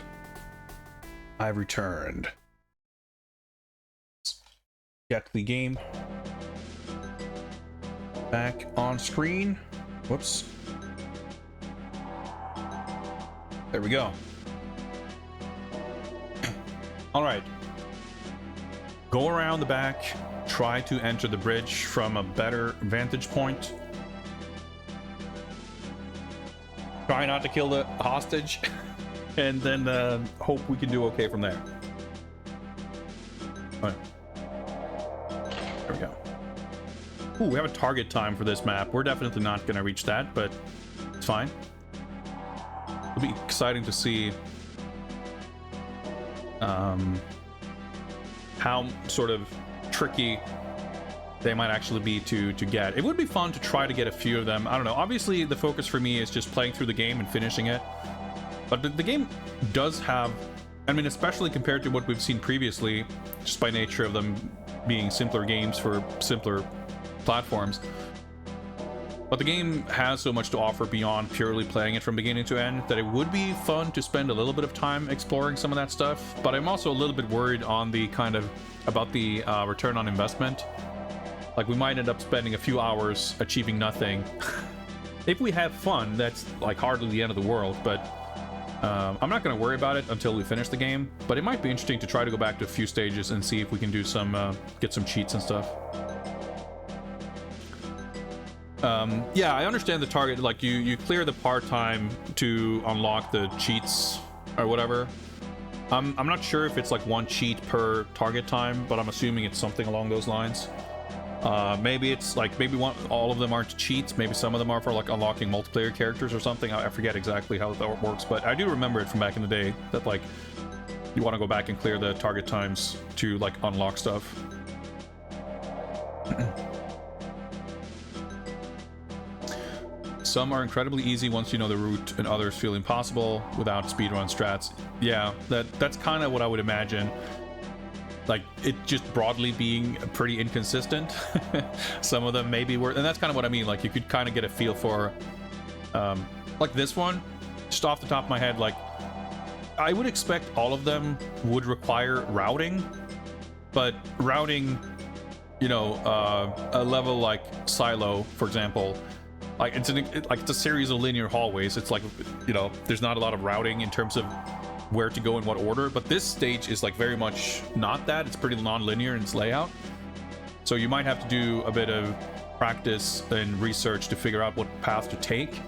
I've returned. Get the game back on screen. Whoops. There we go. All right. Go around the back. Try to enter the bridge from a better vantage point. Try not to kill the hostage. And then hope we can do okay from there. All right. There we go. Ooh, we have a target time for this map. We're definitely not going to reach that, but it's fine. It'll be exciting to see how sort of tricky they might actually be to get. It would be fun to try to get a few of them. I don't know. Obviously, the focus for me is just playing through the game and finishing it. But the game does have, I mean, especially compared to what we've seen previously, just by nature of them being simpler games for simpler platforms. But the game has so much to offer beyond purely playing it from beginning to end that it would be fun to spend a little bit of time exploring some of that stuff. But I'm also a little bit worried on the about the return on investment. Like, we might end up spending a few hours achieving nothing. If we have fun, that's like hardly the end of the world, but I'm not going to worry about it until we finish the game. But it might be interesting to try to go back to a few stages and see if we can do some get some cheats and stuff. Yeah, I understand the target. Like, you clear the part time to unlock the cheats or whatever. I'm not sure if it's like one cheat per target time, but I'm assuming it's something along those lines. Maybe it's like, all of them aren't cheats. Maybe some of them are for like unlocking multiplayer characters or something. I forget exactly how that works, but I do remember it from back in the day that like you want to go back and clear the target times to like unlock stuff. Some are incredibly easy once you know the route, and others feel impossible without speedrun strats. Yeah, that's kind of what I would imagine. Like, it just broadly being pretty inconsistent. Some of them maybe were, and that's kind of what I mean. Like, you could kind of get a feel for, like this one, just off the top of my head. Like, I would expect all of them would require routing, but routing, you know, a level like Silo, for example, like it's a series of linear hallways. It's like, you know, there's not a lot of routing in terms of where to go in what order, but this stage is like very much not that. It's pretty non-linear in its layout, so you might have to do a bit of practice and research to figure out what path to take.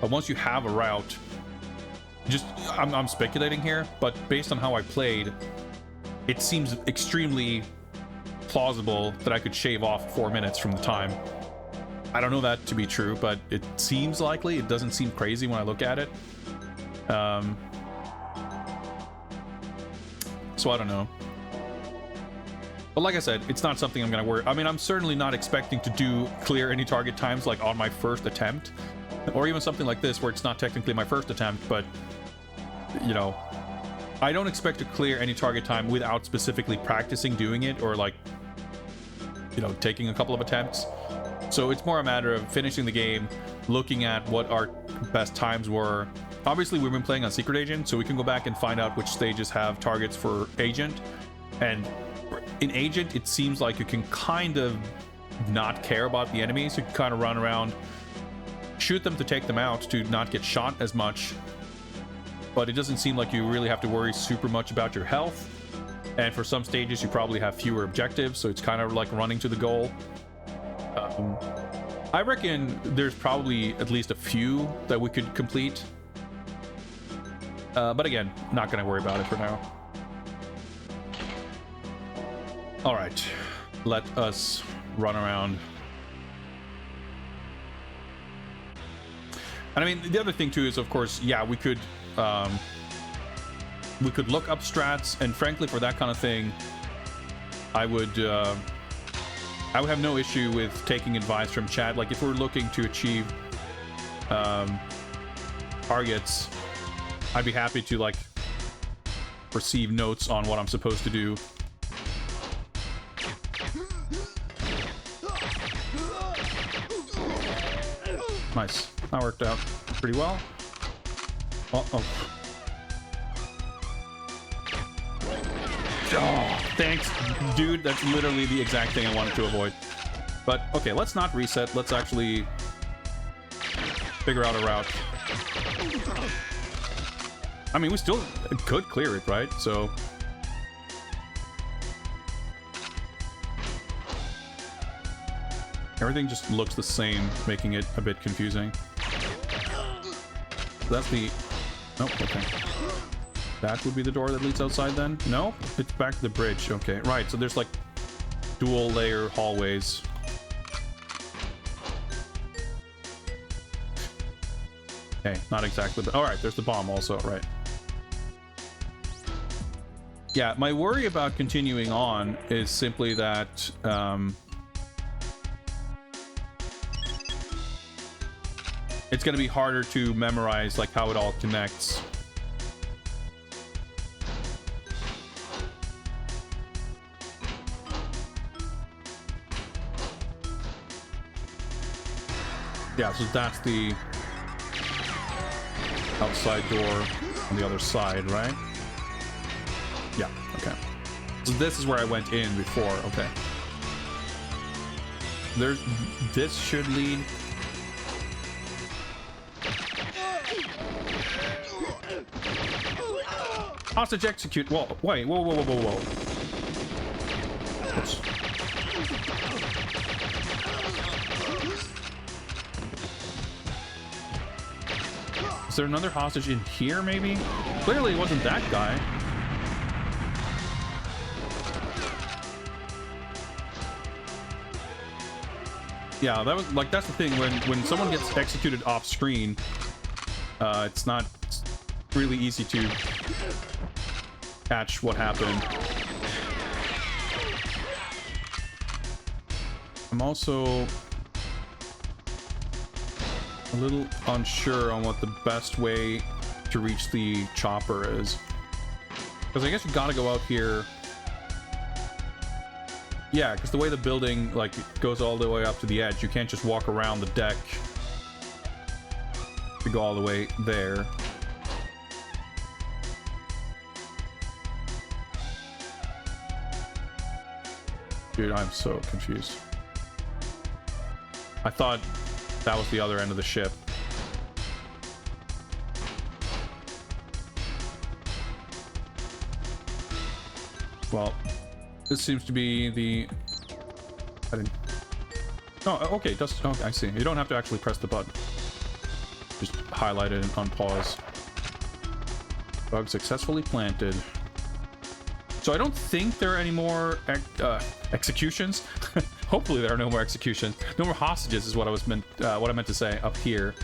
But once you have a route, just I'm speculating here, but based on how I played, it seems extremely plausible that I could shave off 4 minutes from the time. I don't know that to be true, but it seems likely. It doesn't seem crazy when I look at it. So I don't know. But like I said, it's not something I'm going to worry. I mean, I'm certainly not expecting to clear any target times like on my first attempt, or even something like this where it's not technically my first attempt, but you know, I don't expect to clear any target time without specifically practicing doing it, or like, you know, taking a couple of attempts. So it's more a matter of finishing the game, looking at what our best times were. Obviously, we've been playing on Secret Agent, so we can go back and find out which stages have targets for Agent. And in Agent, it seems like you can kind of not care about the enemies. You can kind of run around, shoot them to take them out, to not get shot as much. But it doesn't seem like you really have to worry super much about your health. And for some stages, you probably have fewer objectives, so it's kind of like running to the goal. I reckon there's probably at least a few that we could complete. But again, not going to worry about it for now. All right, let us run around. And I mean, the other thing too is, of course, yeah, we could look up strats, and frankly, for that kind of thing, I would have no issue with taking advice from chat. Like, if we're looking to achieve targets, I'd be happy to like receive notes on what I'm supposed to do. Nice, that worked out pretty well. Oh, Oh, thanks, dude. That's literally the exact thing I wanted to avoid. But, okay, let's not reset. Let's actually figure out a route. I mean, we still could clear it, right? So... everything just looks the same, making it a bit confusing. That's the... oh, okay. That would be the door that leads outside then? No? It's back to the bridge. Okay, right. So there's like dual layer hallways. Okay, not exactly. But all right, there's the bomb also, right? Yeah, my worry about continuing on is simply that it's going to be harder to memorize like how it all connects. Yeah, so that's the outside door on the other side, right? Yeah, okay. So this is where I went in before, okay. This should lead... hostage execute. Whoa, wait, whoa, whoa, whoa, whoa, whoa. Oops. Is there another hostage in here, maybe? Clearly it wasn't that guy. Yeah, that was like, that's the thing, when someone gets executed off screen, it's not really easy to catch what happened. I'm also a little unsure on what the best way to reach the chopper is. Because I guess you gotta go out here. Yeah, because the way the building like goes all the way up to the edge, you can't just walk around the deck to go all the way there. Dude, I'm so confused. I thought that was the other end of the ship. Well, this seems to be the... I didn't... oh, okay, just... okay, I see. You don't have to actually press the button. Just highlight it on pause. Bug successfully planted. So I don't think there are any more executions. Hopefully there are no more executions. No more hostages is what I meant to say up here.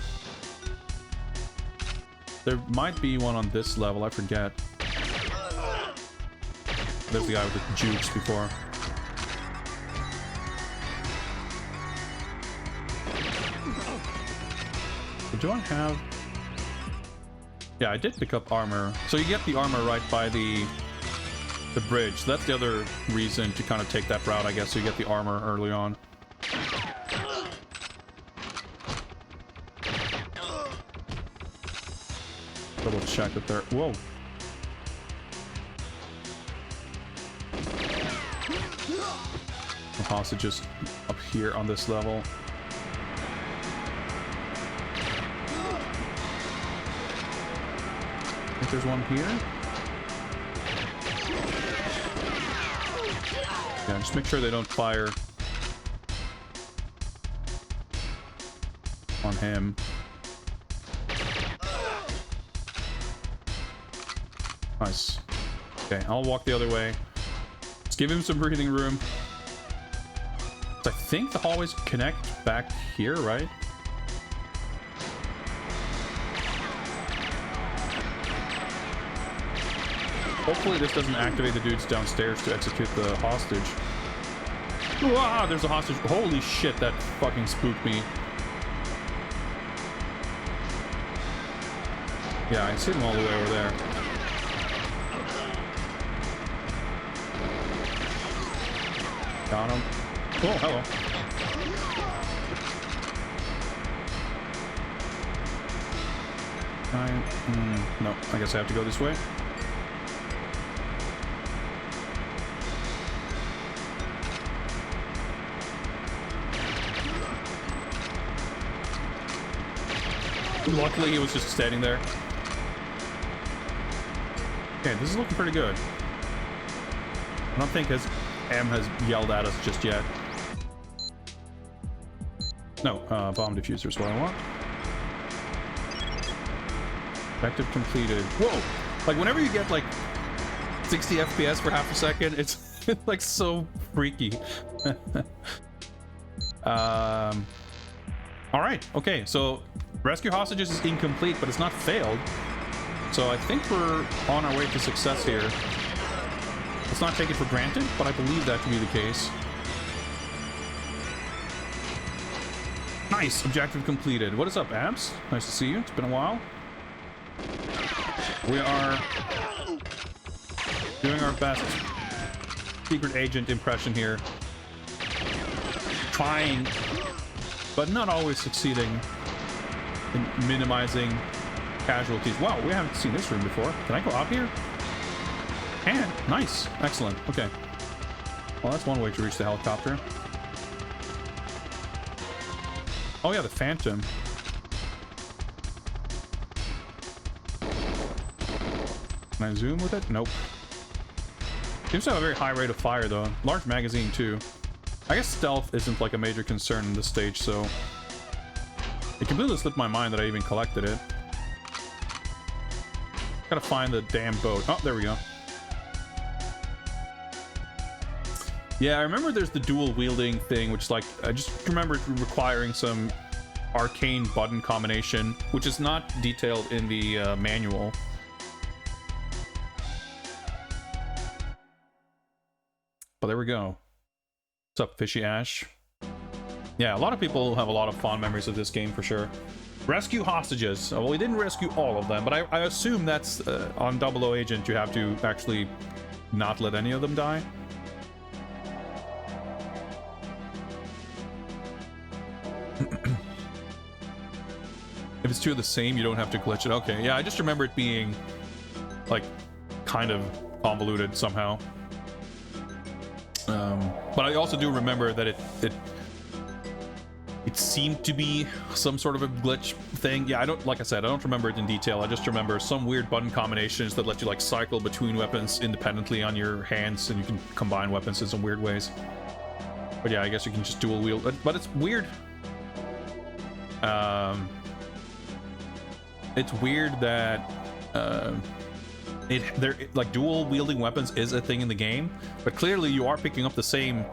There might be one on this level, I forget. There's the guy with the jukes before. But do I have... yeah, I did pick up armor. So you get the armor right by the bridge. So that's the other reason to kind of take that route, I guess, so you get the armor early on. Double check that there... whoa. The hostages up here on this level. I think there's one here. Yeah, just make sure they don't fire on him. Nice. Okay, I'll walk the other way. Let's give him some breathing room. I think the hallways connect back here, right? Hopefully this doesn't activate the dudes downstairs to execute the hostage. Wow, there's a hostage. Holy shit, that fucking spooked me. Yeah, I see them all the way over there. Got him. Oh, hello. No, I guess I have to go this way. Luckily, he was just standing there. Okay, this is looking pretty good. I don't think M has yelled at us just yet. No, bomb diffuser is what I want. Objective completed. Whoa! Like, whenever you get, like, 60 FPS for half a second, it's like so freaky. Alright, okay, so rescue hostages is incomplete, but it's not failed. So I think we're on our way to success here. Let's not take it for granted, but I believe that to be the case. Nice, objective completed. What is up, Abs? Nice to see you. It's been a while. We are doing our best secret agent impression here. Trying, but not always succeeding in minimizing casualties. Wow, we haven't seen this room before. Can I go out here? And nice, excellent. Okay. Well, that's one way to reach the helicopter. Oh yeah, the Phantom. Can I zoom with it? Nope. Seems to have a very high rate of fire though. Large magazine too. I guess stealth isn't like a major concern in this stage, so it completely slipped my mind that I even collected it. Gotta find the damn boat. Oh, there we go. Yeah, I remember there's the dual wielding thing, which like, I just remember it requiring some arcane button combination, which is not detailed in the manual. But there we go. What's up, Fishy Ash? Yeah, a lot of people have a lot of fond memories of this game for sure. Rescue hostages. Well, we didn't rescue all of them, but I assume that's on 00 Agent, you have to actually not let any of them die. If it's two of the same, you don't have to glitch it. Okay, yeah, I just remember it being like kind of convoluted somehow. But I also do remember that it seemed to be some sort of a glitch thing. Yeah, I don't, like I said, I don't remember it in detail. I just remember some weird button combinations that let you like cycle between weapons independently on your hands, and you can combine weapons in some weird ways. But yeah, I guess you can just dual wield, but it's weird. It's weird that like dual wielding weapons is a thing in the game, but clearly you are picking up the same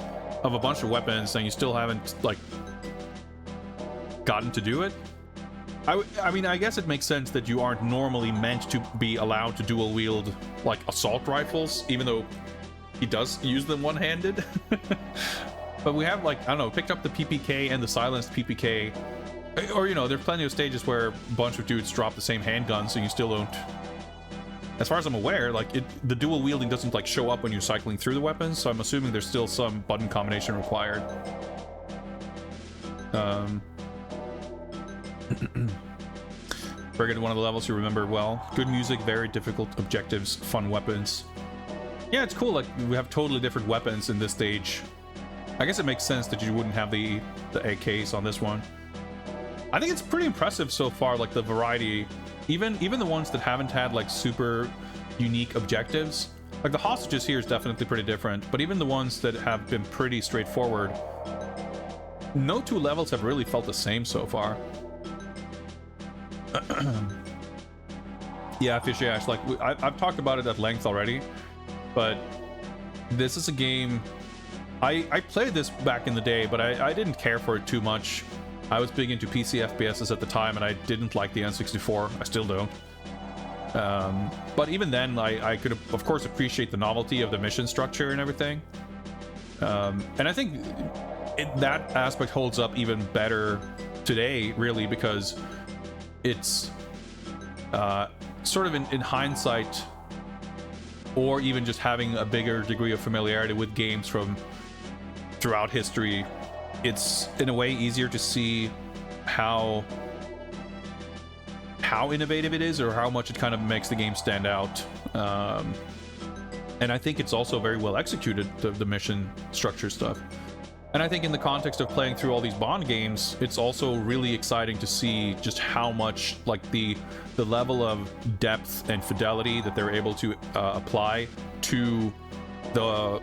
of a bunch of weapons and you still haven't like gotten to do it. I mean, I guess it makes sense that you aren't normally meant to be allowed to dual wield like assault rifles, even though he does use them one-handed. But we have like, I don't know, picked up the PPK and the silenced PPK, or you know, there's plenty of stages where a bunch of dudes drop the same handgun, so you still don't. As far as I'm aware, like the dual wielding doesn't like show up when you're cycling through the weapons, so I'm assuming there's still some button combination required. Very good, one of the levels you remember well. Good music, very difficult objectives, fun weapons. Yeah, it's cool, like we have totally different weapons in this stage. I guess it makes sense that you wouldn't have the AKs on this one. I think it's pretty impressive so far, like the variety. Even the ones that haven't had like super unique objectives. Like the hostages here is definitely pretty different, but even the ones that have been pretty straightforward, no two levels have really felt the same so far. Yeah, Fishy Ash, like I've talked about it at length already, but this is a game I played this back in the day, but I didn't care for it too much. I was big into PC FPSs at the time, and I didn't like the N64. I still don't. But even then, I could, of course, appreciate the novelty of the mission structure and everything. And I think that aspect holds up even better today, really, because it's sort of in hindsight, or even just having a bigger degree of familiarity with games from throughout history, it's in a way easier to see how innovative it is, or how much it kind of makes the game stand out. And I think it's also very well executed, the mission structure stuff. And I think in the context of playing through all these Bond games, it's also really exciting to see just how much, like, the level of depth and fidelity that they're able to apply to the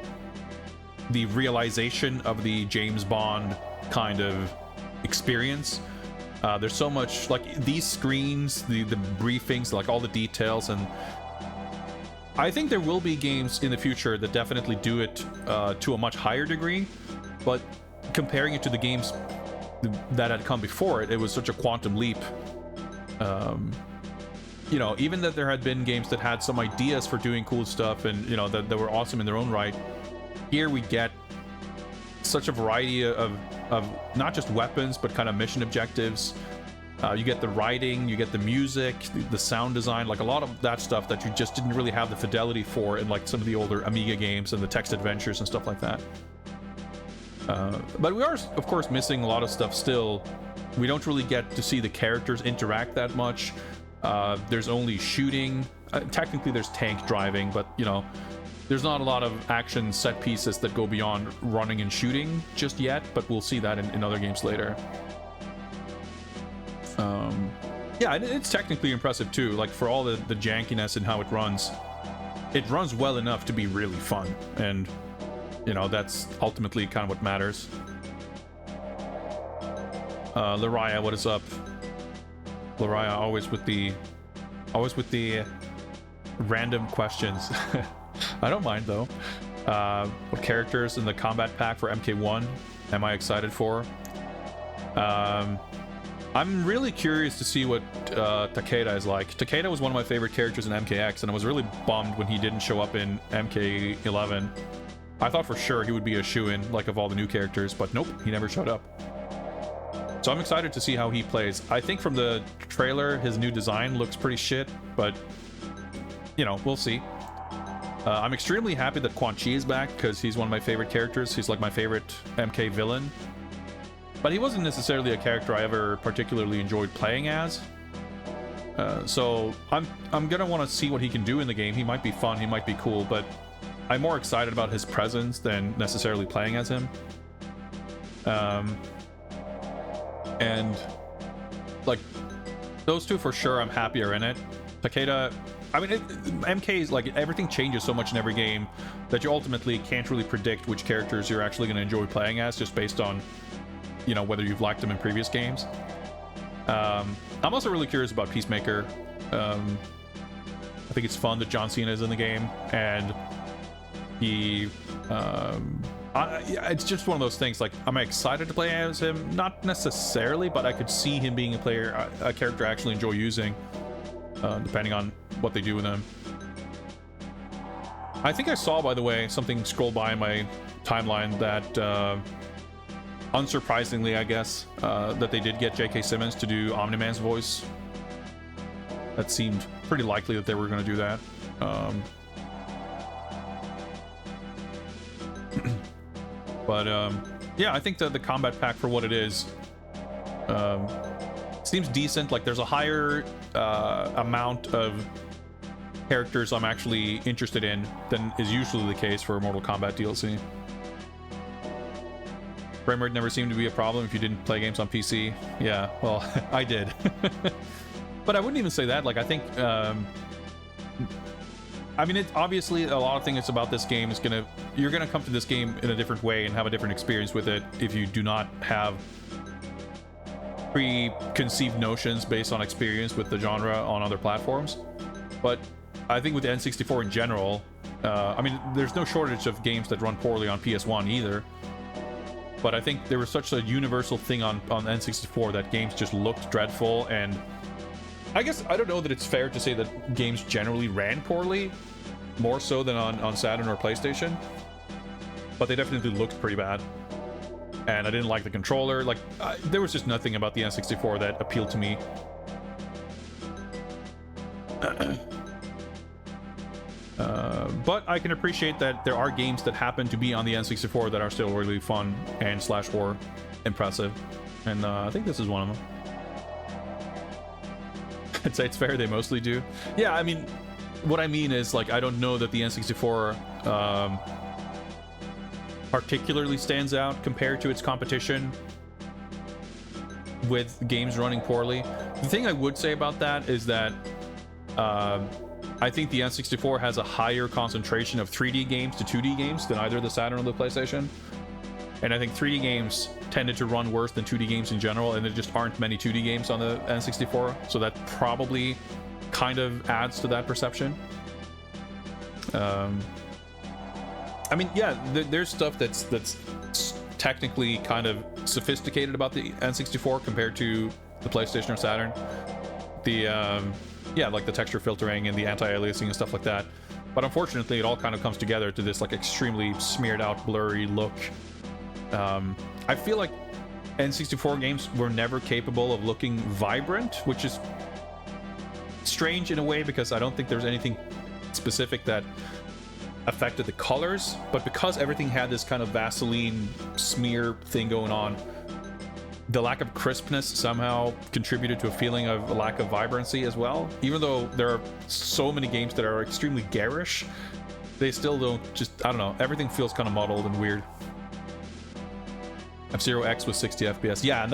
realization of the James Bond kind of experience. There's so much, like, these screens, the briefings, like all the details, and I think there will be games in the future that definitely do it to a much higher degree, but comparing it to the games that had come before it, it was such a quantum leap. You know, even that there had been games that had some ideas for doing cool stuff and, you know, that were awesome in their own right, here we get such a variety of not just weapons, but kind of mission objectives. You get the writing, you get the music, the sound design, like a lot of that stuff that you just didn't really have the fidelity for in like some of the older Amiga games and the text adventures and stuff like that. But we are, of course, missing a lot of stuff still. We don't really get to see the characters interact that much. There's only shooting. Technically, there's tank driving, but, you know, there's not a lot of action set pieces that go beyond running and shooting just yet, but we'll see that in other games later. Yeah, it's technically impressive too. Like, for all the jankiness and how it runs well enough to be really fun, and, you know, that's ultimately kind of what matters. Lariah, what is up? Lariah, always with the random questions. I don't mind though. What characters in the combat pack for MK1 am I excited for? I'm really curious to see what Takeda is like. Takeda was one of my favorite characters in MKX, and I was really bummed when he didn't show up in MK11. I thought for sure he would be a shoo-in, like, of all the new characters, but nope, he never showed up. So I'm excited to see how he plays. I think from the trailer, his new design looks pretty shit, but, you know, we'll see. I'm extremely happy that Quan Chi is back, because he's one of my favorite characters. He's like my favorite MK villain. But he wasn't necessarily a character I ever particularly enjoyed playing as. So I'm gonna want to see what he can do in the game. He might be fun, he might be cool, but I'm more excited about his presence than necessarily playing as him. And, like, those two for sure I'm happy are in it. Takeda, I mean, MK is like, everything changes so much in every game that you ultimately can't really predict which characters you're actually going to enjoy playing as, just based on, you know, whether you've liked them in previous games. I'm also really curious about Peacemaker. I think it's fun that John Cena is in the game, and he it's just one of those things, like, am I excited to play as him? Not necessarily, but I could see him being a character I actually enjoy using, depending on what they do with him. I think I saw, by the way, something scroll by in my timeline that, unsurprisingly, I guess, that they did get J.K. Simmons to do Omni-Man's voice. That seemed pretty likely that they were going to do that. But yeah, I think that the combat pack, for what it is, seems decent. Like, there's a higher amount of characters I'm actually interested in than is usually the case for Mortal Kombat DLC. Frame rate never seemed to be a problem if you didn't play games on PC. Yeah, well, I did. But I wouldn't even say that. Like, I think, I mean, it's obviously a lot of things about this game is you're gonna come to this game in a different way and have a different experience with it if you do not have preconceived notions based on experience with the genre on other platforms. But I think with the N64 in general, I mean, there's no shortage of games that run poorly on PS1 either. But I think there was such a universal thing on N64 that games just looked dreadful, and I guess I don't know that it's fair to say that games generally ran poorly, more so than on Saturn or PlayStation, but they definitely looked pretty bad. And I didn't like the controller. Like, there was just nothing about the N64 that appealed to me. But I can appreciate that there are games that happen to be on the N64 that are still really fun and /or impressive, and I think this is one of them. I'd say it's fair they mostly do. Yeah, I mean, what I mean is, like, I don't know that the N64 particularly stands out compared to its competition with games running poorly. The thing I would say about that is that I think the N64 has a higher concentration of 3D games to 2D games than either the Saturn or the PlayStation. And I think 3D games tended to run worse than 2D games in general, and there just aren't many 2D games on the N64, so that probably kind of adds to that perception. I mean, yeah, there's stuff that's technically kind of sophisticated about the N64 compared to the PlayStation or Saturn. Yeah, like the texture filtering and the anti-aliasing and stuff like that. But unfortunately, it all kind of comes together to this like extremely smeared out, blurry look. I feel like N64 games were never capable of looking vibrant, which is strange in a way because I don't think there's anything specific that affected the colors, but because everything had this kind of Vaseline smear thing going on, the lack of crispness somehow contributed to a feeling of a lack of vibrancy as well. Even though there are so many games that are extremely garish, they still don't just, I don't know, everything feels kind of muddled and weird. F-Zero X was 60 FPS. Yeah, and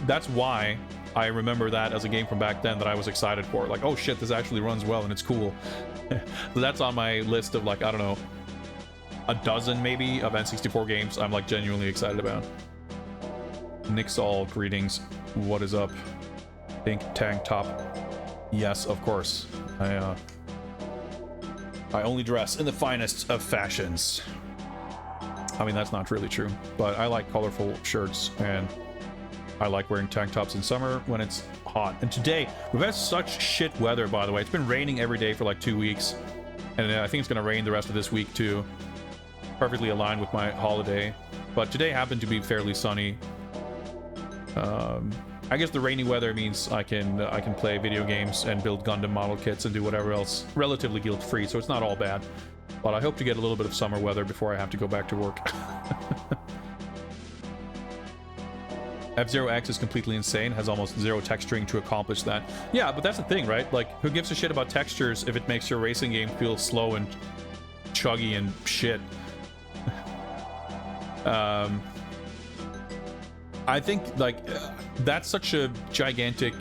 that's why I remember that as a game from back then that I was excited for. Like, oh shit, this actually runs well and it's cool. So that's on my list of like, I don't know, a dozen maybe of N64 games I'm like genuinely excited about. Nixall, greetings. What is up? Pink tank top. Yes, of course. I only dress in the finest of fashions. I mean, that's not really true, but I like colorful shirts and I like wearing tank tops in summer when it's hot. And today, we've had such shit weather, by the way. It's been raining every day for like 2 weeks. And I think it's going to rain the rest of this week too. Perfectly aligned with my holiday. But today happened to be fairly sunny. I guess the rainy weather means I can play video games and build Gundam model kits and do whatever else relatively guilt-free, so it's not all bad. But I hope to get a little bit of summer weather before I have to go back to work. F-Zero X is completely insane, has almost zero texturing to accomplish that. Yeah, but that's the thing, right? Like, who gives a shit about textures if it makes your racing game feel slow and chuggy and shit? I think, like, that's such a gigantic...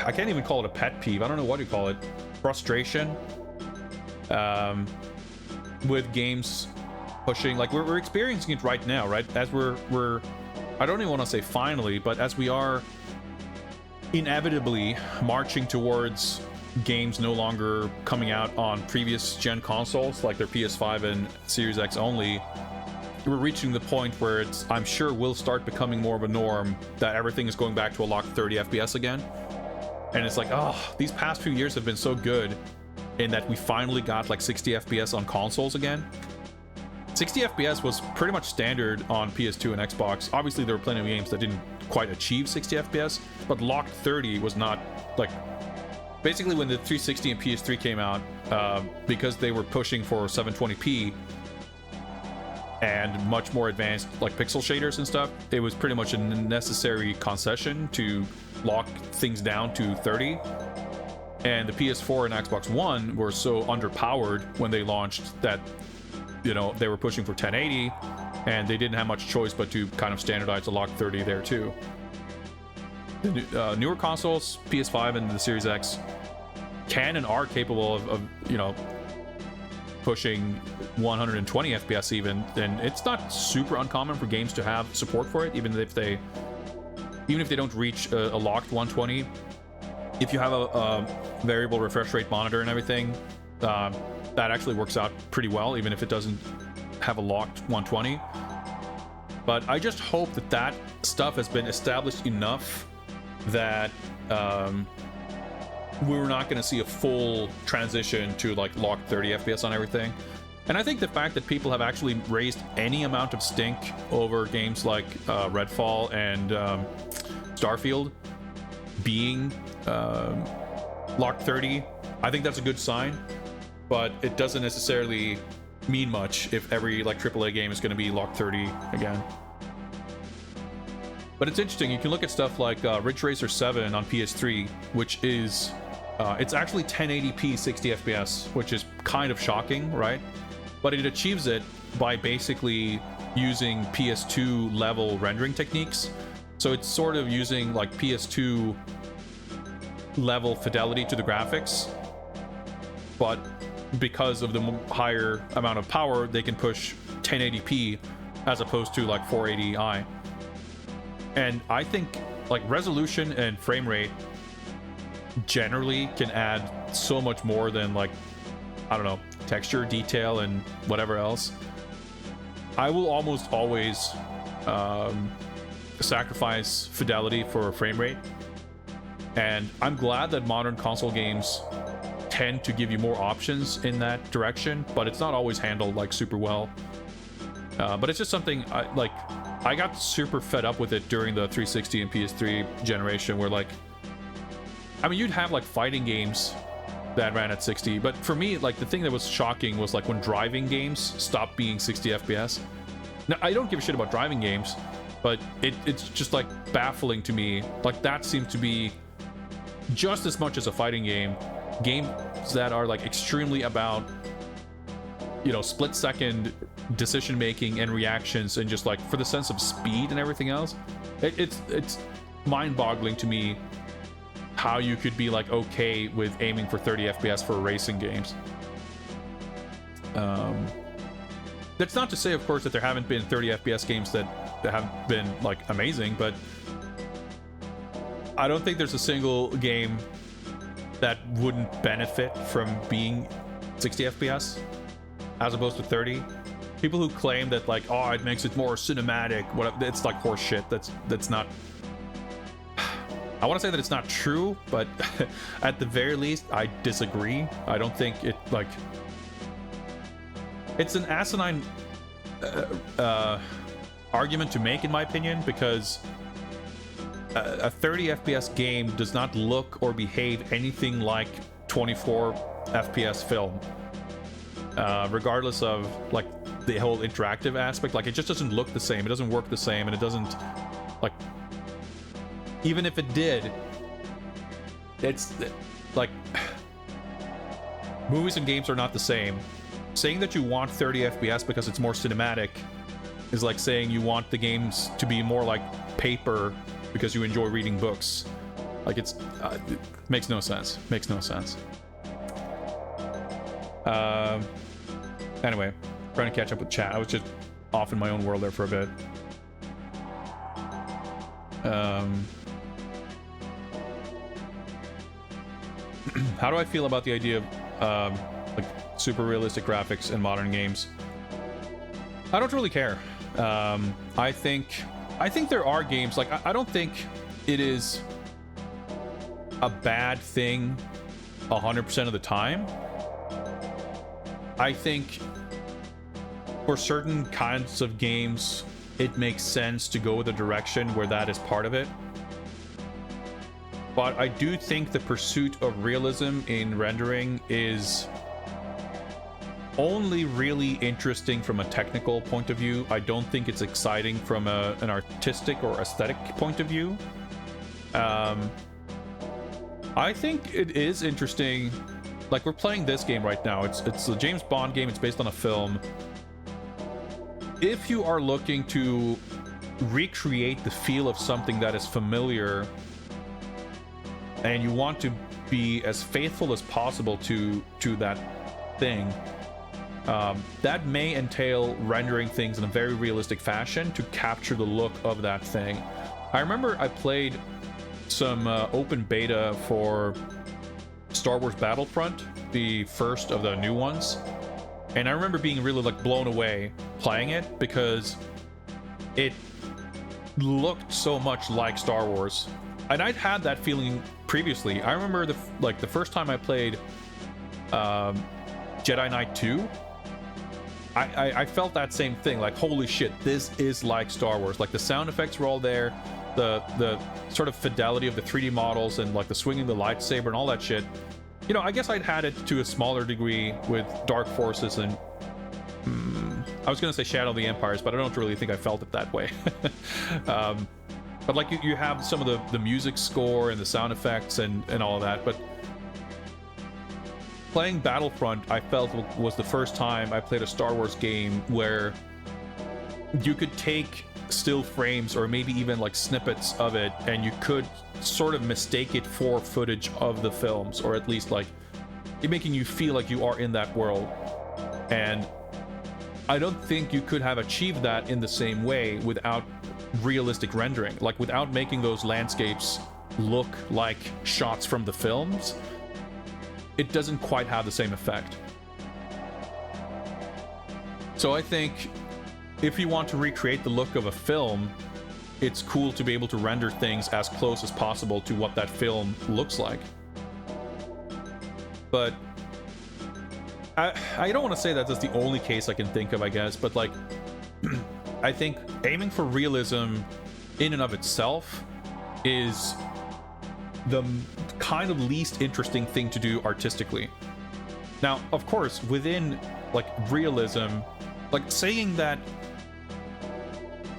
I can't even call it a pet peeve. I don't know what you call it. Frustration. With games pushing... Like, we're experiencing it right now, right? As we're... I don't even want to say finally, but as we are inevitably marching towards games no longer coming out on previous gen consoles, like their PS5 and Series X only, we're reaching the point where it's, I'm sure, will start becoming more of a norm that everything is going back to a locked 30 FPS again. And it's like, oh, these past few years have been so good in that we finally got like 60 FPS on consoles again. 60 FPS was pretty much standard on PS2 and Xbox. Obviously, there were plenty of games that didn't quite achieve 60 FPS, but locked 30 was not, like, basically when the 360 and PS3 came out, because they were pushing for 720p and much more advanced, like, pixel shaders and stuff, it was pretty much a necessary concession to lock things down to 30. And the PS4 and Xbox One were so underpowered when they launched that, you know, they were pushing for 1080, and they didn't have much choice but to kind of standardize the lock 30 there too. The newer consoles, PS5 and the Series X, can and are capable of you know, pushing 120 FPS even, and it's not super uncommon for games to have support for it, even if they don't reach a locked 120. If you have a variable refresh rate monitor and everything, that actually works out pretty well, even if it doesn't have a locked 120. But I just hope that that stuff has been established enough that we're not going to see a full transition to like locked 30 FPS on everything. And I think the fact that people have actually raised any amount of stink over games like Redfall and Starfield being locked 30, I think that's a good sign. But it doesn't necessarily mean much if every like AAA game is going to be locked 30 again. But it's interesting. You can look at stuff like Ridge Racer 7 on PS3, which is it's actually 1080p 60 FPS, which is kind of shocking, right? But it achieves it by basically using PS2 level rendering techniques. So it's sort of using like PS2 level fidelity to the graphics, but because of the higher amount of power, they can push 1080p as opposed to like 480i. And I think like resolution and frame rate generally can add so much more than like, I don't know, texture, detail, and whatever else. I will almost always sacrifice fidelity for frame rate. And I'm glad that modern console games tend to give you more options in that direction, but it's not always handled like super well. But it's just something I got super fed up with it during the 360 and PS3 generation, where like, I mean, you'd have like fighting games that ran at 60, but for me, like the thing that was shocking was like when driving games stopped being 60 FPS. Now, I don't give a shit about driving games, but it's just like baffling to me. Like that seems to be just as much as a fighting game. Games that are like extremely about, you know, split-second decision making and reactions, and just like for the sense of speed and everything else, it's mind-boggling to me how you could be like okay with aiming for 30 FPS for racing games. That's not to say, of course, that there haven't been 30 FPS games that have been like amazing, but I don't think there's a single game that wouldn't benefit from being 60 FPS as opposed to 30. People who claim that like, oh, it makes it more cinematic, whatever, it's like horse shit. That's not, I want to say that it's not true, but at the very least, I disagree. I don't think it, like, it's an asinine argument to make, in my opinion, because a 30 FPS game does not look or behave anything like 24 FPS film. Regardless of like the whole interactive aspect, like it just doesn't look the same, it doesn't work the same, and it doesn't, like, even if it did, it's like movies and games are not the same. Saying that you want 30 FPS because it's more cinematic is like saying you want the games to be more like paper because you enjoy reading books. Like it makes no sense. Makes no sense. Anyway, trying to catch up with chat. I was just off in my own world there for a bit. How do I feel about the idea of like super realistic graphics in modern games? I don't really care. I think there are games, like I don't think it is a bad thing 100% of the time. I think for certain kinds of games, it makes sense to go with a direction where that is part of it. But I do think the pursuit of realism in rendering is only really interesting from a technical point of view. I don't think it's exciting from an artistic or aesthetic point of view. I think it is interesting. Like, we're playing this game right now. It's a James Bond game. It's based on a film. If you are looking to recreate the feel of something that is familiar, and you want to be as faithful as possible to that thing, that may entail rendering things in a very realistic fashion to capture the look of that thing. I remember I played some open beta for Star Wars Battlefront, the first of the new ones, and I remember being really like blown away playing it because it looked so much like Star Wars, and I'd had that feeling previously. I remember the first time I played Jedi Knight 2, I felt that same thing, like, holy shit, this is like Star Wars. Like, the sound effects were all there, the sort of fidelity of the 3D models, and like the swinging the lightsaber and all that shit. You know, I guess I'd had it to a smaller degree with Dark Forces and I was gonna say Shadow of the Empires, but I don't really think I felt it that way. But like you have some of the music score and the sound effects and all of that, but playing Battlefront, I felt was the first time I played a Star Wars game where you could take still frames or maybe even like snippets of it, and you could sort of mistake it for footage of the films, or at least like it making you feel like you are in that world. And I don't think you could have achieved that in the same way without realistic rendering, like without making those landscapes look like shots from the films. It doesn't quite have the same effect. So I think if you want to recreate the look of a film, it's cool to be able to render things as close as possible to what that film looks like. But I don't want to say that that's the only case I can think of, I guess, but like I think aiming for realism in and of itself is the kind of least interesting thing to do artistically. Now, of course, within like realism, like saying that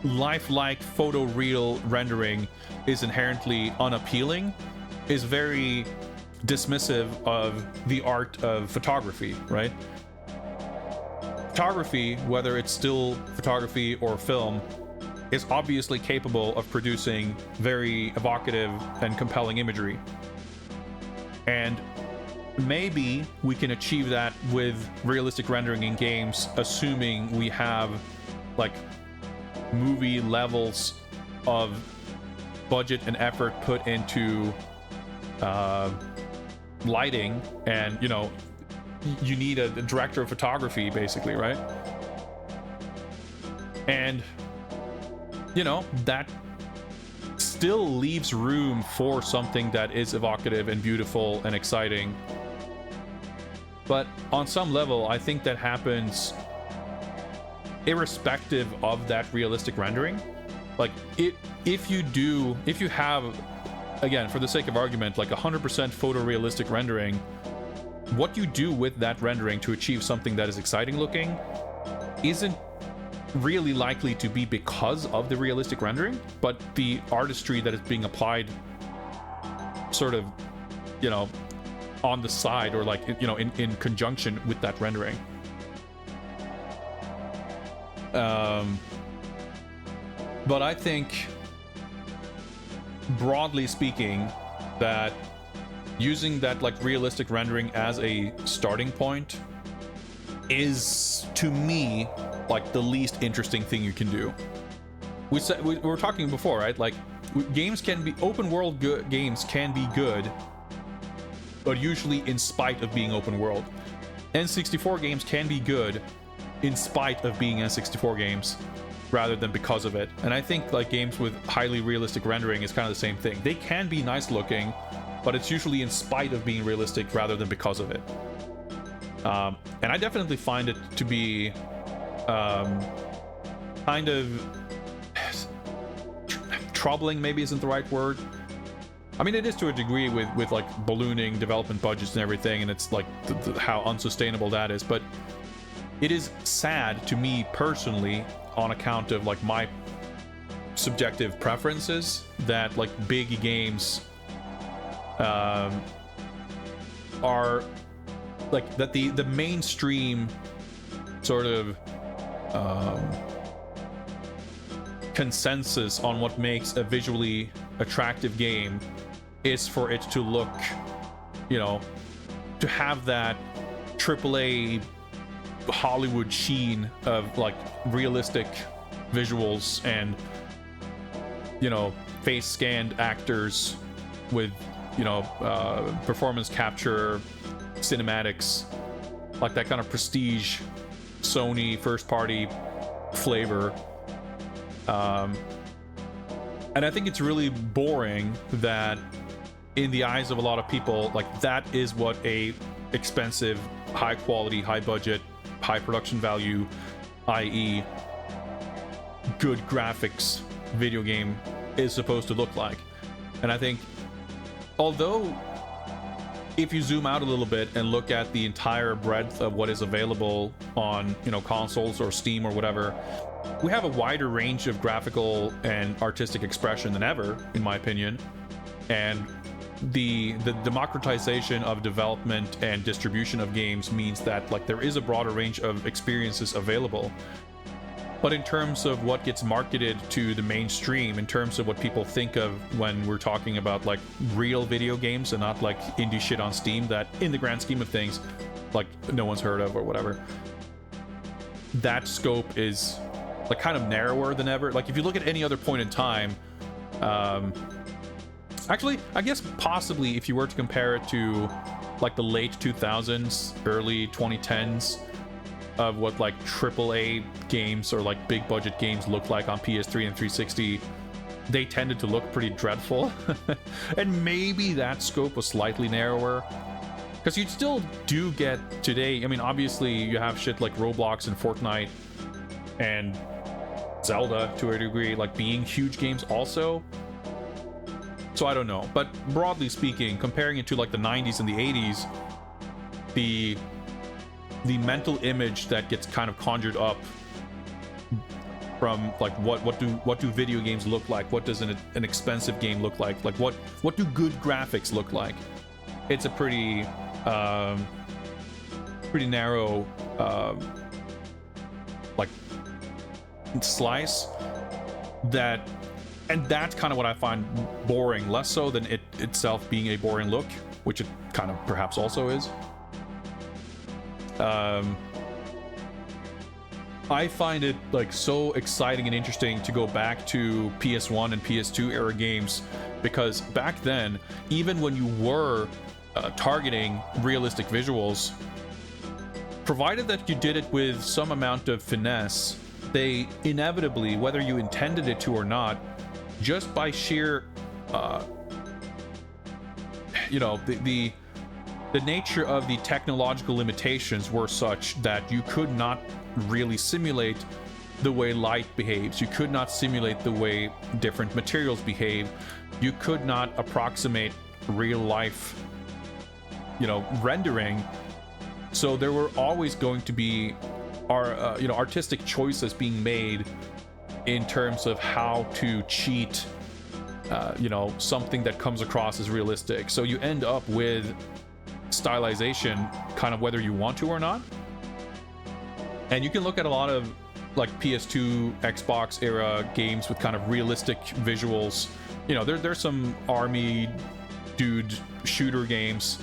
lifelike photoreal rendering is inherently unappealing is very dismissive of the art of photography, right? Photography, whether it's still photography or film, is obviously capable of producing very evocative and compelling imagery. And maybe we can achieve that with realistic rendering in games, assuming we have like movie levels of budget and effort put into lighting, and you know, you need a director of photography basically, right? And you know, that still leaves room for something that is evocative and beautiful and exciting. But on some level, I think that happens irrespective of that realistic rendering. Like if you have, again, for the sake of argument, like 100% photorealistic rendering, what you do with that rendering to achieve something that is exciting looking isn't really likely to be because of the realistic rendering, but the artistry that is being applied sort of, you know, on the side, or like, you know, in conjunction with that rendering. But I think, broadly speaking, that using that like realistic rendering as a starting point is, to me, like the least interesting thing you can do. We were talking before, right? Like games can be open world games can be good, but usually in spite of being open world. N64 games can be good in spite of being N64 games, rather than because of it. And I think like games with highly realistic rendering is kind of the same thing. They can be nice looking, but it's usually in spite of being realistic rather than because of it. And I definitely find it to be kind of troubling, maybe isn't the right word. I mean, it is to a degree with like ballooning development budgets and everything, and it's like how unsustainable that is. But it is sad to me personally, on account of like my subjective preferences, that like big games are like that the mainstream sort of consensus on what makes a visually attractive game is for it to look, you know, to have that AAA Hollywood sheen of like realistic visuals and, you know, face scanned actors with, you know, performance capture, cinematics, like that kind of prestige Sony first party flavor. And I think it's really boring that in the eyes of a lot of people, like that is what a expensive, high quality, high budget, high production value, i.e. good graphics video game is supposed to look like. And I think, although if you zoom out a little bit and look at the entire breadth of what is available on, you know, consoles or Steam or whatever, we have a wider range of graphical and artistic expression than ever, in my opinion. And the democratization of development and distribution of games means that like there is a broader range of experiences available. But in terms of what gets marketed to the mainstream, in terms of what people think of when we're talking about like real video games and not like indie shit on Steam that in the grand scheme of things, like no one's heard of or whatever, that scope is like kind of narrower than ever. Like if you look at any other point in time, actually, I guess possibly if you were to compare it to like the late 2000s, early 2010s, of what like AAA games or like big budget games look like on PS3 and 360, they tended to look pretty dreadful. And maybe that scope was slightly narrower, because you still do get today, I mean, obviously you have shit like Roblox and Fortnite and Zelda to a degree like being huge games also. So I don't know, but broadly speaking, comparing it to like the 90s and the 80s, the mental image that gets kind of conjured up from like what do video games look like, what does an expensive game look like what do good graphics look like, it's a pretty narrow like slice that, and that's kind of what I find boring, less so than it itself being a boring look, which it kind of perhaps also is. I find it like so exciting and interesting to go back to PS1 and PS2 era games, because back then, even when you were targeting realistic visuals, provided that you did it with some amount of finesse, they inevitably, whether you intended it to or not, just by sheer the nature of the technological limitations were such that you could not really simulate the way light behaves. You could not simulate the way different materials behave. You could not approximate real life, rendering. So there were always going to be artistic choices being made in terms of how to cheat, something that comes across as realistic. So you end up with stylization kind of whether you want to or not. And you can look at a lot of like PS2, Xbox era games with kind of realistic visuals. There's some army dude shooter games,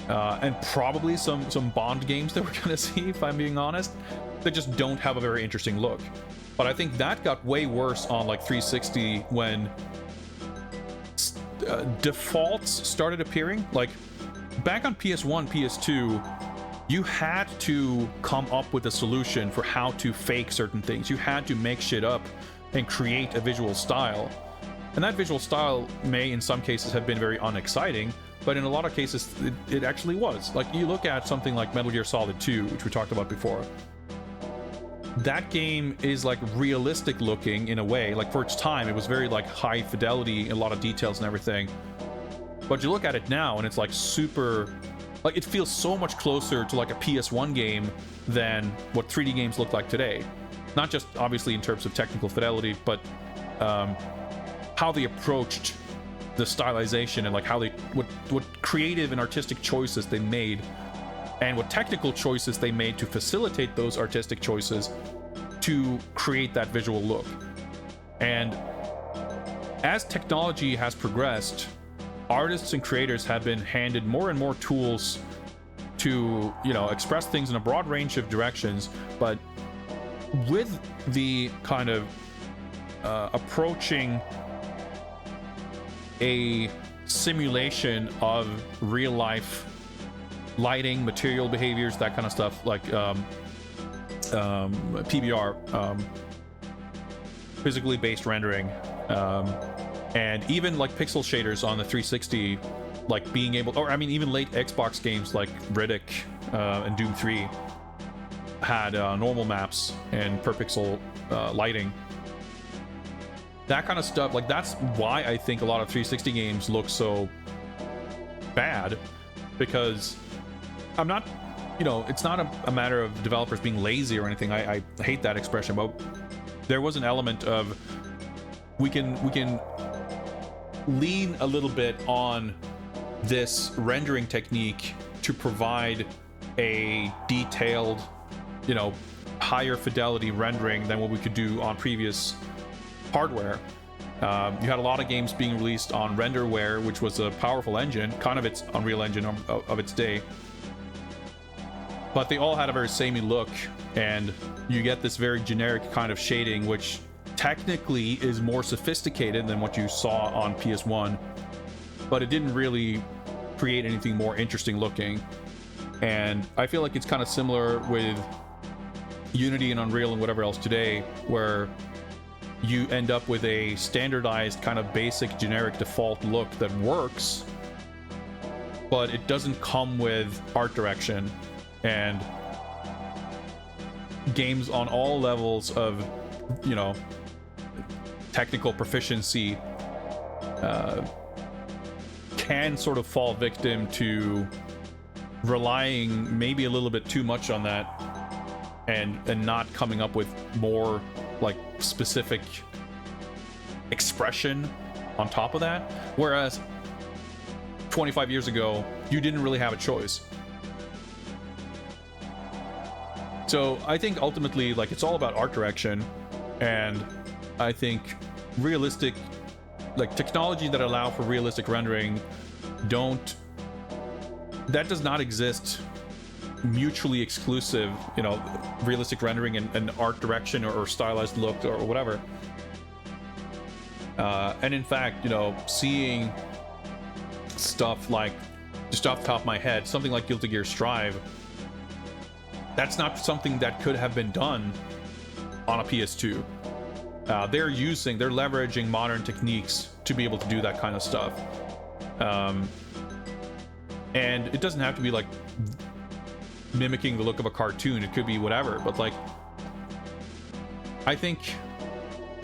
and probably some Bond games that we're gonna see, if I'm being honest, that just don't have a very interesting look. But I think that got way worse on like 360 when defaults started appearing. Like back on PS1, PS2, you had to come up with a solution for how to fake certain things. You had to make shit up and create a visual style. And that visual style may, in some cases, have been very unexciting, but in a lot of cases, it actually was. Like, you look at something like Metal Gear Solid 2, which we talked about before. That game is, like, realistic looking in a way. Like, for its time, it was very, like, high fidelity, a lot of details and everything. But you look at it now, and it's, like, super... Like, it feels so much closer to, like, a PS1 game than what 3D games look like today. Not just, obviously, in terms of technical fidelity, but how they approached the stylization and, like, how they... What creative and artistic choices they made, and what technical choices they made to facilitate those artistic choices to create that visual look. And as technology has progressed, artists and creators have been handed more and more tools to, express things in a broad range of directions, but with the kind of approaching a simulation of real life lighting, material behaviors, that kind of stuff, like PBR, physically based rendering, and even like pixel shaders on the 360, like being able, or I mean, even late Xbox games like Riddick and Doom 3 had normal maps and per pixel lighting. That kind of stuff, like, that's why I think a lot of 360 games look so bad, because I'm not, it's not a matter of developers being lazy or anything. I hate that expression, but there was an element of we can lean a little bit on this rendering technique to provide a detailed, higher fidelity rendering than what we could do on previous hardware. You had a lot of games being released on renderware, which was a powerful engine, kind of its Unreal Engine of its day, but they all had a very samey look, and you get this very generic kind of shading, which technically is more sophisticated than what you saw on PS1, but it didn't really create anything more interesting looking. And I feel like it's kind of similar with Unity and Unreal and whatever else today, where you end up with a standardized kind of basic generic default look that works, but it doesn't come with art direction. And games on all levels of technical proficiency can sort of fall victim to relying maybe a little bit too much on that, and not coming up with more like specific expression on top of that. Whereas 25 years ago, you didn't really have a choice. So I think ultimately, like, it's all about art direction, and I think realistic, like, technology that allow for realistic rendering that does not exist mutually exclusive, realistic rendering and art direction or stylized look or whatever. And in fact, seeing stuff like, just off the top of my head, something like Guilty Gear Strive, that's not something that could have been done on a PS2. They're leveraging modern techniques to be able to do that kind of stuff. And it doesn't have to be like mimicking the look of a cartoon. It could be whatever, but like, I think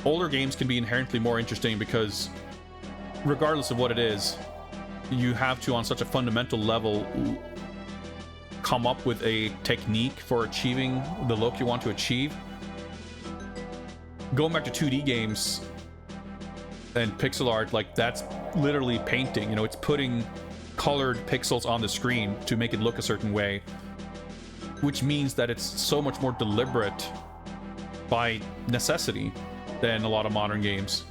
older games can be inherently more interesting because regardless of what it is, you have to, on such a fundamental level, come up with a technique for achieving the look you want to achieve. Going back to 2D games and pixel art, like, that's literally painting. It's putting colored pixels on the screen to make it look a certain way, which means that it's so much more deliberate by necessity than a lot of modern games,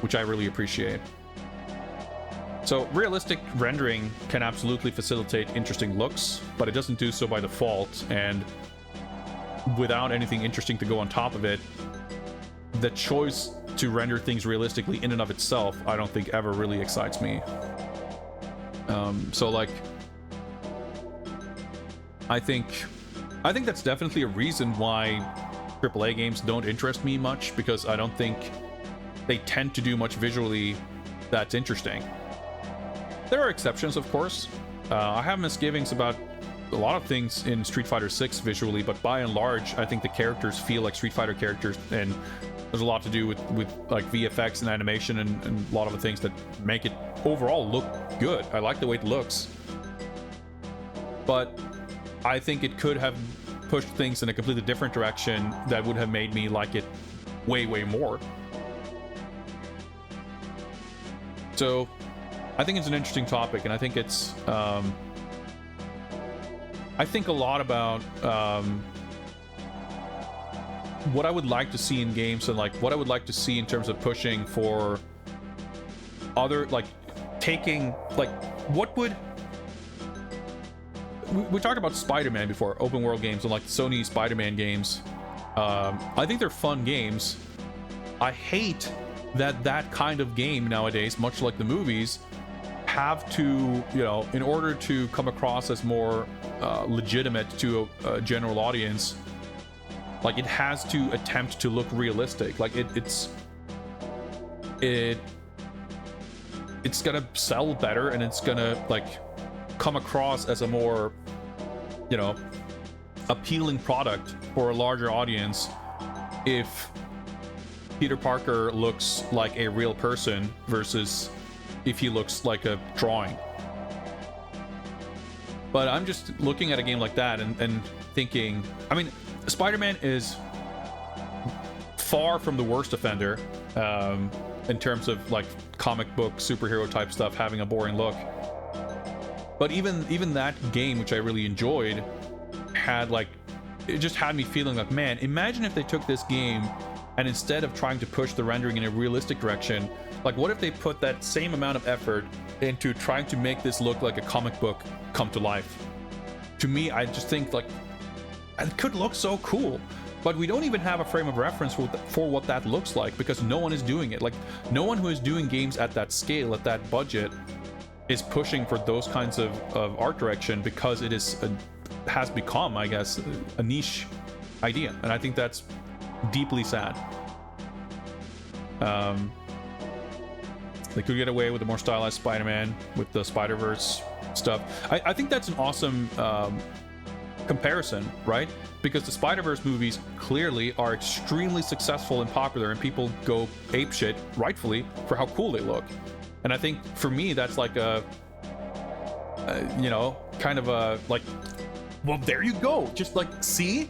which I really appreciate. So realistic rendering can absolutely facilitate interesting looks, but it doesn't do so by default, and without anything interesting to go on top of it, the choice to render things realistically in and of itself, I don't think ever really excites me. So like, I think that's definitely a reason why AAA games don't interest me much, because I don't think they tend to do much visually that's interesting. There are exceptions, of course. I have misgivings about a lot of things in Street Fighter 6 visually, but by and large, I think the characters feel like Street Fighter characters, and there's a lot to do with like VFX and animation and a lot of the things that make it overall look good. I like the way it looks, but I think it could have pushed things in a completely different direction that would have made me like it way, way more. So I think it's an interesting topic, and I think it's I think a lot about what I would like to see in games, and like what I would like to see in terms of pushing for other, like, taking, like, what would we talked about Spider-Man before, open world games, and like Sony Spider-Man games. I think they're fun games. I hate that kind of game nowadays, much like the movies, have to, in order to come across as more legitimate to a general audience, like, it has to attempt to look realistic. Like, it's gonna sell better, and it's gonna, like, come across as a more, appealing product for a larger audience if Peter Parker looks like a real person versus if he looks like a drawing. But I'm just looking at a game like that and thinking, I mean, Spider-Man is far from the worst offender in terms of like comic book superhero type stuff having a boring look. But even that game, which I really enjoyed, had like, it just had me feeling like, man, imagine if they took this game and instead of trying to push the rendering in a realistic direction, like what if they put that same amount of effort into trying to make this look like a comic book come to life? To me, I just think like it could look so cool, but we don't even have a frame of reference for what that looks like, because no one is doing it. Like, no one who is doing games at that scale, at that budget, is pushing for those kinds of art direction, because it has become, I guess, a niche idea, and I think that's deeply sad. They could get away with a more stylized Spider-Man with the Spider-Verse stuff. I think that's an awesome comparison, right? Because the Spider-Verse movies clearly are extremely successful and popular, and people go apeshit, rightfully, for how cool they look. And I think for me, that's like kind of a like, well, there you go. Just like, see,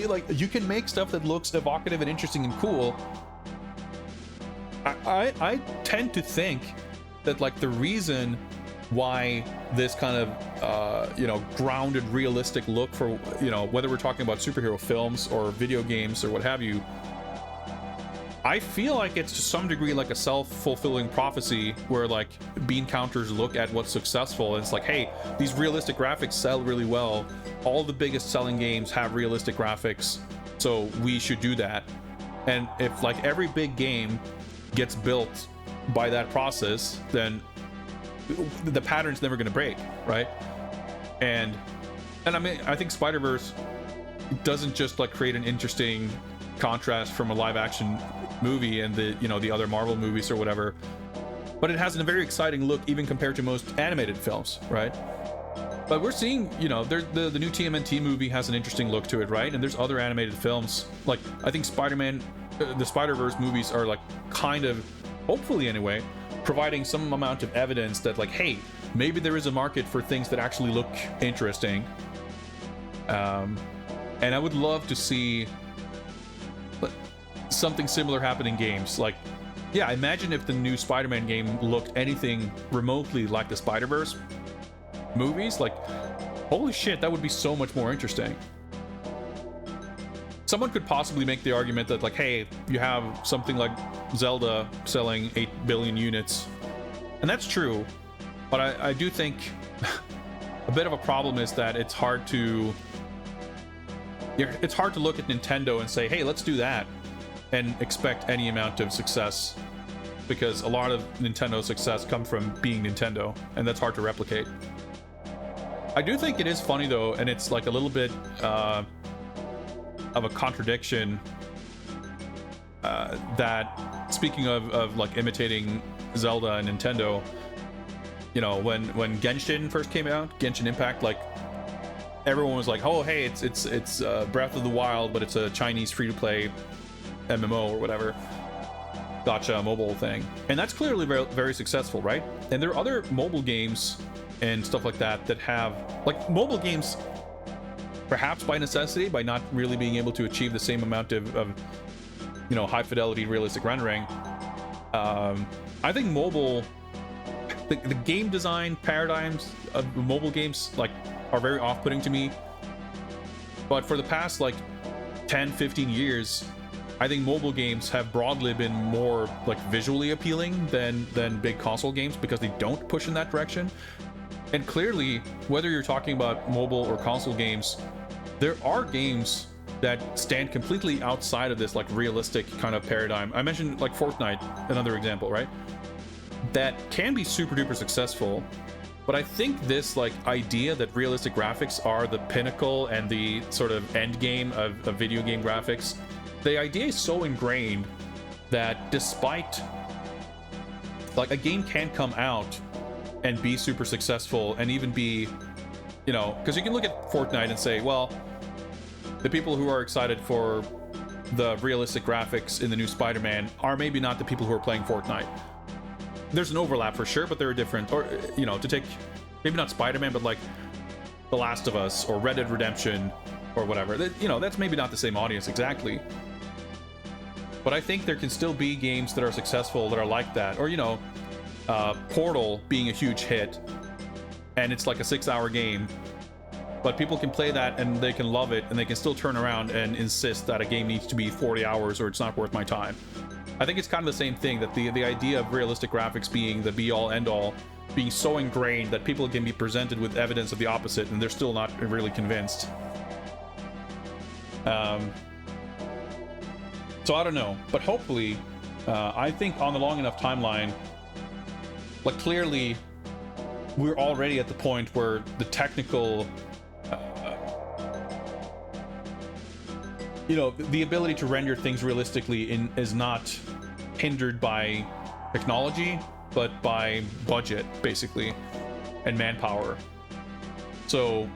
like you can make stuff that looks evocative and interesting and cool. I tend to think that like the reason why this kind of grounded, realistic look for, whether we're talking about superhero films or video games or what have you, I feel like it's to some degree like a self-fulfilling prophecy, where like bean counters look at what's successful and it's like, hey, these realistic graphics sell really well. All the biggest selling games have realistic graphics, so we should do that. And if like every big game gets built by that process, then the pattern's never going to break, right? And I mean, I think Spider-Verse doesn't just like create an interesting contrast from a live action movie and the other Marvel movies or whatever, but it has a very exciting look even compared to most animated films, right? But we're seeing, the new TMNT movie has an interesting look to it, right? And there's other animated films, like I think Spider-Man, the Spider-Verse movies are like kind of, hopefully anyway, providing some amount of evidence that like, hey, maybe there is a market for things that actually look interesting. And I would love to see something similar happen in games. Like, yeah, imagine if the new Spider-Man game looked anything remotely like the Spider-Verse movies. Like, holy shit, that would be so much more interesting. Someone could possibly make the argument that like, hey, you have something like Zelda selling 8 billion units, and that's true, but I do think a bit of a problem is that it's hard to look at Nintendo and say, hey, let's do that, and expect any amount of success, because a lot of Nintendo's success comes from being Nintendo, and that's hard to replicate. I do think it is funny though, and it's like a little bit of a contradiction, that speaking of like imitating Zelda and Nintendo, when Genshin first came out, Genshin Impact, like everyone was like, oh hey, it's Breath of the Wild, but it's a Chinese free-to-play MMO or whatever, gotcha mobile thing, and that's clearly very, very successful, right? And there are other mobile games and stuff like that have, like, mobile games, perhaps by necessity, by not really being able to achieve the same amount of high fidelity realistic rendering. I think the game design paradigms of mobile games like are very off-putting to me, but for the past like 10-15 years, I think mobile games have broadly been more like visually appealing than big console games, because they don't push in that direction. And clearly, whether you're talking about mobile or console games, there are games that stand completely outside of this like realistic kind of paradigm. I mentioned like Fortnite, another example, right? That can be super duper successful, but I think this like idea that realistic graphics are the pinnacle and the sort of end game of video game graphics, the idea is so ingrained that despite like a game can come out and be super successful and even be, because you can look at Fortnite and say, well, the people who are excited for the realistic graphics in the new Spider-Man are maybe not the people who are playing Fortnite. There's an overlap for sure, but there are different, or to take maybe not Spider-Man, but like The Last of Us or Red Dead Redemption or whatever, that's maybe not the same audience exactly. But I think there can still be games that are successful that are like that, or Portal being a huge hit and it's like a 6-hour game, but people can play that and they can love it, and they can still turn around and insist that a game needs to be 40 hours or it's not worth my time. I think it's kind of the same thing, that the idea of realistic graphics being the be-all end-all, being so ingrained that people can be presented with evidence of the opposite and they're still not really convinced. So I don't know, but hopefully, I think on the long enough timeline, like clearly we're already at the point where the technical, the ability to render things realistically is not hindered by technology, but by budget, basically, and manpower. So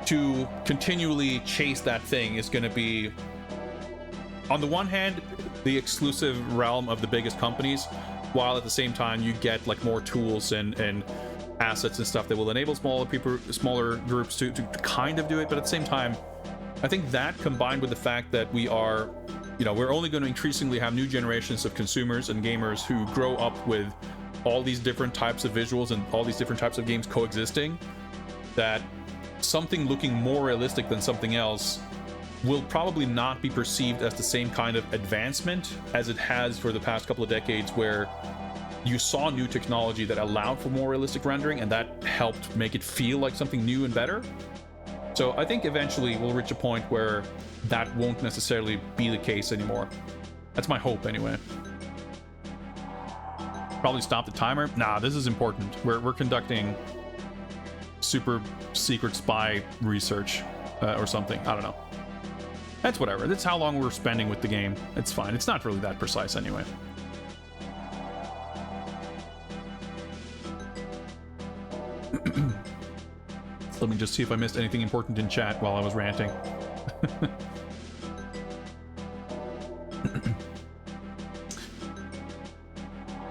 to continually chase that thing is going to be, on the one hand, the exclusive realm of the biggest companies, while at the same time you get like more tools and assets and stuff that will enable smaller groups to kind of do it. But at the same time, I think that, combined with the fact that we're only going to increasingly have new generations of consumers and gamers who grow up with all these different types of visuals and all these different types of games coexisting, that something looking more realistic than something else will probably not be perceived as the same kind of advancement as it has for the past couple of decades, where you saw new technology that allowed for more realistic rendering, and that helped make it feel like something new and better. So I think eventually we'll reach a point where that won't necessarily be the case anymore. That's my hope, anyway. Probably stop the timer. Nah, this is important. We're conducting super secret spy research or something. I don't know. That's whatever. That's how long we're spending with the game. It's fine. It's not really that precise anyway. Let me just see if I missed anything important in chat while I was ranting. I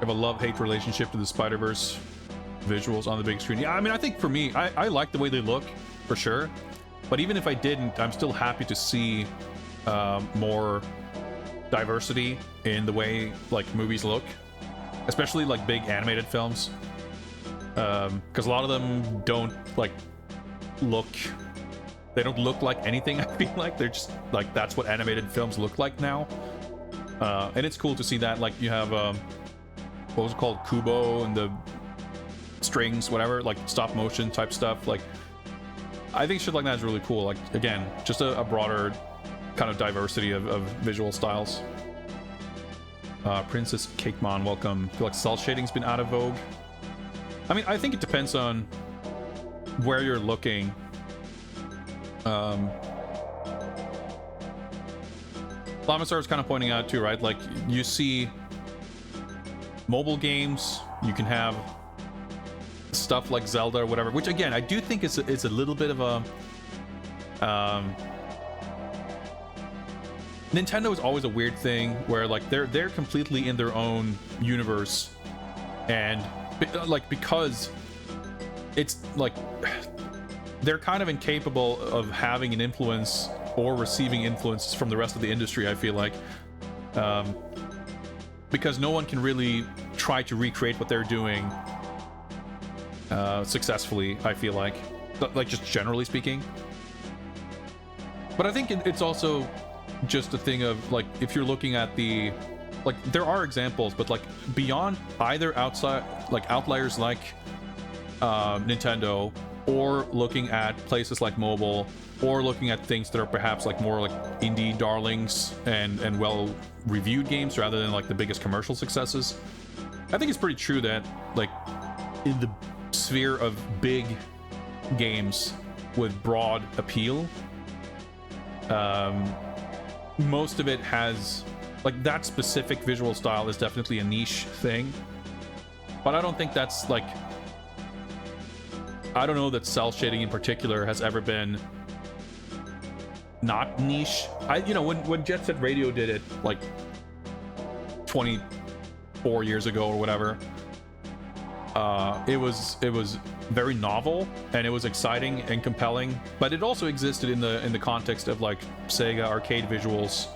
have a love-hate relationship to the Spider-Verse visuals on the big screen. Yeah, I mean, I think for me, I like the way they look, for sure. But even if I didn't, I'm still happy to see more diversity in the way like movies look, especially like big animated films, because a lot of them don't look like anything. I feel like they're just like, that's what animated films look like now, and it's cool to see that. Like, you have what was it called, Kubo and the strings, whatever, like stop motion type stuff. Like, I think shit like that is really cool. Like, again, just a broader kind of diversity of visual styles. Princess Cakemon, welcome. I feel like cell shading's been out of vogue. I mean, I think it depends on where you're looking. Lamasar was kind of pointing out too, right? Like, you see mobile games, you can have stuff like Zelda or whatever, which again, I do think it's a little bit of a Nintendo is always a weird thing where like they're completely in their own universe, and like, because it's like they're kind of incapable of having an influence or receiving influences from the rest of the industry, I feel like, because no one can really try to recreate what they're doing successfully, I feel like just generally speaking. But I think it's also just a thing of like, if you're looking at the, like, there are examples, but like beyond either outliers like Nintendo, or looking at places like mobile, or looking at things that are perhaps like more like indie darlings and well reviewed games rather than like the biggest commercial successes, I think it's pretty true that like in the sphere of big games with broad appeal, most of it has like that specific visual style is definitely a niche thing, but I don't think that's like, I don't know that cell shading in particular has ever been not niche. When Jet Set Radio did it like 24 years ago or whatever, it was very novel and it was exciting and compelling, but it also existed in the context of like Sega arcade visuals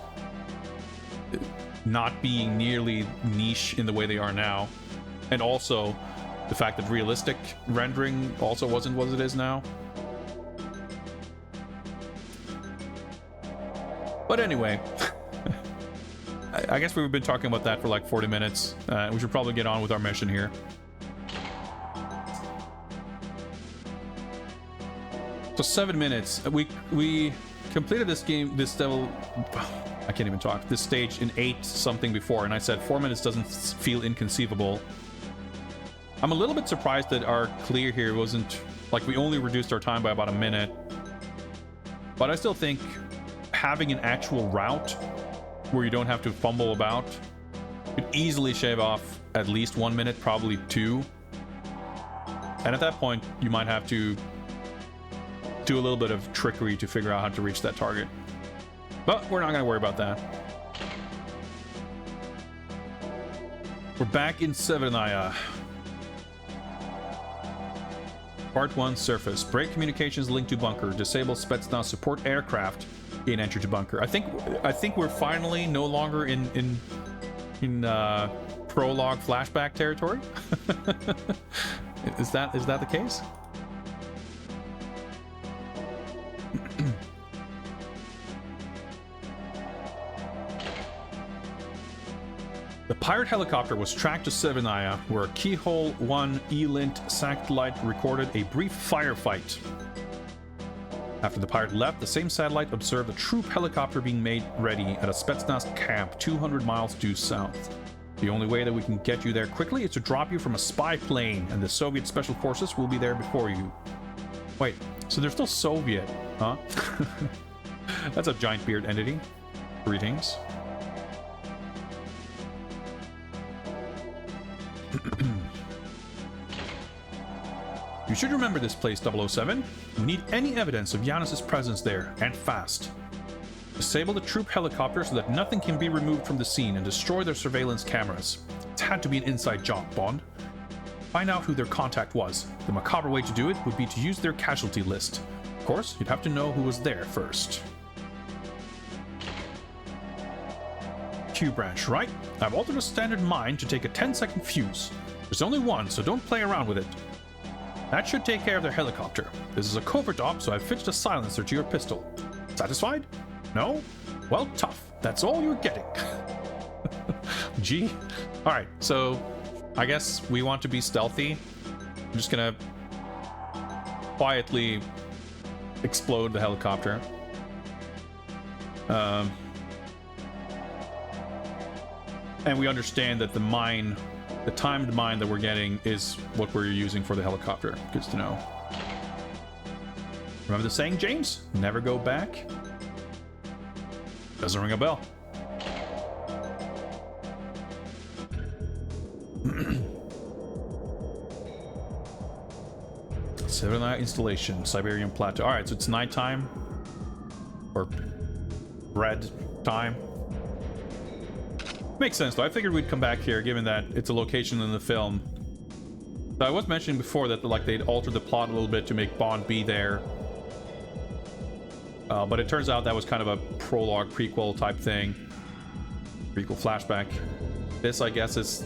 not being nearly niche in the way they are now, and also the fact that realistic rendering also wasn't what it is now. But anyway, I guess we've been talking about that for like 40 minutes. We should probably get on with our mission here. So 7 minutes. We completed this game, this level. I can't even talk. This stage in 8 something before, and I said 4 minutes doesn't feel inconceivable. I'm a little bit surprised that our clear here wasn't like we only reduced our time by about a minute. But I still think having an actual route where you don't have to fumble about could easily shave off at least 1 minute, probably 2. And at that point, you might have to do a little bit of trickery to figure out how to reach that target. But we're not going to worry about that. We're back in Severnaya. Part 1, surface. Break communications linked to bunker. Disable Spetsnaz support aircraft. Gain entry to bunker. I think we're finally no longer in prologue flashback territory. Is that the case? The pirate helicopter was tracked to Severnaya, where Keyhole 1 E-Lint satellite recorded a brief firefight. After the pirate left, the same satellite observed a troop helicopter being made ready at a Spetsnaz camp 200 miles due south. The only way that we can get you there quickly is to drop you from a spy plane, and the Soviet Special Forces will be there before you. Wait, so they're still Soviet, huh? That's a giant beard entity. Greetings. You should remember this place, 007. We need any evidence of Yanis' presence there, and fast. Disable the troop helicopter so that nothing can be removed from the scene, and destroy their surveillance cameras. It's had to be an inside job, Bond. Find out who their contact was. The macabre way to do it would be to use their casualty list. Of course, you'd have to know who was there first. Q branch, right? I've altered a standard mine to take a 10-second fuse. There's only one, so don't play around with it. That should take care of their helicopter. This is a covert op, so I've fitted a silencer to your pistol. Satisfied? No? Well, tough. That's all you're getting. Gee. Alright, so I guess we want to be stealthy. I'm just gonna quietly explode the helicopter. And we understand that the mine, the timed mine that we're getting is what we're using for the helicopter. Good to know. Remember the saying, James? Never go back? Doesn't ring a bell. Severnaya installation, Siberian Plateau. Alright, so it's nighttime. Or red time. Makes sense though. I figured we'd come back here given that it's a location in the film. So I was mentioning before that like they'd altered the plot a little bit to make Bond be there. But it turns out that was kind of a prologue prequel type thing. Prequel flashback. This I guess is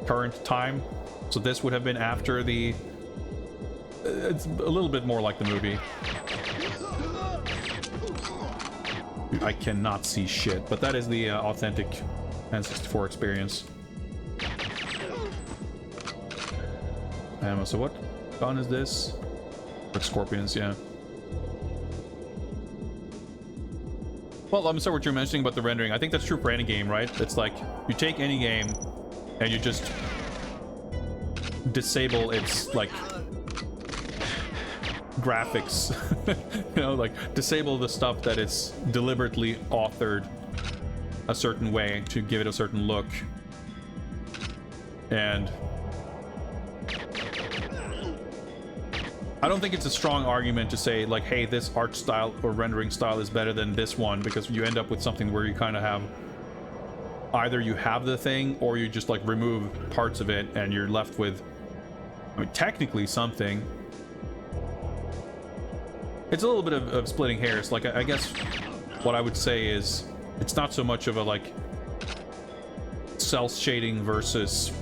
current time. So this would have been after the... It's a little bit more like the movie. I cannot see shit, but that is the authentic N64 experience. So what gun is this? Like Scorpions, yeah. Well, I'm sorry what you're mentioning about the rendering. I think that's true for any game, right? It's like you take any game and you just disable its like graphics. You know, like disable the stuff that it's deliberately authored a certain way to give it a certain look. And I don't think it's a strong argument to say like, hey, this art style or rendering style is better than this one, because you end up with something where you kind of have either you have the thing or you just like remove parts of it and you're left with, I mean, technically something. It's a little bit of splitting hairs. Like, I guess what I would say is it's not so much of a like cell shading versus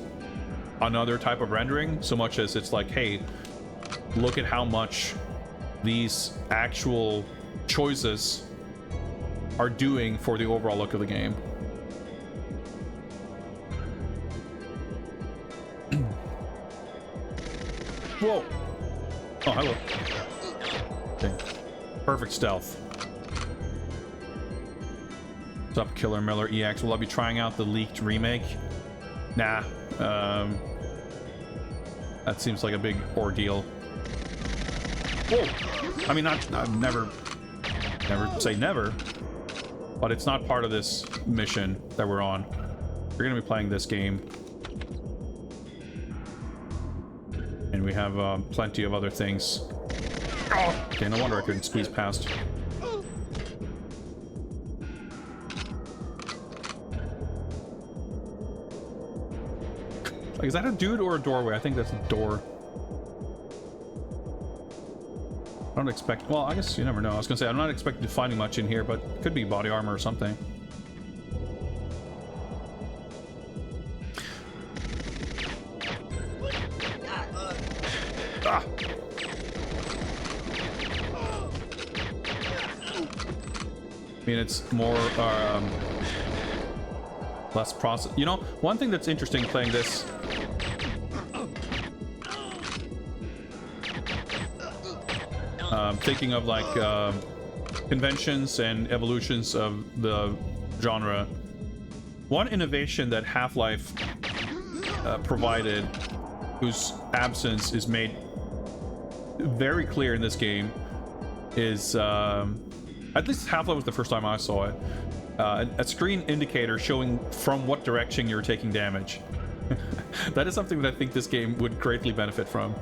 another type of rendering, so much as it's like, hey, look at how much these actual choices are doing for the overall look of the game. Whoa! Oh, hello. Okay. Perfect stealth. What's up, Killer Miller EX? Will I be trying out the leaked remake? Nah. That seems like a big ordeal. Whoa! I mean, I've never say never, but it's not part of this mission that we're on. We're gonna be playing this game, and we have plenty of other things. Oh! Okay, no wonder I couldn't squeeze past. Like, is that a dude or a doorway? I think that's a door. I don't expect... Well, I guess you never know. I was gonna say, I'm not expecting to find much in here, but could be body armor or something. Ah! I mean, it's more... less process. You know, one thing that's interesting playing this... thinking of like conventions and evolutions of the genre. One innovation that Half-Life provided, whose absence is made very clear in this game, is at least Half-Life was the first time I saw it. A screen indicator showing from what direction you're taking damage. That is something that I think this game would greatly benefit from.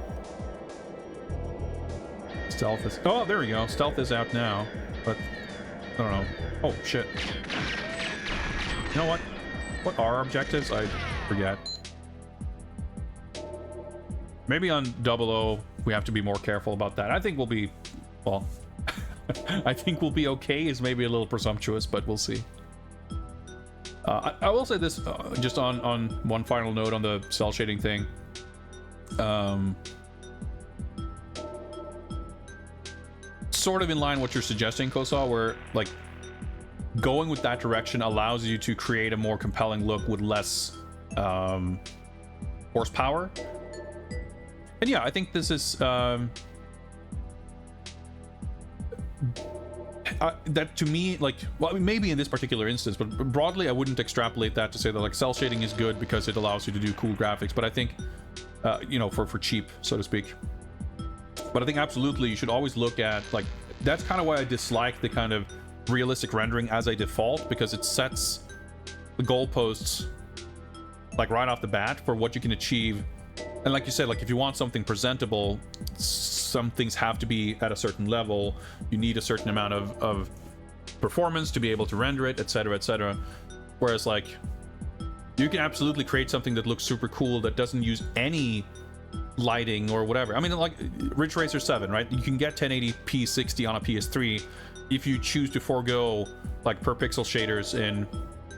Stealth is... Oh, there we go. Stealth is out now, but I don't know. Oh, shit. You know what? What are our objectives? I forget. Maybe on 00 we have to be more careful about that. I think we'll be... Well... I think we'll be okay is maybe a little presumptuous, but we'll see. I will say this, just on one final note on the cell shading thing. Sort of in line what you're suggesting, Kosa, where like going with that direction allows you to create a more compelling look with less horsepower. And yeah, I think this is that to me, like, well, I mean, maybe in this particular instance, but broadly I wouldn't extrapolate that to say that like cell shading is good because it allows you to do cool graphics, but I think you know, for cheap, so to speak. But I think absolutely you should always look at, like, that's kind of why I dislike the kind of realistic rendering as a default, because it sets the goalposts like right off the bat for what you can achieve. And like you said, like if you want something presentable, some things have to be at a certain level. You need a certain amount of performance to be able to render it, etc., etc. Whereas like you can absolutely create something that looks super cool that doesn't use any lighting or whatever. I mean, like Ridge Racer 7, right? You can get 1080p 60 on a PS3 if you choose to forego like per pixel shaders and,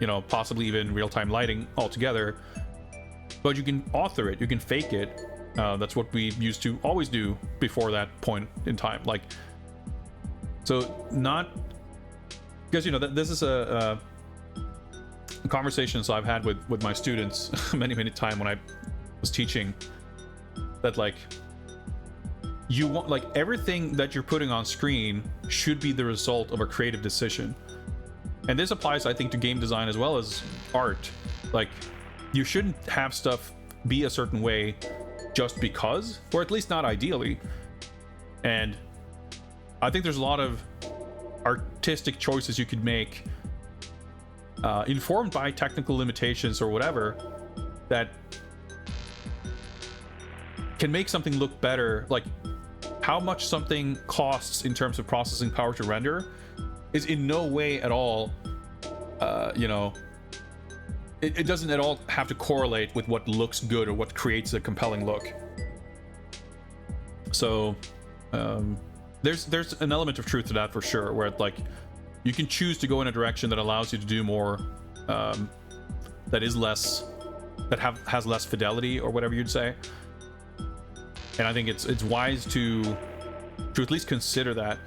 you know, possibly even real-time lighting altogether. But you can author it, you can fake it. That's what we used to always do before that point in time. Like, so not because, you know, this is a conversations I've had with my students many times when I was teaching, that like you want, like, everything that you're putting on screen should be the result of a creative decision. And this applies, I think, to game design as well as art. Like, you shouldn't have stuff be a certain way just because, or at least not ideally. And I think there's a lot of artistic choices you could make, informed by technical limitations or whatever, that can make something look better. Like, how much something costs in terms of processing power to render is in no way at all, you know, it doesn't at all have to correlate with what looks good or what creates a compelling look. So there's an element of truth to that for sure, where like you can choose to go in a direction that allows you to do more, that is less that has less fidelity or whatever you'd say. And I think it's wise to at least consider that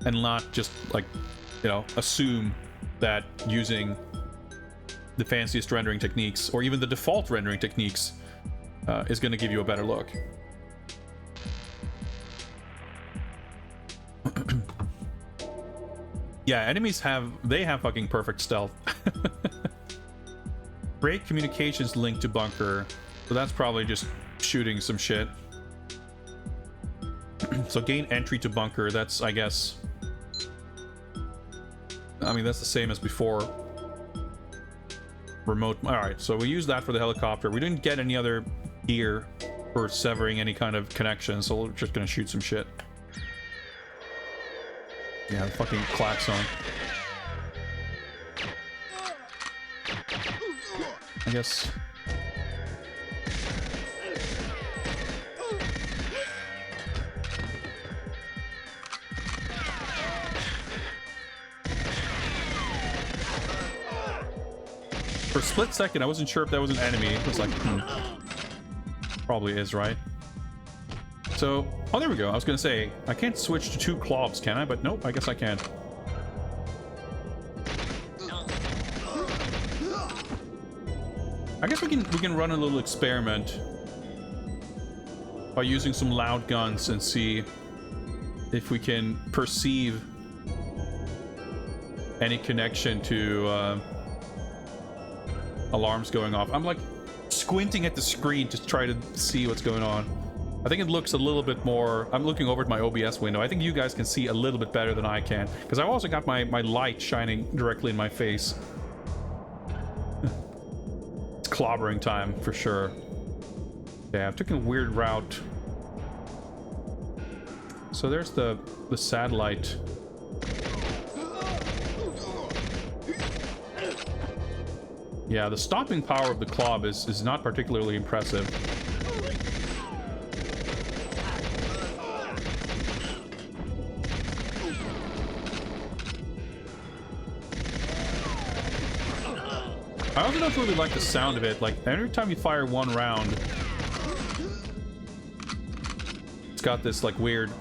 and not just like, you know, assume that using the fanciest rendering techniques or even the default rendering techniques is going to give you a better look. Yeah, enemies have fucking perfect stealth. Break communications link to bunker. So that's probably just shooting some shit. So gain entry to bunker, that's, I guess, I mean, that's the same as before. Remote, all right, so we use that for the helicopter. We didn't get any other gear for severing any kind of connection, so we're just gonna shoot some shit. Yeah, the fucking klaxon. I guess. For a split second, I wasn't sure if that was an enemy. It was like, probably is, right? So, oh, there we go. I was gonna say, I can't switch to 2 clops, can I? But nope, I guess I can. I guess we can run a little experiment by using some loud guns and see if we can perceive any connection to alarms going off. I'm like squinting at the screen to try to see what's going on. I think it looks a little bit more... I'm looking over at my OBS window. I think you guys can see a little bit better than I can, because I've also got my light shining directly in my face. It's clobbering time for sure. Yeah, I've taken a weird route. So there's the satellite. Yeah, the stopping power of the Clob is not particularly impressive. I also don't really like the sound of it. Like, every time you fire one round, it's got this, like, weird,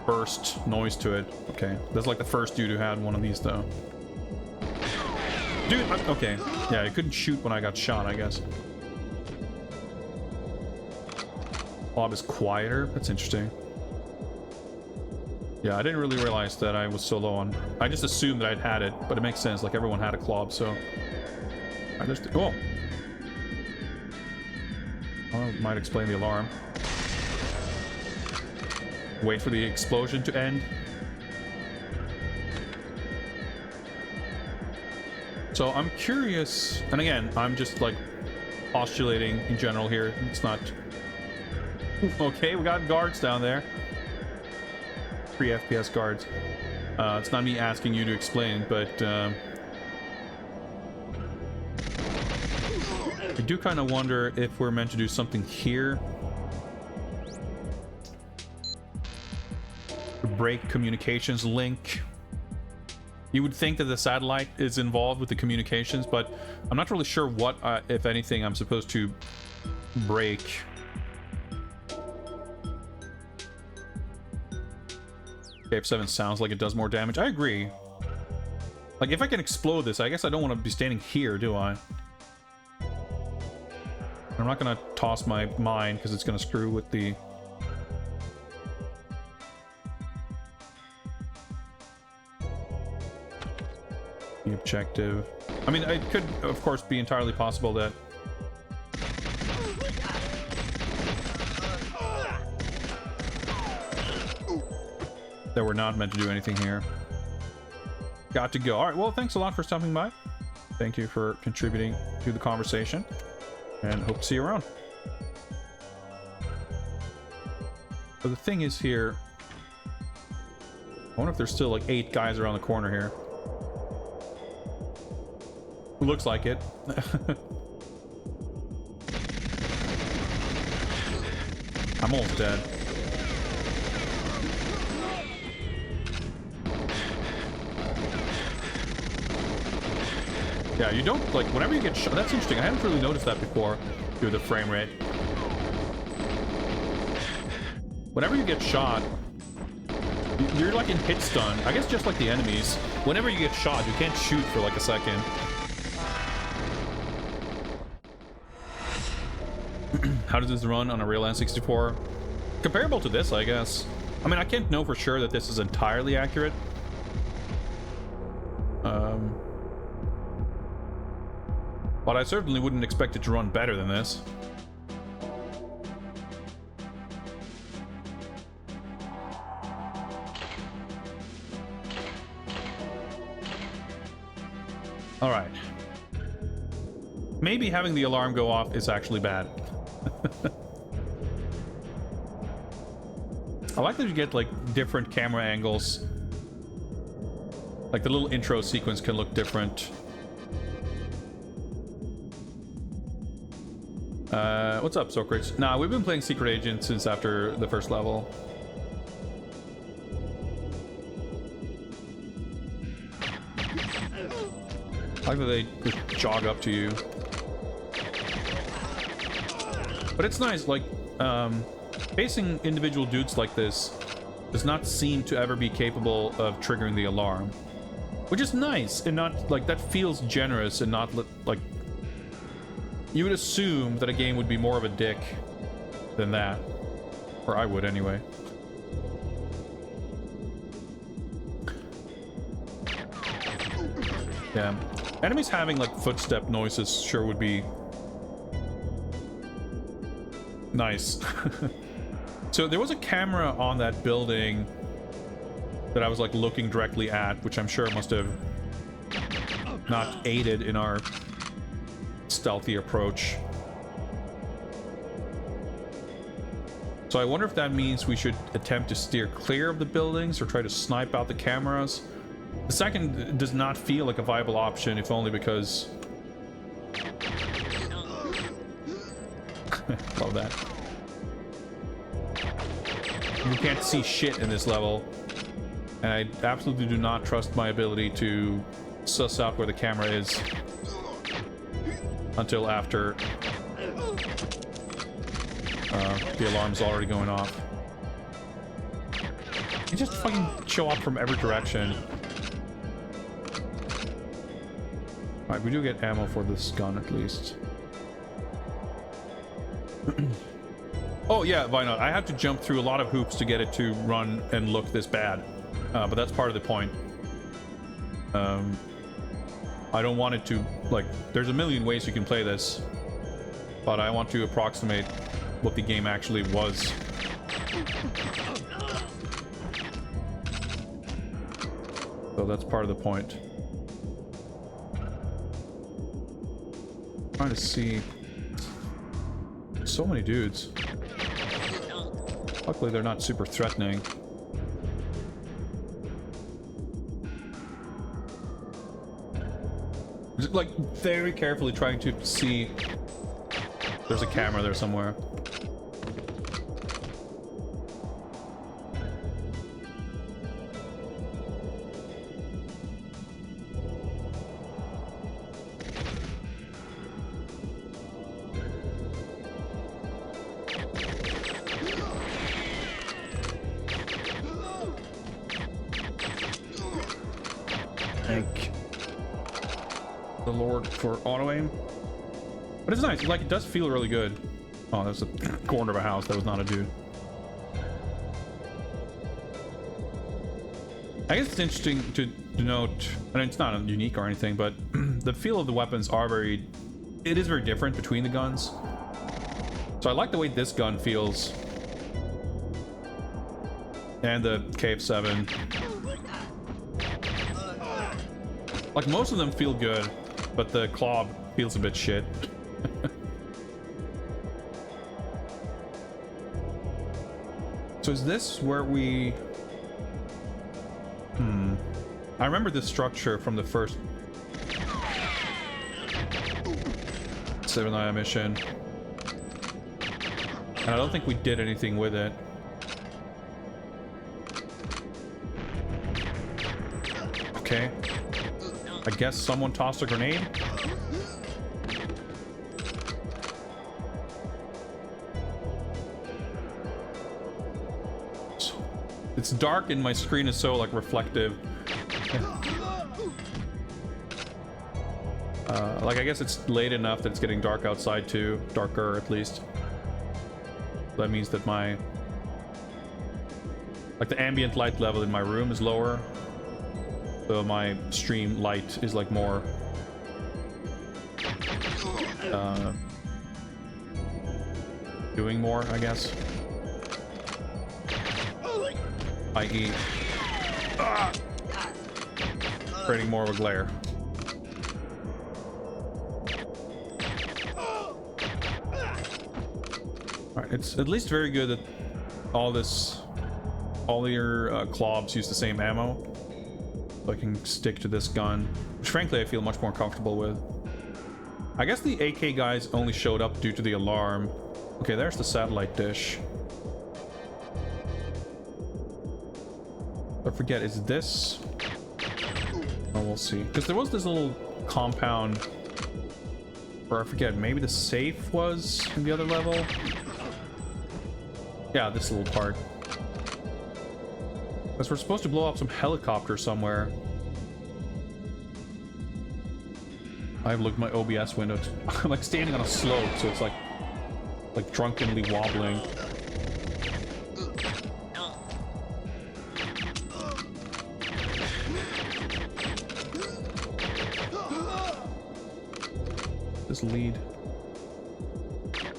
burst noise to it. Okay, that's like the first dude who had one of these, though. Dude, okay. Yeah, I couldn't shoot when I got shot, I guess. Bob is quieter. That's interesting. Yeah, I didn't really realize that I was so low on... I just assumed that I'd had it, but it makes sense. Like, everyone had a Clob, so... I just... Oh! Well, it might explain the alarm. Wait for the explosion to end. So I'm curious... And again, I'm just, like, postulating in general here. It's not... Okay, we got guards down there. 3 FPS guards. It's not me asking you to explain, but I do kind of wonder if we're meant to do something here. Break communications link. You would think that the satellite is involved with the communications, but I'm not really sure what, if anything, I'm supposed to break. F7 sounds like it does more damage. I agree. Like, if I can explode this, I guess I don't want to be standing here, do I? I'm not going to toss my mine because it's going to screw with the... the objective. I mean, it could, of course, be entirely possible that... that we're not meant to do anything here. Got to go. All right, well, thanks a lot for stopping by. Thank you for contributing to the conversation, and hope to see you around. So the thing is here, I wonder if there's still like 8 guys around the corner here. Looks like it. I'm almost dead. Yeah, you don't, like, whenever you get shot, that's interesting. I hadn't really noticed that before through the frame rate. Whenever you get shot, you're like in hit stun. I guess just like the enemies. Whenever you get shot, you can't shoot for like a second. How does this run on a real N64? Comparable to this, I guess. I mean, I can't know for sure that this is entirely accurate. But I certainly wouldn't expect it to run better than this. All right. Maybe having the alarm go off is actually bad. I like that you get like different camera angles. Like the little intro sequence can look different. What's up, Socrates? Nah, we've been playing Secret Agent since after the first level. I like that they just jog up to you. But it's nice, like, facing individual dudes like this does not seem to ever be capable of triggering the alarm. Which is nice, and not, like, that feels generous and not, like... You would assume that a game would be more of a dick than that. Or I would, anyway. Yeah. Enemies having, like, footstep noises sure would be... nice. So there was a camera on that building that I was, like, looking directly at, which I'm sure must have not aided in our stealthy approach. So I wonder if that means we should attempt to steer clear of the buildings or try to snipe out the cameras. The second does not feel like a viable option, if only because... Love that. You can't see shit in this level, and I absolutely do not trust my ability to suss out where the camera is until after the alarm's already going off. You just fucking show up from every direction. Alright, we do get ammo for this gun at least. Oh yeah, why not? I had to jump through a lot of hoops to get it to run and look this bad. But that's part of the point. I don't want it to, like, there's a million ways you can play this, but I want to approximate what the game actually was. So that's part of the point. I'm trying to see so many dudes. Luckily they're not super threatening. Just, like, very carefully trying to see. There's a camera there somewhere. Thank the Lord for auto aim. But it's nice, like, it does feel really good. Oh, that's a corner of a house. That was not a dude. I guess it's interesting to note, and it's not unique or anything, but the feel of the weapons are very... It is very different between the guns. So I like the way this gun feels. And the KF7. Like, most of them feel good, but the claw feels a bit shit. So is this where we... I remember this structure from the first GoldenEye mission. And I don't think we did anything with it. Okay. I guess someone tossed a grenade? It's dark and my screen is so like reflective. Like I guess it's late enough that it's getting dark outside too, darker at least. That means that my like the ambient light level in my room is lower, so my stream light is like more doing more, I guess. I.e. creating more of a glare. Alright, it's at least very good that all your clobs use the same ammo. So I can stick to this gun, which frankly I feel much more comfortable with. I guess the AK guys only showed up due to the alarm. Okay, there's the satellite dish. I forget, is this? Oh, we'll see. Because there was this little compound, or I forget, maybe the safe was in the other level? Yeah, this little part. Because we're supposed to blow up some helicopter somewhere. I've looked my OBS window. I'm like standing on a slope, so it's like drunkenly wobbling. This lead.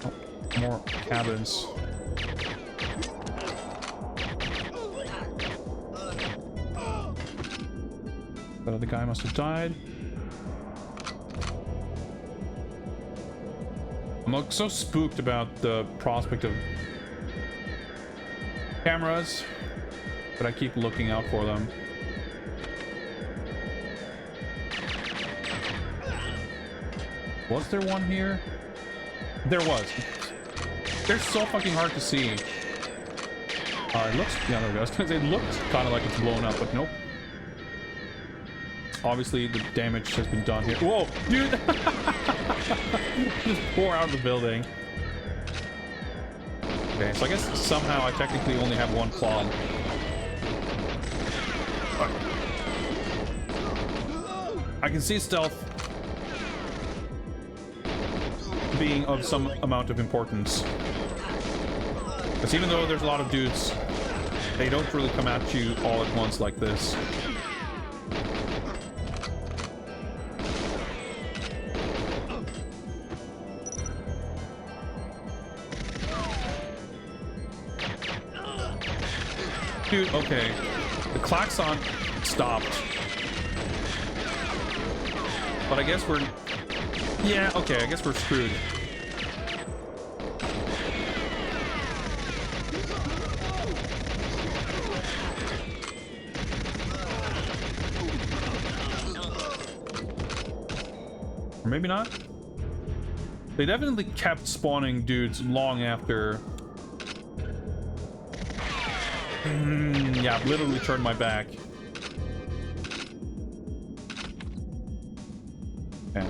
Oh, more cabins. But the guy must have died. I'm like so spooked about the prospect of cameras, but I keep looking out for them. Was there one here? There was. They're so fucking hard to see. It looks, yeah, there we go. I was gonna say it looks kind of like it's blown up, but nope. Obviously, the damage has been done here. Whoa, dude! Just pour out of the building. Okay, so I guess somehow I technically only have one claw. I can see stealth being of some amount of importance. Because even though there's a lot of dudes, they don't really come at you all at once like this. Dude, okay. The klaxon stopped. But I guess we're... Yeah, okay, I guess we're screwed. Or maybe not? They definitely kept spawning dudes long after... yeah, I've literally turned my back. Okay.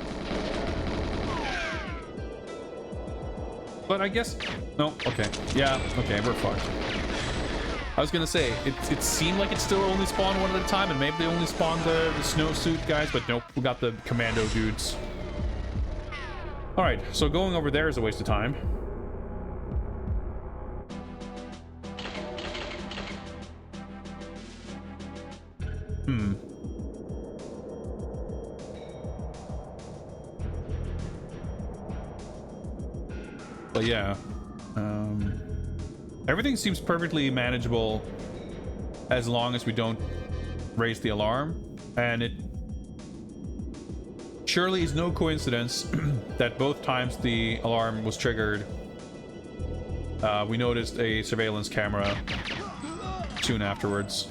But I guess... No, okay. Yeah, okay, we're fucked. I was gonna say, it seemed like it still only spawned one at a time, and maybe they only spawned the snowsuit guys, but nope, we got the commando dudes. Alright, so going over there is a waste of time. But yeah, everything seems perfectly manageable as long as we don't raise the alarm, and it surely is no coincidence that both times the alarm was triggered, we noticed a surveillance camera soon afterwards.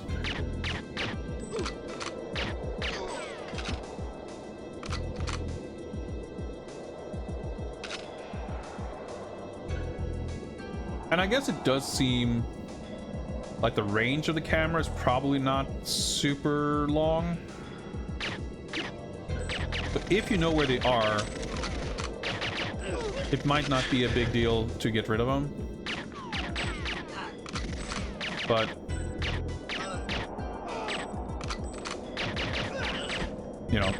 And I guess it does seem like the range of the camera is probably not super long. But if you know where they are, it might not be a big deal to get rid of them. But you know,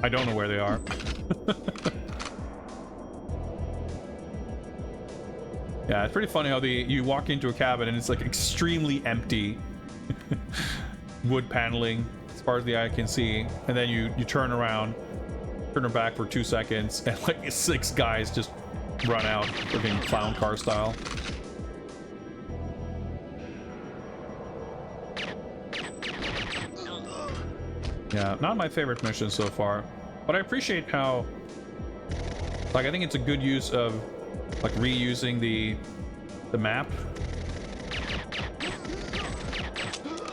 I don't know where they are. Yeah, it's pretty funny how you walk into a cabin and it's like extremely empty. Wood paneling as far as the eye can see, and then you turn around, turn her back for 2 seconds, and like 6 guys just run out, looking clown car style. Yeah, not my favorite mission so far, but I appreciate how, like, I think it's a good use of like reusing the map,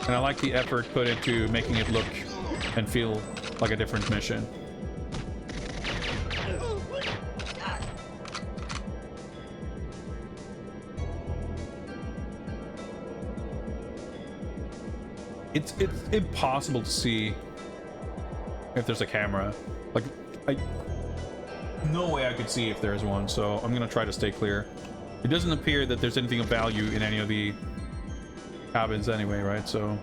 and I like the effort put into making it look and feel like a different mission. It's impossible to see if there's a camera. Like, no way I could see if there's one, so I'm gonna try to stay clear. It doesn't appear that there's anything of value in any of the cabins anyway, right? So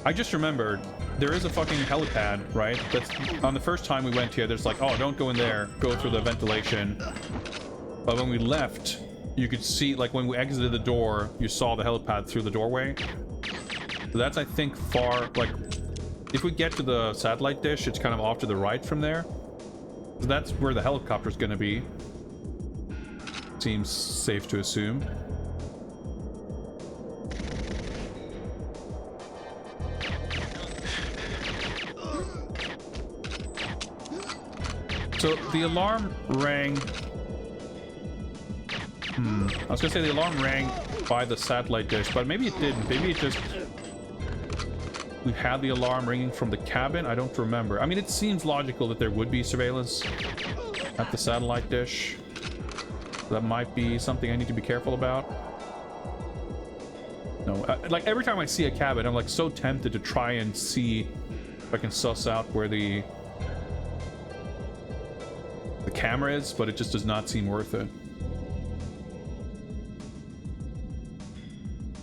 I just remembered there is a fucking helipad, right? That's on the first time we went here. There's like, oh, don't go in there, go through the ventilation. But when we left, you could see, like, when we exited the door, you saw the helipad through the doorway. So that's, I think, far, like, if we get to the satellite dish, it's kind of off to the right from there. So that's where the helicopter's gonna be. Seems safe to assume. So the alarm rang. I was gonna say the alarm rang by the satellite dish, but maybe it didn't. Maybe it just... we had the alarm ringing from the cabin. I don't remember. I mean, it seems logical that there would be surveillance at the satellite dish. That might be something I need to be careful about. No, like every time I see a cabin, I'm like so tempted to try and see if I can suss out where the camera is, but it just does not seem worth it.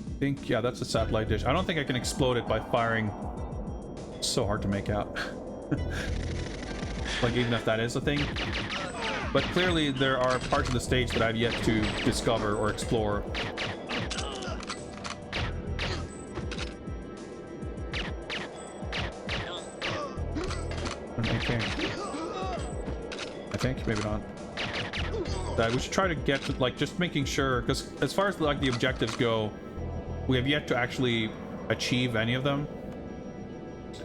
I think, yeah, that's a satellite dish. I don't think I can explode it by firing. It's so hard to make out. Like, even if that is a thing. But clearly there are parts of the stage that I've yet to discover or explore. Okay. I think, maybe not. We should try to get to, like, just making sure, because as far as like the objectives go, we have yet to actually achieve any of them.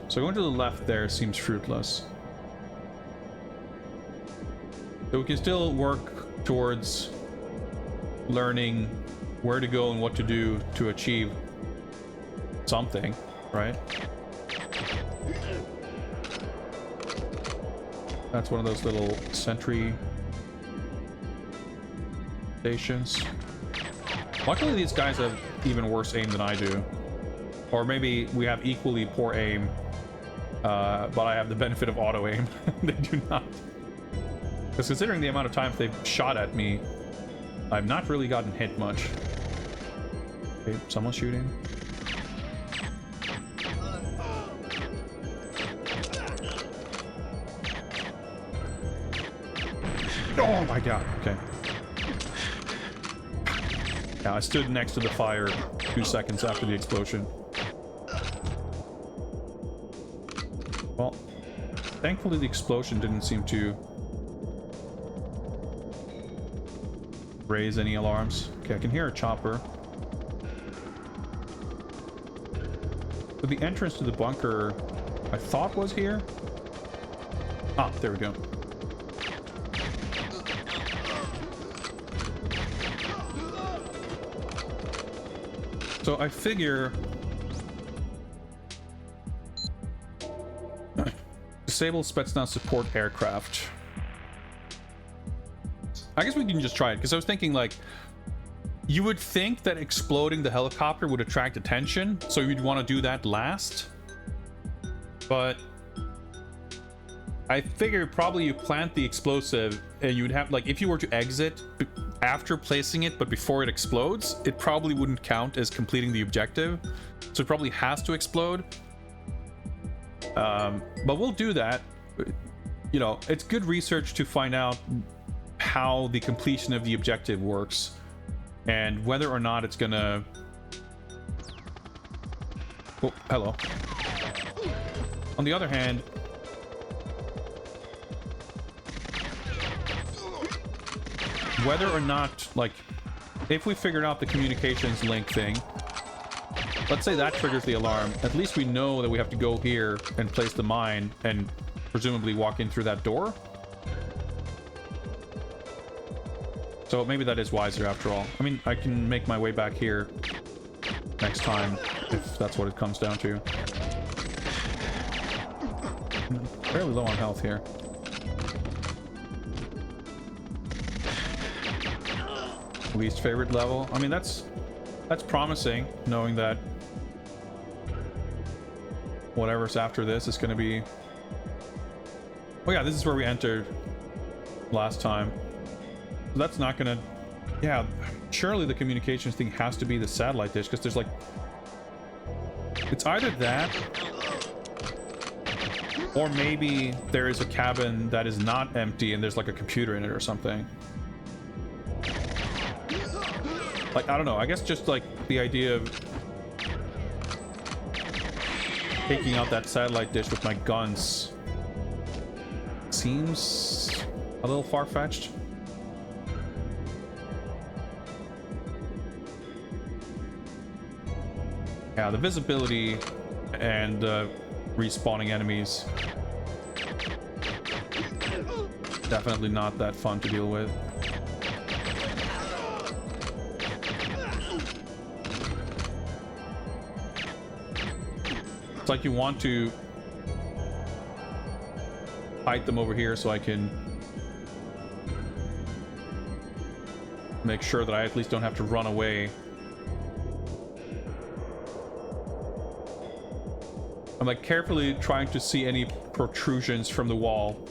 So going to the left there seems fruitless. So we can still work towards learning where to go and what to do to achieve something, right? That's one of those little sentry stations. Luckily these guys have even worse aim than I do. Or maybe we have equally poor aim, but I have the benefit of auto aim. They do not. Because considering the amount of times they've shot at me, I've not really gotten hit much. Okay, someone's shooting. Oh my god, okay. Yeah, I stood next to the fire 2 seconds after the explosion. Well, thankfully the explosion didn't seem to raise any alarms. Okay, I can hear a chopper. But the entrance to the bunker, I thought was here. Ah, there we go. So I figure disable Spetsnaz support aircraft. I guess we can just try it, because I was thinking, like, you would think that exploding the helicopter would attract attention, so you'd want to do that last. But I figure probably you plant the explosive and you'd have, like, if you were to exit after placing it, but before it explodes, it probably wouldn't count as completing the objective. So it probably has to explode. But we'll do that. You know, it's good research to find out how the completion of the objective works and whether or not it's gonna... Oh, hello. On the other hand, whether or not, like, if we figured out the communications link thing, let's say that triggers the alarm, at least we know that we have to go here and place the mine and presumably walk in through that door. So maybe that is wiser after all. I mean, I can make my way back here next time if that's what it comes down to. I'm fairly low on health here. Least favorite level. I mean, that's promising, knowing that whatever's after this is going to be... Oh yeah, this is where we entered last time. So that's not going to... Yeah, surely the communications thing has to be the satellite dish, because there's like... It's either that, or maybe there is a cabin that is not empty and there's like a computer in it or something. Like, I don't know, I guess just like the idea of taking out that satellite dish with my guns seems a little far-fetched. Yeah, the visibility and respawning enemies, definitely not that fun to deal with. It's like you want to hide them over here so I can make sure that I at least don't have to run away. I'm like carefully trying to see any protrusions from the wall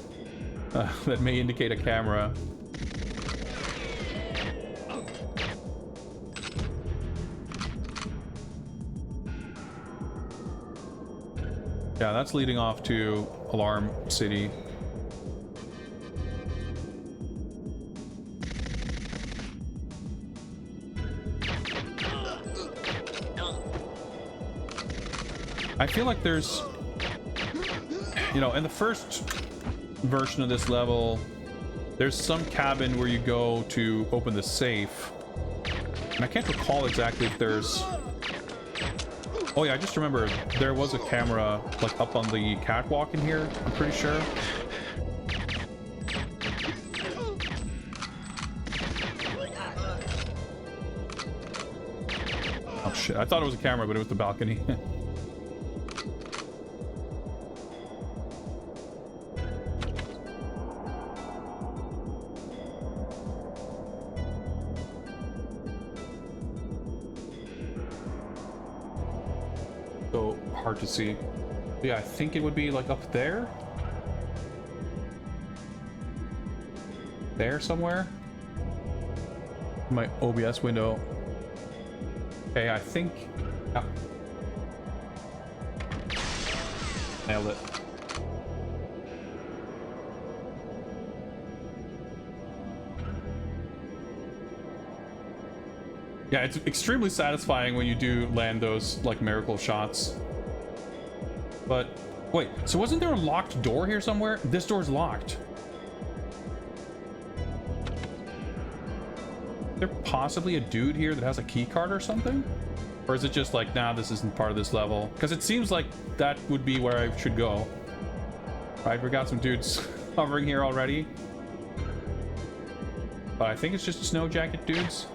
that may indicate a camera. Yeah, that's leading off to Alarm City. I feel like there's, you know, in the first version of this level, there's some cabin where you go to open the safe. And I can't recall exactly if there's... Oh yeah, I just remember there was a camera like up on the catwalk in here, I'm pretty sure. Oh shit, I thought it was a camera, but it was the balcony. So hard to see. Yeah, I think it would be like up there. There somewhere. My OBS window. Okay, I think. Yeah. Nailed it. Yeah, it's extremely satisfying when you do land those like miracle shots. But wait, so wasn't there a locked door here somewhere? This door's locked. Is there possibly a dude here that has a key card or something? Or is it just like, nah, this isn't part of this level? Because it seems like that would be where I should go. Right, we got some dudes hovering here already. But I think it's just snow jacket dudes.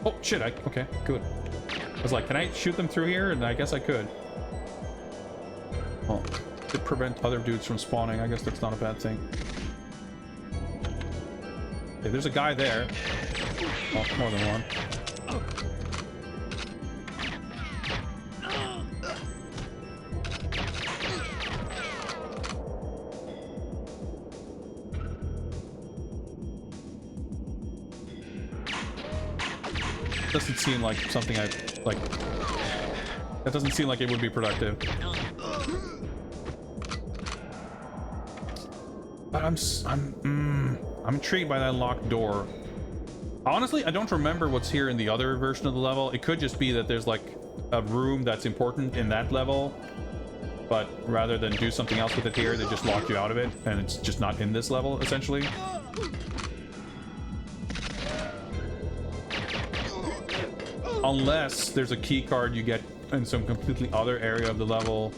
Oh shit, okay, good. I was like, can I shoot them through here? And I guess I could. Well, to prevent other dudes from spawning, I guess that's not a bad thing. Okay, there's a guy there. Oh, more than one. Doesn't seem like something I like. That doesn't seem like it would be productive. But I'm intrigued by that locked door. Honestly, I don't remember what's here in the other version of the level. It could just be that there's like a room that's important in that level, but rather than do something else with it here, they just locked you out of it, and it's just not in this level, essentially. Unless there's a key card you get in some completely other area of the level.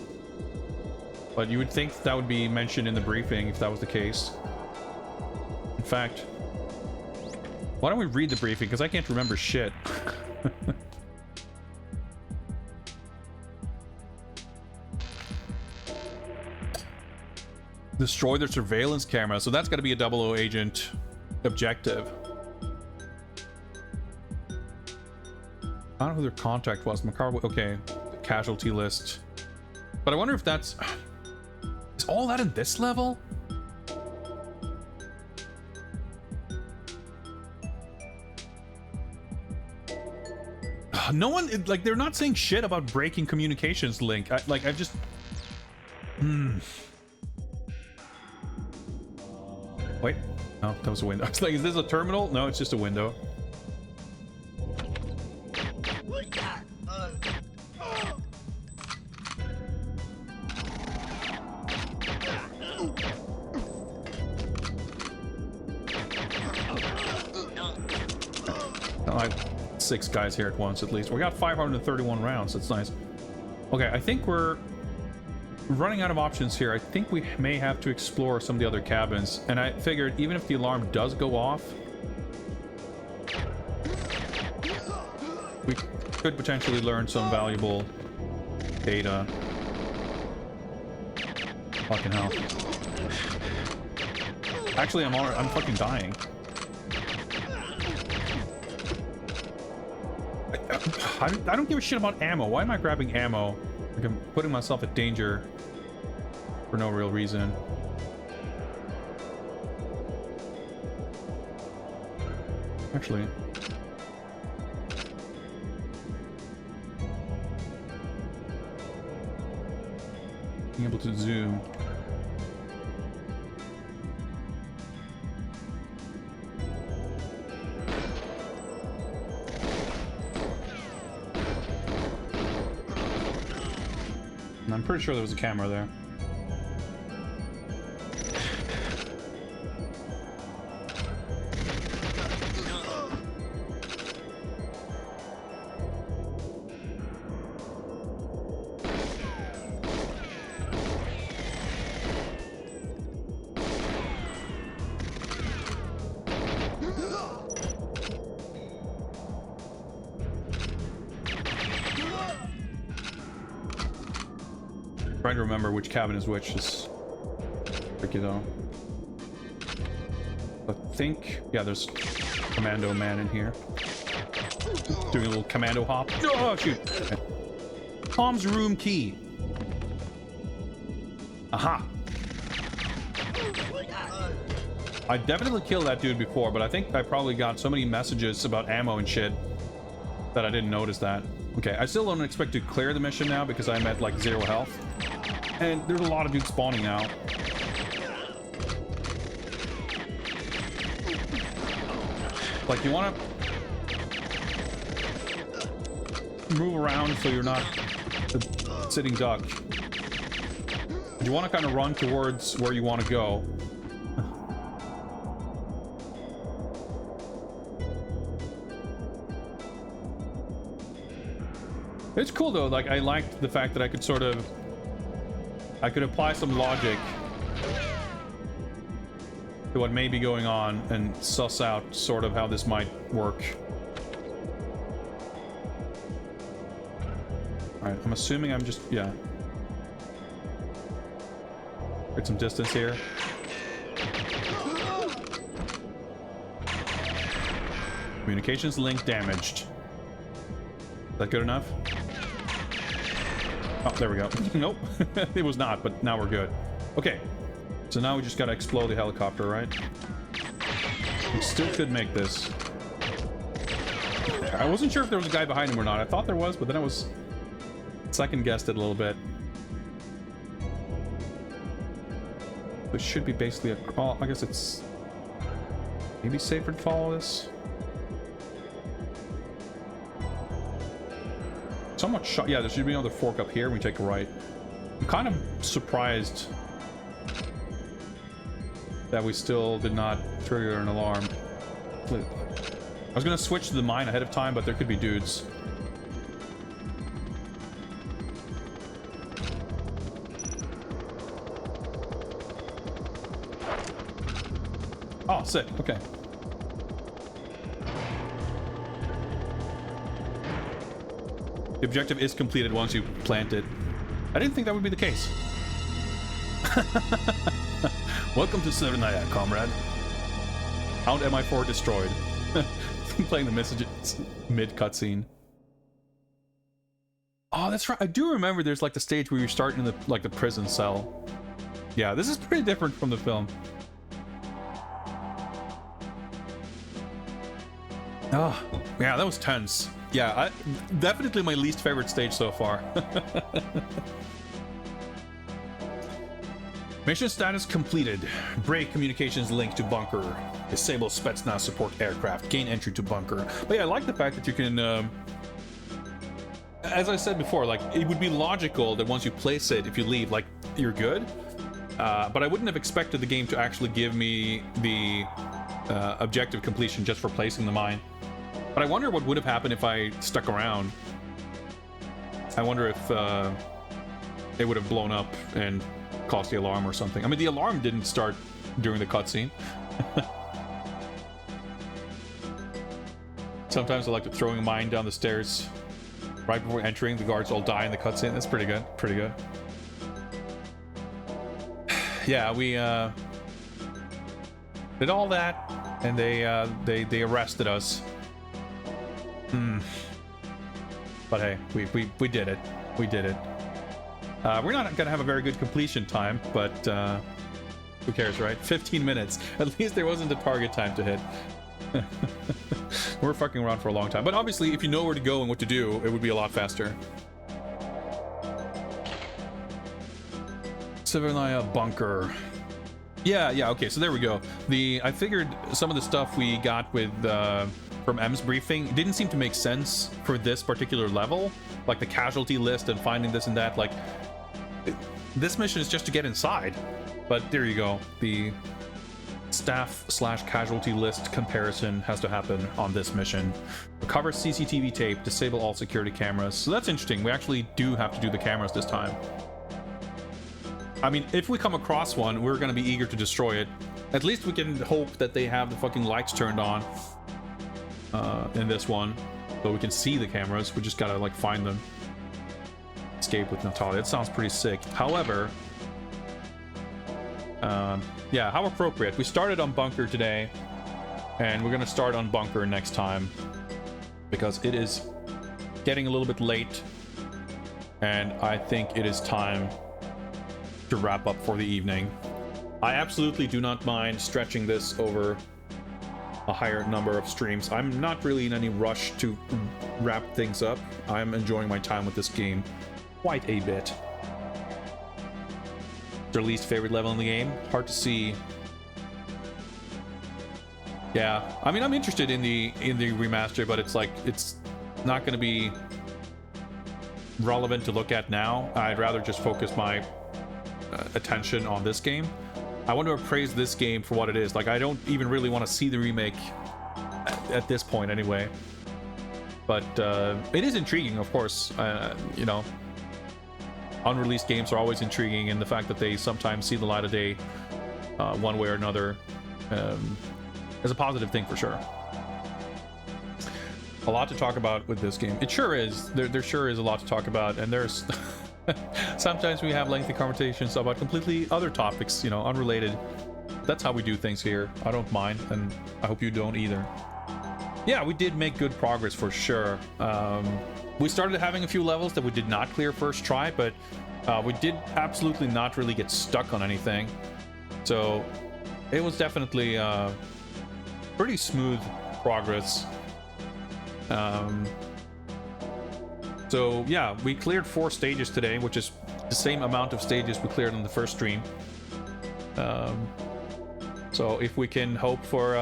But you would think that would be mentioned in the briefing if that was the case. In fact, why don't we read the briefing? Because I can't remember shit. Destroy the surveillance camera. So that's got to be a 00 agent objective. I don't know who their contact was. Macabre. Okay, the casualty list. But I wonder if that's... Is all that in this level? No one... Like, they're not saying shit about breaking communications link. I've just... Wait. No, that was a window. I was like, is this a terminal? No, it's just a window. I have 6 guys here at once, at least. We got 531 rounds. That's nice. Okay, I think we're running out of options here. I think we may have to explore some of the other cabins. And I figured even if the alarm does go off, we could potentially learn some valuable data. Fucking hell. Actually, I'm fucking dying. I don't give a shit about ammo. Why am I grabbing ammo? Like I'm putting myself at danger for no real reason. Actually, being able to zoom. I'm pretty sure there was a camera there. Trying to remember which cabin is which is tricky though. I think, yeah, there's Commando Man in here. Doing a little commando hop. Oh, shoot. Okay. Tom's room key. Aha. I definitely killed that dude before, but I think I probably got so many messages about ammo and shit that I didn't notice that. Okay, I still don't expect to clear the mission now because I'm at like 0 health. And there's a lot of dudes spawning now. Like, you want to move around so you're not a sitting duck. You want to kind of run towards where you want to go. It's cool though, like I liked the fact that I could apply some logic to what may be going on and suss out sort of how this might work. Alright, I'm assuming I'm just, yeah. Get some distance here. Communications link damaged. Is that good enough? Oh, there we go. Nope. It was not, but now we're good. Okay. So now we just gotta explode the helicopter, right? We still could make this. I wasn't sure if there was a guy behind him or not. I thought there was, but then I was second guessed it a little bit. It should be basically a... Oh, I guess it's maybe safer to follow this. Somewhat shot. Yeah, there should be another fork up here. We take a right. I'm kind of surprised that we still did not trigger an alarm. I was gonna switch to the mine ahead of time, but there could be dudes. Oh, sick. Okay. The objective is completed once you plant it. I didn't think that would be the case. Welcome to Severnaya, comrade. Hound MI4 destroyed. Playing the messages mid cutscene. Oh, that's right. I do remember there's like the stage where you start in the the prison cell. Yeah, this is pretty different from the film. Oh, yeah, that was tense. Yeah, definitely my least favorite stage so far. Mission status completed. Break communications link to bunker. Disable Spetsnaz support aircraft. Gain entry to bunker. But yeah, I like the fact that you can... as I said before, like, it would be logical that once you place it, if you leave, like, you're good. But I wouldn't have expected the game to actually give me the objective completion just for placing the mine. But I wonder what would have happened if I stuck around. I wonder if it would have blown up and caused the alarm or something. I mean, the alarm didn't start during the cutscene. Sometimes I like to throwing a mine down the stairs right before entering. The guards all die in the cutscene. That's pretty good. Pretty good. Yeah, we did all that, and they arrested us. But hey, we did it. We did it. We're not gonna have a very good completion time, but who cares, right? 15 minutes. At least there wasn't a target time to hit. We're fucking around for a long time. But obviously, if you know where to go and what to do, it would be a lot faster. Severnaya bunker. Yeah, okay, so there we go. I figured some of the stuff we got with from M's briefing didn't seem to make sense for this particular level, like the casualty list and finding this and that. Like, this mission is just to get inside, but there you go. The staff/casualty list comparison has to happen on this mission. Recover CCTV tape, disable all security cameras. So that's interesting. We actually do have to do the cameras this time. I mean, if we come across one, we're going to be eager to destroy it. At least we can hope that they have the fucking lights turned on in this one, so we can see the cameras. We just gotta, like, find them. Escape with Natalia. It sounds pretty sick. However, yeah, how appropriate. We started on bunker today, and we're gonna start on bunker next time, because it is getting a little bit late, and I think it is time to wrap up for the evening. I absolutely do not mind stretching this over a higher number of streams. I'm not really in any rush to wrap things up. I'm enjoying my time with this game quite a bit. Their least favorite level in the game? Hard to see. Yeah, I mean, I'm interested in the remaster, but it's like, it's not going to be relevant to look at now. I'd rather just focus my attention on this game. I want to appraise this game for what it is. Like, I don't even really want to see the remake at this point anyway. But it is intriguing, of course. You know, unreleased games are always intriguing, and the fact that they sometimes see the light of day one way or another is a positive thing for sure. A lot to talk about with this game. It sure is. There sure is a lot to talk about, and there's sometimes we have lengthy conversations about completely other topics, you know, unrelated. That's how we do things here. I don't mind, and I hope you don't either. Yeah, we did make good progress for sure. We started having a few levels that we did not clear first try, but we did absolutely not really get stuck on anything. So it was definitely pretty smooth progress. So yeah, we cleared 4 stages today, which is the same amount of stages we cleared on the first stream. So if we can hope for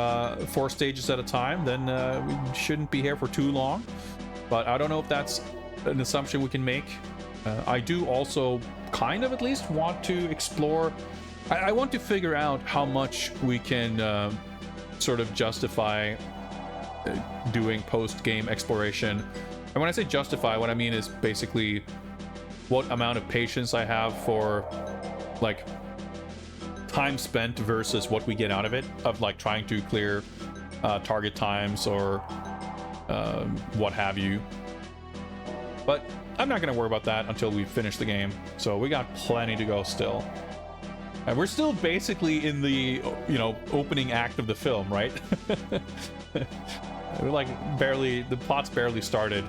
4 stages at a time, then we shouldn't be here for too long. But I don't know if that's an assumption we can make. I do also kind of at least want to explore. I want to figure out how much we can sort of justify doing post-game exploration. And when I say justify, what I mean is basically what amount of patience I have for like time spent versus what we get out of it, of like trying to clear target times or what have you. But I'm not going to worry about that until we finish the game. So we got plenty to go still. And we're still basically in the, you know, opening act of the film, right? We're like barely, the plot's barely started,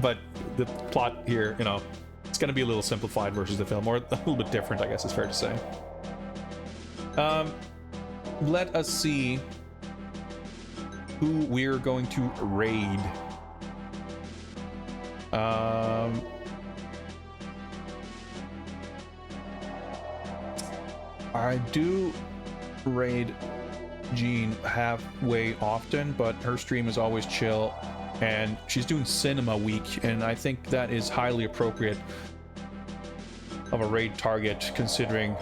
but the plot here, you know, it's going to be a little simplified versus the film, or a little bit different, I guess is fair to say. Let us see who we're going to raid. I do raid Jean halfway often, but her stream is always chill, and she's doing cinema week, and I think that is highly appropriate of a raid target considering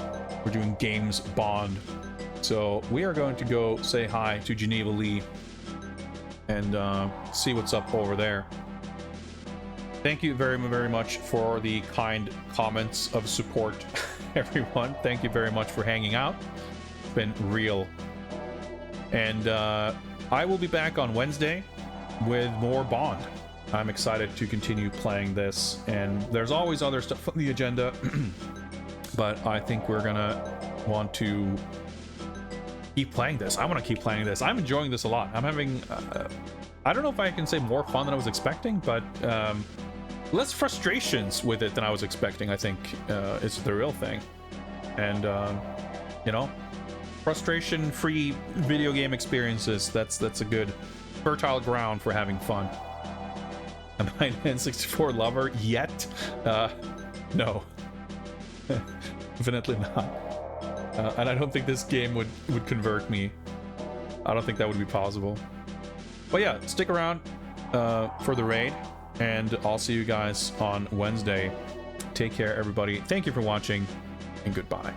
we're doing games Bond. So we are going to go say hi to Geneva Lee and see what's up over there. Thank you very, very much for the kind comments of support, everyone. Thank you very much for hanging out. It's been real. And I will be back on Wednesday with more Bond. I'm excited to continue playing this, and there's always other stuff on the agenda, but I think we're gonna want to keep playing this. I want to keep playing this. I'm enjoying this a lot. I'm having, I don't know if I can say more fun than I was expecting, but less frustrations with it than I was expecting, I think, is the real thing. And, you know, frustration-free video game experiences, that's a good fertile ground for having fun. Am I an N64 lover yet? No. Definitely not. And I don't think this game would convert me. I don't think that would be possible. But yeah, stick around for the raid, and I'll see you guys on Wednesday. Take care, everybody. Thank you for watching, and goodbye.